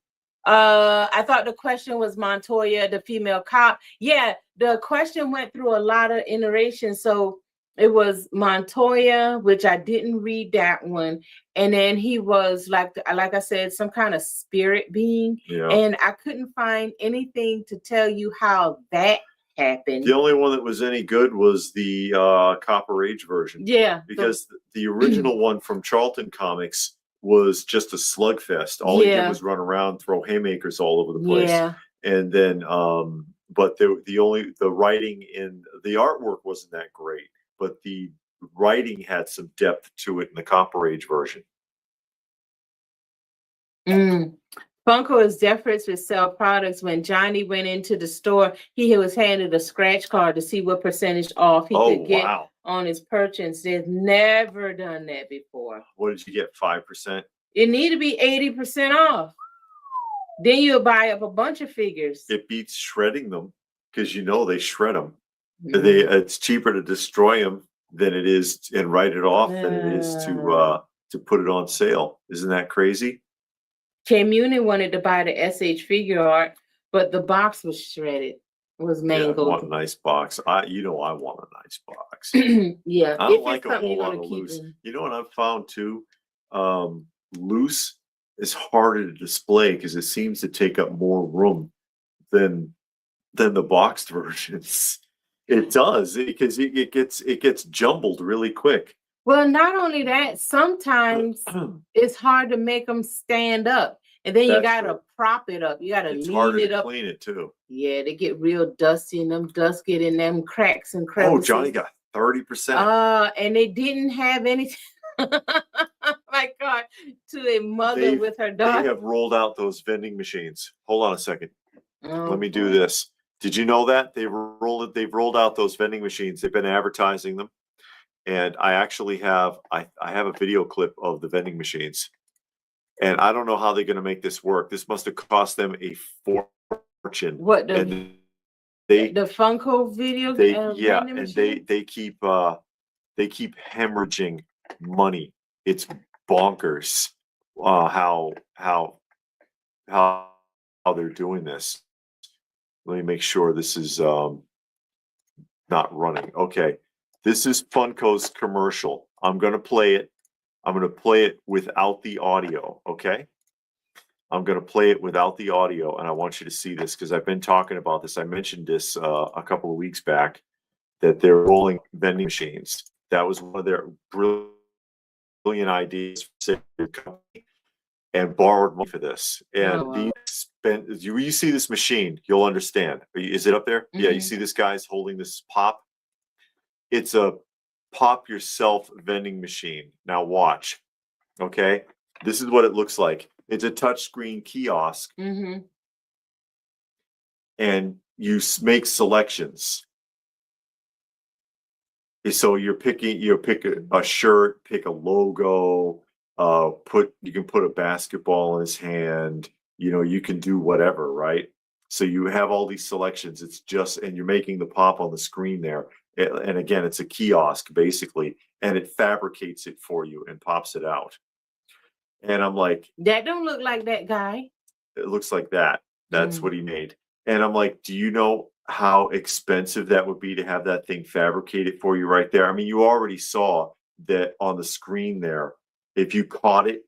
I thought the question was Montoya, the female cop. Yeah, the question went through a lot of iterations. So it was Montoya, which I didn't read that one. And then he was like I said, some kind of spirit being. Yeah. And I couldn't find anything to tell you how that happened. The only one that was any good was the Copper Age version. Yeah. Because the original one from Charlton Comics was just a slugfest. All he did was run around, throw haymakers all over the place. Yeah. And then but the writing in the artwork wasn't that great, but the writing had some depth to it in the Copper Age version. Funko is desperate to sell products. When Johnny went into the store, he was handed a scratch card to see what percentage off he could get on his purchase. They've never done that before. What did you get? 5%? It need to be 80% off. Then you'll buy up a bunch of figures. It beats shredding them because they shred them. It's cheaper to destroy them than it is and write it off than it is to put it on sale. Isn't that crazy? K-Muni wanted to buy the SH figure art, but the box was shredded. It was mangled. Yeah, I want a nice box. I want a nice box. Yeah, I don't like a whole lot of loose. You know what I've found too? Loose is harder to display because it seems to take up more room than the boxed versions. It does because it gets jumbled really quick. Well, not only that, sometimes it's hard to make them stand up. And then you got to prop it up. You got to lean it up. It's harder to clean it too. Yeah, they get real dusty and them dust get in them cracks and crevices. Oh, Johnny got 30%. And they didn't have anything. My God, to a mother with her daughter. They have rolled out those vending machines. Hold on a second. Let me do this. Did you know that they've rolled out those vending machines? They've been advertising them. And I actually have I have a video clip of the vending machines, and I don't know how they're going to make this work. This must have cost them a fortune. What the Funko video? They keep hemorrhaging money. It's bonkers how they're doing this. Let me make sure this is not running. Okay. This is Funko's commercial. I'm going to play it. I'm going to play it without the audio, okay? I'm going to play it without the audio, and I want you to see this because I've been talking about this. I mentioned this a couple of weeks back, that they're rolling vending machines. That was one of their brilliant ideas for the company, and borrowed money for this. And you see this machine, you'll understand. Is it up there? Yeah, you see this guy's holding this pop. It's a pop yourself vending machine. Now watch. Okay. This is what it looks like. It's a touchscreen kiosk. And you make selections. So you pick a shirt, pick a logo, you can put a basketball in his hand, you can do whatever, right? So you have all these selections. And you're making the pop on the screen there. And again, it's a kiosk basically, and it fabricates it for you and pops it out. And I'm like, that don't look like that guy. It looks like that. That's what he made. And I'm like, do you know how expensive that would be to have that thing fabricated for you right there? I mean, you already saw that on the screen there, if you caught it,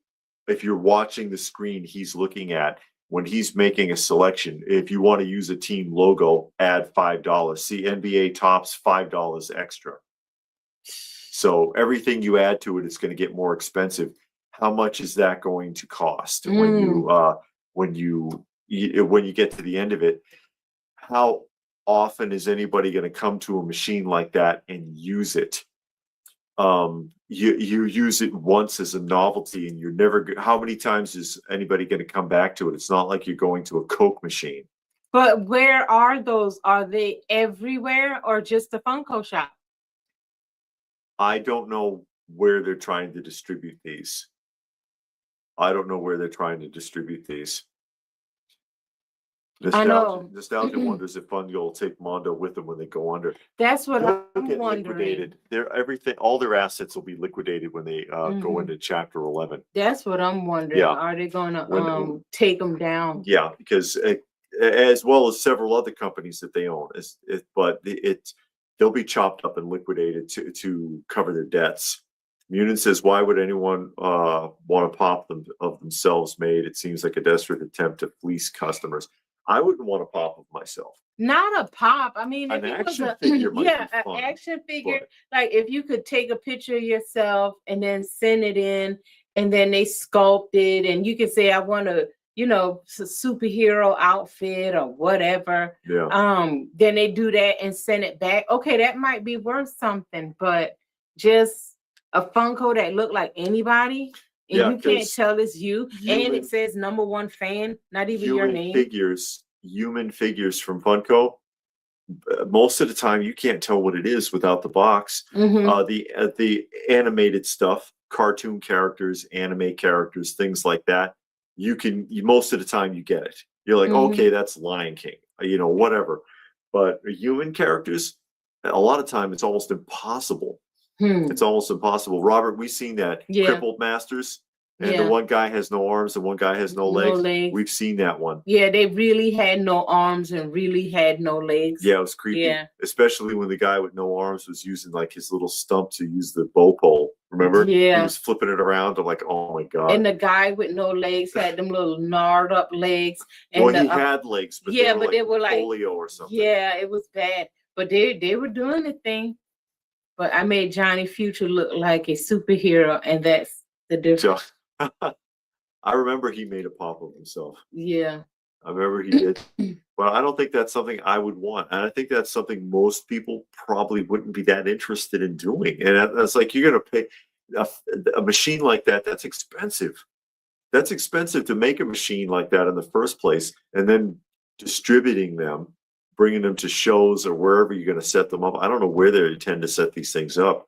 if you're watching the screen he's looking at, when he's making a selection, if you want to use a team logo, add $5. See NBA Topps, $5 extra. So everything you add to it is going to get more expensive. How much is that going to cost when you get to the end of it? How often is anybody going to come to a machine like that and use it? You use it once as a novelty, and you're never. How many times is anybody going to come back to it? It's not like you're going to a Coke machine. But where are those? Are they everywhere or just the Funko shop? I don't know where they're trying to distribute these. I don't know where they're trying to distribute these. Nostalgia wonders if Funko will take Mondo with them when they go under. That's what I'm get wondering. Liquidated. All their assets will be liquidated when they go into Chapter 11. That's what I'm wondering. Yeah. Are they going to take them down? Yeah, because as well as several other companies that they own, they'll be chopped up and liquidated to cover their debts. Munin says, why would anyone want to pop them of themselves made? It seems like a desperate attempt to fleece customers. I wouldn't want to pop of myself. Not a pop. I mean, an if it was action figure might be an fun, action figure, like if you could take a picture of yourself and then send it in, and then they sculpt it, and you can say, I want a superhero outfit or whatever. Yeah. Then they do that and send it back. Okay, that might be worth something, but just a Funko that look like anybody. And you can't tell it's you. And it says #1 fan, not even your name. Human figures from Funko. Most of the time, you can't tell what it is without the box. The animated stuff, cartoon characters, anime characters, things like that. Most of the time you get it. You're like, okay, that's Lion King, whatever. But human characters, a lot of time it's almost impossible. It's almost impossible. Robert, we've seen that. Crippled Masters, and the one guy has no arms and one guy has no legs. We've seen that one. Yeah, they really had no arms and really had no legs. Yeah, it was creepy. Yeah. Especially when the guy with no arms was using like his little stump to use the bow pole. Remember? Yeah. He was flipping it around. I'm like, oh my God. And the guy with no legs had them little gnarled up legs. And he had legs, but they were like polio or something. Yeah, it was bad. But they were doing the thing. But I made Johnny Future look like a superhero, and that's the difference. I remember he made a pop of himself. Yeah. I remember he did. But I don't think that's something I would want. And I think that's something most people probably wouldn't be that interested in doing. And that's like, you're going to pay a machine like that. That's expensive. That's expensive to make a machine like that in the first place. And then distributing them, bringing them to shows or wherever you're going to set them up. I don't know where they tend to set these things up.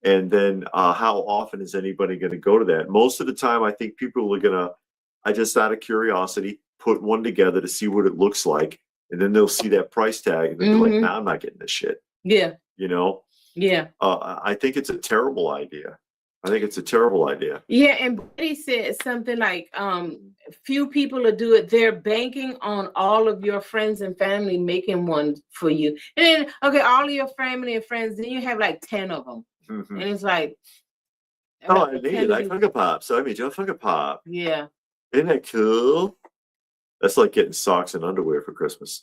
And then how often is anybody going to go to that? Most of the time, I think people are going to, just out of curiosity, put one together to see what it looks like. And then they'll see that price tag and they'll be like, nah, I'm not getting this shit. Yeah. Yeah. I think it's a terrible idea. Yeah, and Betty said something like, few people will do it. They're banking on all of your friends and family making one for you. And then, okay, all of your family and friends, then you have like 10 of them. And it's like, I need like Funko Pop. So I made you a Funko Pop. Yeah. Isn't that cool? That's like getting socks and underwear for Christmas.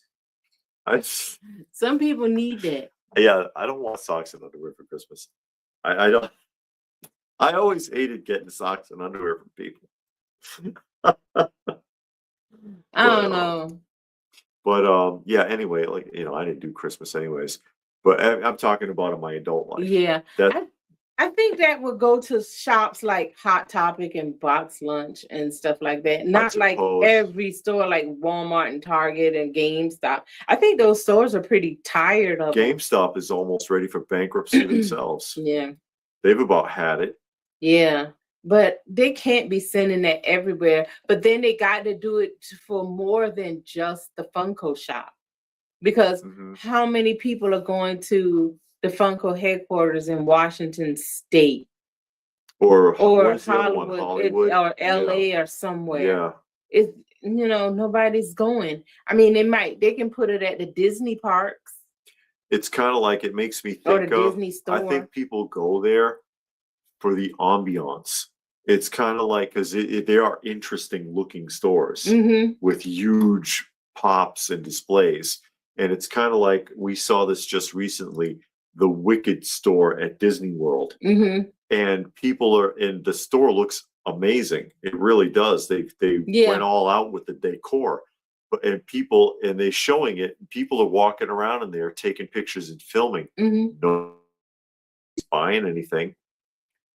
Some people need that. Yeah, I don't want socks and underwear for Christmas. I don't. I always hated getting socks and underwear from people. I don't know. But yeah, anyway, like, I didn't do Christmas anyways. But I'm talking about in my adult life. Yeah. I think that would go to shops like Hot Topic and Box Lunch and stuff like that. Not like every store like Walmart and Target and GameStop. I think those stores are pretty tired of GameStop is almost ready for bankruptcy themselves. Yeah. They've about had it. Yeah. But they can't be sending that everywhere. But then they got to do it for more than just the Funko shop. Because how many people are going to the Funko headquarters in Washington State? Or Hollywood or LA or somewhere. Yeah. It's, nobody's going. I mean, they can put it at the Disney parks. It's kind of like, it makes me think or the Disney store. I think people go there for the ambiance. It's kind of like, because they are interesting looking stores with huge pops and displays. And it's kind of like, we saw this just recently, the Wicked store at Disney World. And people are in the store, looks amazing. It really does. They went all out with the decor. And they're showing it. People are walking around in there taking pictures and filming. Nobody's buying anything.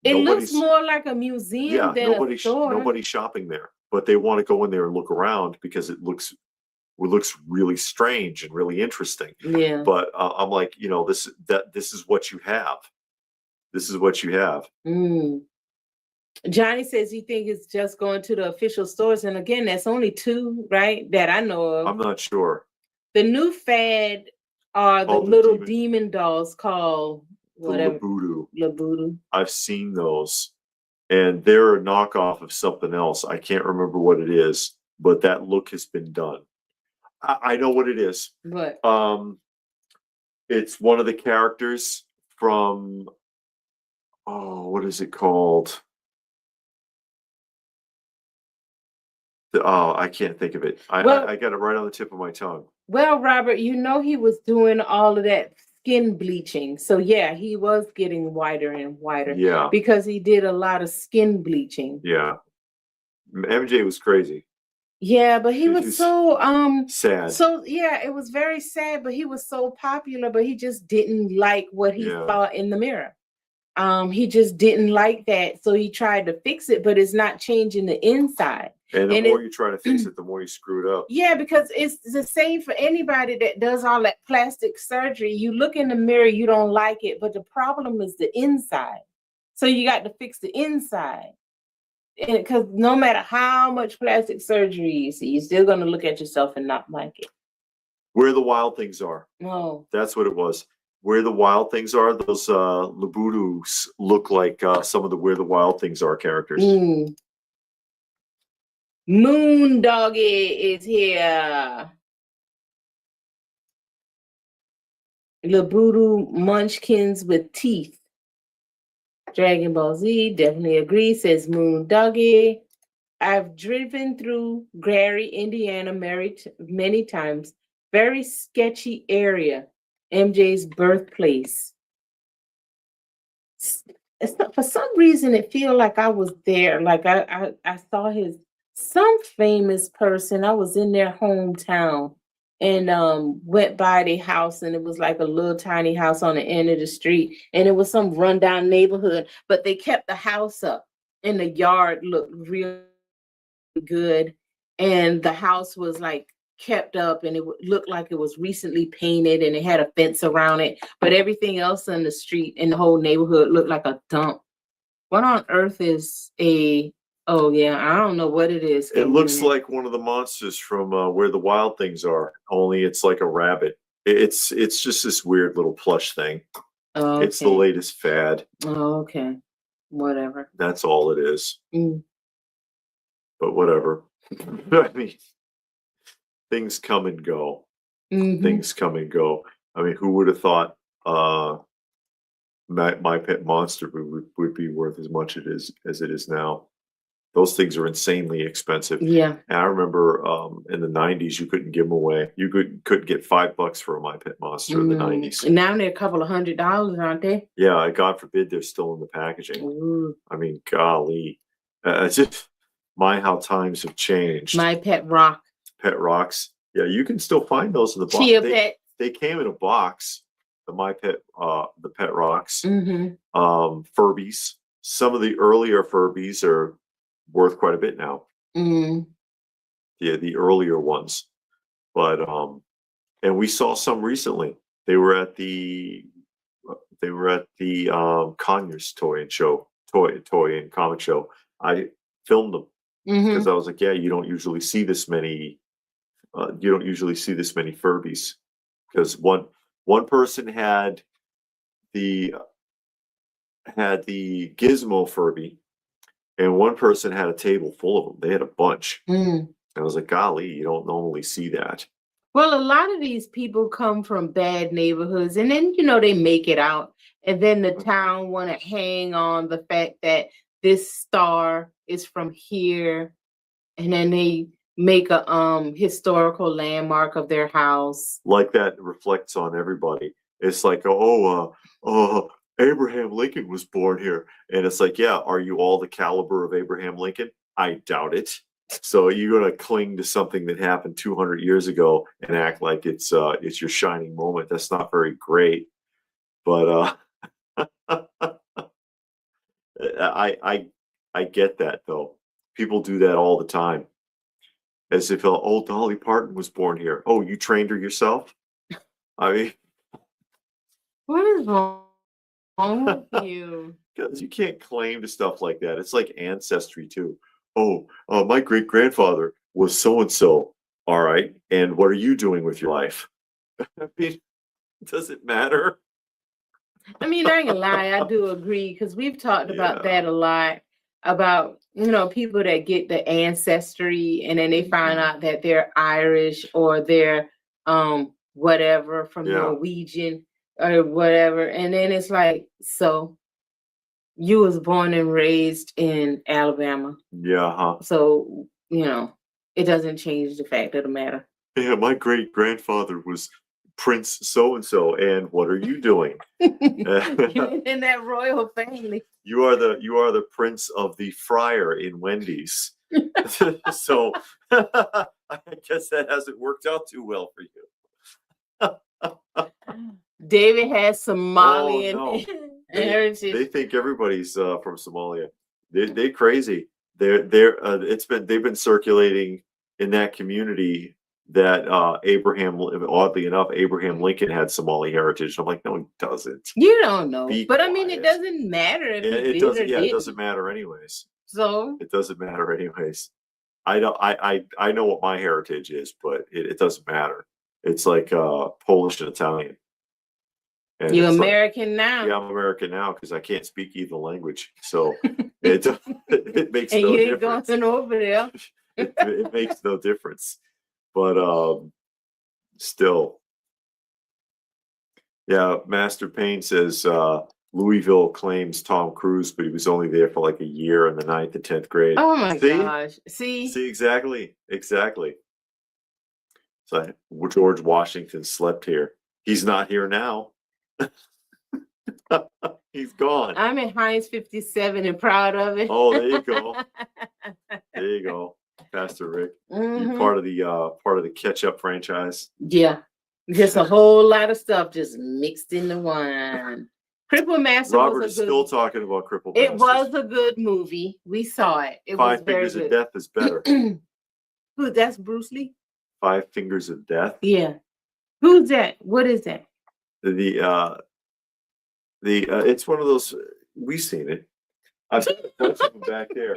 It looks more like a museum than a store. Nobody's shopping there, but they want to go in there and look around because it looks really strange and really interesting. Yeah. But I'm like, this is what you have. This is what you have. Johnny says he thinks it's just going to the official stores. And again, that's only 2, right? That I know of. I'm not sure. The new fad are the little demon dolls called whatever. Labubu. I've seen those. And they're a knockoff of something else. I can't remember what it is, but that look has been done. I know what it is. What? It's one of the characters from, what is it called? I can't think of it. I got it right on the tip of my tongue. Well, Robert, he was doing all of that skin bleaching. So yeah, he was getting whiter and whiter. Yeah. Because he did a lot of skin bleaching. Yeah. MJ was crazy. Yeah, but he was so sad. So yeah, it was very sad, but he was so popular, but he just didn't like what he saw in the mirror. He just didn't like that. So he tried to fix it, but it's not changing the inside. And the more you try to fix it, the more you screw it up. Yeah, because it's the same for anybody that does all that plastic surgery. You look in the mirror, you don't like it, but the problem is the inside. So you got to fix the inside. Because no matter how much plastic surgery you see, you're still going to look at yourself and not like it. Where the Wild Things Are. Oh. That's what it was. Where the Wild Things Are, those Labudus look like some of the Where the Wild Things Are characters. Moon Doggy is here. Labubu munchkins with teeth. Dragon Ball Z definitely agrees, says Moon Doggy. I've driven through Gary, Indiana, many times. Very sketchy area. MJ's birthplace. For some reason, it feels like I was there. Like I saw some famous person. I was in their hometown and went by their house, and it was like a little tiny house on the end of the street, and it was some rundown neighborhood, but they kept the house up and the yard looked real good, and the house was like kept up, and it looked like it was recently painted, and it had a fence around it, but everything else in the street in the whole neighborhood looked like a dump. What on earth is oh yeah, I don't know what it is. It looks like one of the monsters from Where the Wild Things Are, only it's like a rabbit. It's just this weird little plush thing. Oh, okay. It's the latest fad. Oh, okay. Whatever. That's all it is. But whatever. I mean, things come and go. Things come and go. I mean, who would have thought My Pet Monster would be worth as much as it is now? Those things are insanely expensive. Yeah. And I remember in the 90s, you couldn't give them away. You couldn't get $5 for a My Pet Monster in the 90s. And now they're a couple of $100, aren't they? Yeah, God forbid they're still in the packaging. I mean, golly. It's just how times have changed. My Pet Rock. Pet Rocks. Yeah, you can still find those in the box. Chia Pet. They came in a box, the the Pet Rocks. Furbies. Some of the earlier Furbies are worth quite a bit now. Yeah, the earlier ones. But and we saw some recently. They were at the Conyers toy and comic show. I filmed them because I was like, yeah, you don't usually see this many Furbies, because one person had the Gizmo Furby, and one person had a table full of them. They had a bunch. And I was like, golly, you don't normally see that. Well, a lot of these people come from bad neighborhoods, and then they make it out, and then the town want to hang on the fact that this star is from here, and then they make a historical landmark of their house. Like that reflects on everybody. It's like, Abraham Lincoln was born here, and it's like, yeah, are you all the caliber of Abraham Lincoln? I doubt it. So you're gonna cling to something that happened 200 years ago and act like it's your shining moment. That's not very great. But I get that though. People do that all the time. As if Dolly Parton was born here. Oh, you trained her yourself? I mean, what is wrong with you? Because you can't claim to stuff like that. It's like ancestry too. Oh, my great grandfather was so and so. All right, and what are you doing with your life? I mean, does it matter? I mean, I ain't gonna lie, I do agree, because we've talked about that a lot, about people that get the ancestry and then they find out that they're Irish or they're whatever from Norwegian or whatever, and then it's like, so you was born and raised in Alabama. Yeah, huh? So, it doesn't change the fact of the matter. Yeah, my great grandfather was Prince so-and-so, and what are you doing? In that royal family. You are the prince of the fryer in Wendy's. So I guess that hasn't worked out too well for you. David has Somalian heritage. They think everybody's from Somalia. They're crazy. They've been circulating in that community that oddly enough, Abraham Lincoln had Somali heritage. I'm like, no, he doesn't. You don't know. But quiet. I mean, it doesn't matter if it doesn't. Yeah, it doesn't matter anyways. So it doesn't matter anyways. I know what my heritage is, but it doesn't matter. It's like Polish and Italian. And you're American now. Yeah, I'm American now because I can't speak either language. So it makes and no you ain't difference. Going over there. It makes no difference. But still. Yeah, Master Payne says Louisville claims Tom Cruise, but he was only there for like a year in the 9th and 10th grade. Oh my gosh. See, exactly. So George Washington slept here. He's not here now. He's gone. I'm in Heinz 57 and proud of it. Oh, there you go. There you go, Pastor Rick. You're part of the ketchup franchise. Yeah, just a whole lot of stuff just mixed into one. Cripple Master. Robert is still talking about Cripple Master. It was a good movie. We saw it. It was very good. 5 Fingers of Death is better. Who? That's Bruce Lee. 5 Fingers of Death. Yeah. Who's that? What is that? It's one of those. We've seen it. I've got a bunch of them back there.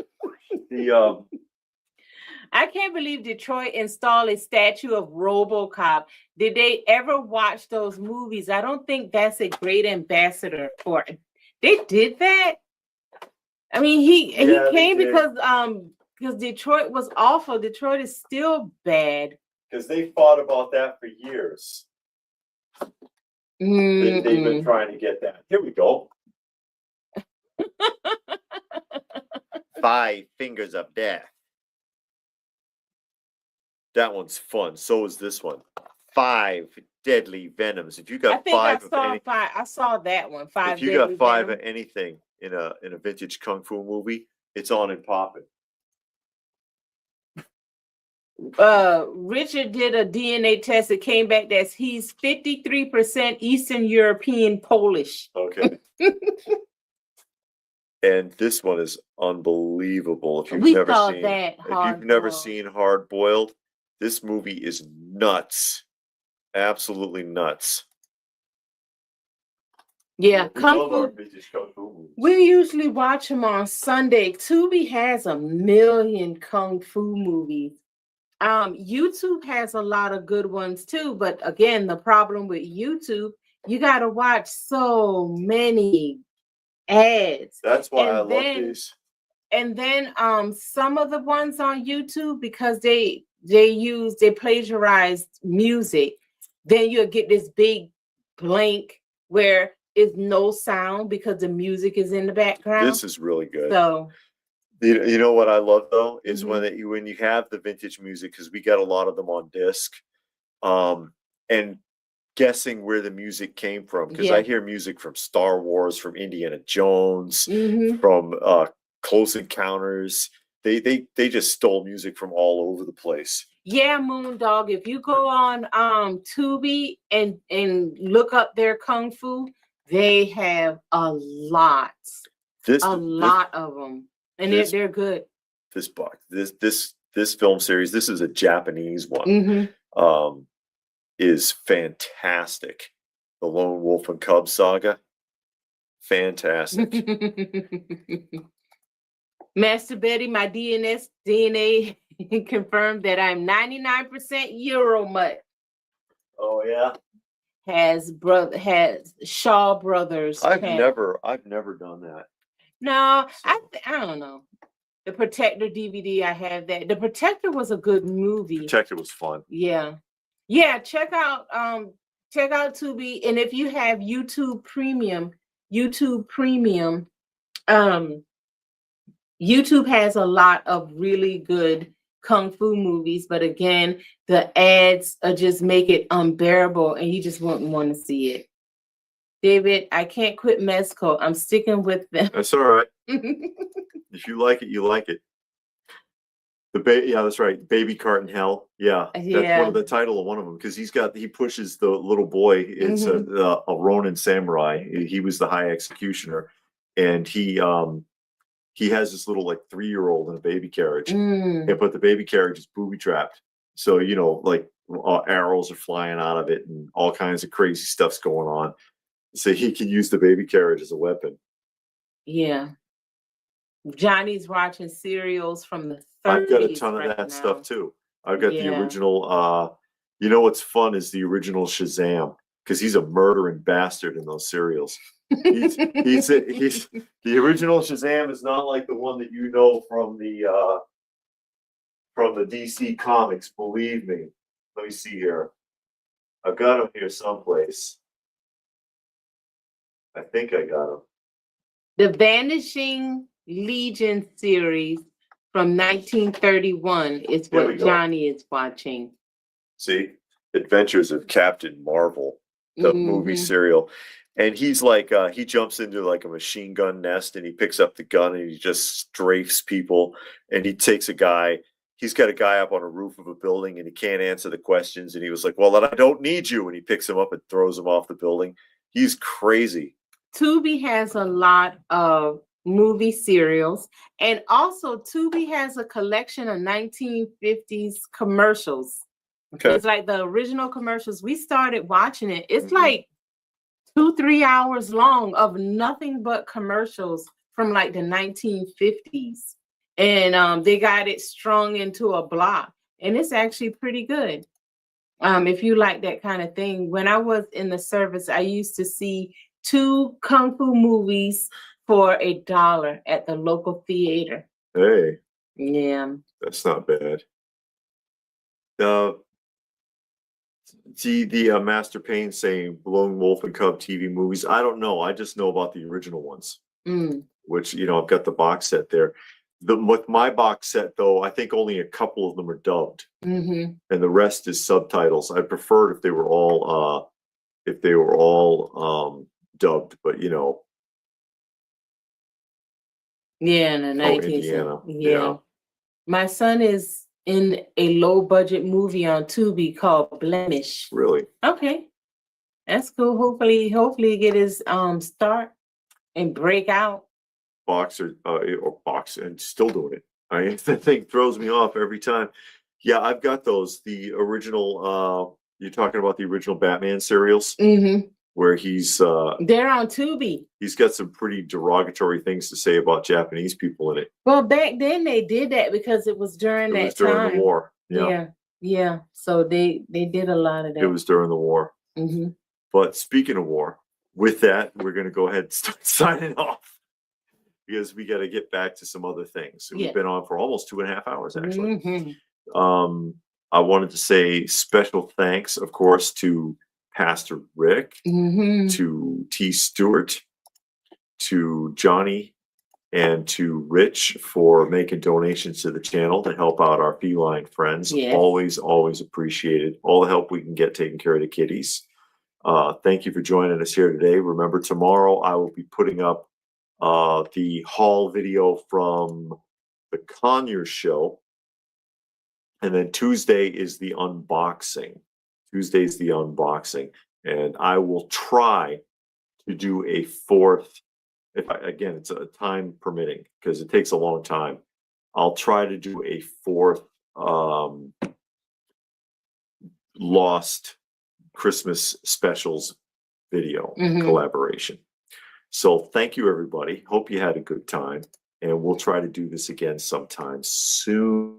I can't believe Detroit installed a statue of RoboCop. Did they ever watch those movies? I don't think that's a great ambassador for it. They did that. I mean, he came because Detroit was awful. Detroit is still bad. Because they fought about that for years. They've been trying to get that. Here we go. 5 Fingers of Death. That one's fun. So is this one. 5 Deadly Venoms. If you got five, I saw that one. 5. If you got 5 of anything in a vintage kung fu movie, it's on and popping. Richard did a DNA test that came back that he's 53% Eastern European Polish. Okay. And this one is unbelievable. If you've never seen Hard Boiled, this movie is nuts. Absolutely nuts. Yeah, kung fu. We usually watch them on Sunday. Tubi has a million kung fu movies. YouTube has a lot of good ones too, but again, the problem with YouTube, you got to watch so many ads. That's why I love these. And then some of the ones on YouTube, because they they plagiarized music, then you'll get this big blank where it's no sound because the music is in the background. This is really good. So you know what I love though is when you have the vintage music, because we got a lot of them on disc, and guessing where the music came from, because I hear music from Star Wars, from Indiana Jones, from Close Encounters. They just stole music from all over the place. Yeah, Moondog, if you go on Tubi and look up their kung fu, they have a lot of them, and they're good. This film series, this is a Japanese one, is fantastic. The Lone Wolf and Cub saga, fantastic. Master Betty, my DNA confirmed that I'm 99% Euro mutt. Oh yeah. Has Shaw Brothers. I've never done that. No, I don't know. The Protector DVD, I have that. The Protector was a good movie. Protector was fun. Yeah. Check out Tubi, and if you have YouTube Premium, YouTube has a lot of really good kung fu movies, but again, the ads just make it unbearable, and you just wouldn't want to see it. David, I can't quit Mezco. I'm sticking with them. That's all right. If you like it, you like it. Yeah, that's right. Baby Cart in Hell. Yeah, that's one of the title of one of them, because he pushes the little boy. It's a Ronin samurai. He was the high executioner, and he has this little like 3-year-old in a baby carriage, but the baby carriage is booby trapped. So like arrows are flying out of it, and all kinds of crazy stuff's going on. So he can use the baby carriage as a weapon. Yeah. Johnny's watching serials from the 30s. I've got a ton of that stuff too. I've got the original. What's fun is the original Shazam, because he's a murdering bastard in those serials. He's the original Shazam is not like the one that you know from the DC comics. Believe me. Let me see here. I've got him here someplace. I think I got him. The Vanishing Legion series from 1931 is what Johnny is watching. See, Adventures of Captain Marvel, the movie serial. And he's like, he jumps into like a machine gun nest, and he picks up the gun and he just strafes people. And he takes a guy. He's got a guy up on a roof of a building, and he can't answer the questions. And he was like, well, then I don't need you. And he picks him up and throws him off the building. He's crazy. Tubi has a lot of movie serials, and also Tubi has a collection of 1950s commercials. Okay. It's like the original commercials. We started watching it. It's like 2-3 hours long of nothing but commercials from like the 1950s. And they got it strung into a block, and it's actually pretty good. If you like that kind of thing. When I was in the service, I used to see 2 kung fu movies for $1 at the local theater. Hey. Yeah. That's not bad. The Master Payne saying Lone Wolf and Cub TV movies. I don't know. I just know about the original ones, which, I've got the box set there. With my box set, though, I think only a couple of them are dubbed, and the rest is subtitles. I preferred if they were all dubbed, but Yeah, in the 19th Indiana. Yeah. My son is in a low budget movie on Tubi called Blemish. Really? Okay. That's cool. Hopefully get his start and break out. Boxer and still doing it. The thing throws me off every time. Yeah, I've got those. The original you're talking about the original Batman serials? Where he's they're on Tubi. He's got some pretty derogatory things to say about Japanese people in it. Well, back then they did that because it was during that time. During the war. Yeah. So they did a lot of that. It was during the war. But speaking of war, with that, we're going to go ahead and start signing off, because we got to get back to some other things. We've been on for almost 2.5 hours, actually. I wanted to say special thanks, of course, to Pastor Rick, to T. Stewart, to Johnny, and to Rich for making donations to the channel to help out our feline friends. Yes. Always appreciated. All the help we can get taking care of the kitties. Thank you for joining us here today. Remember, tomorrow I will be putting up the haul video from the Conyers show. And then Tuesday is the unboxing. Tuesday's the unboxing. And I will try to do a fourth. Again, it's a time permitting because it takes a long time. I'll try to do a fourth Lost Christmas specials video collaboration. So thank you, everybody. Hope you had a good time. And we'll try to do this again sometime soon.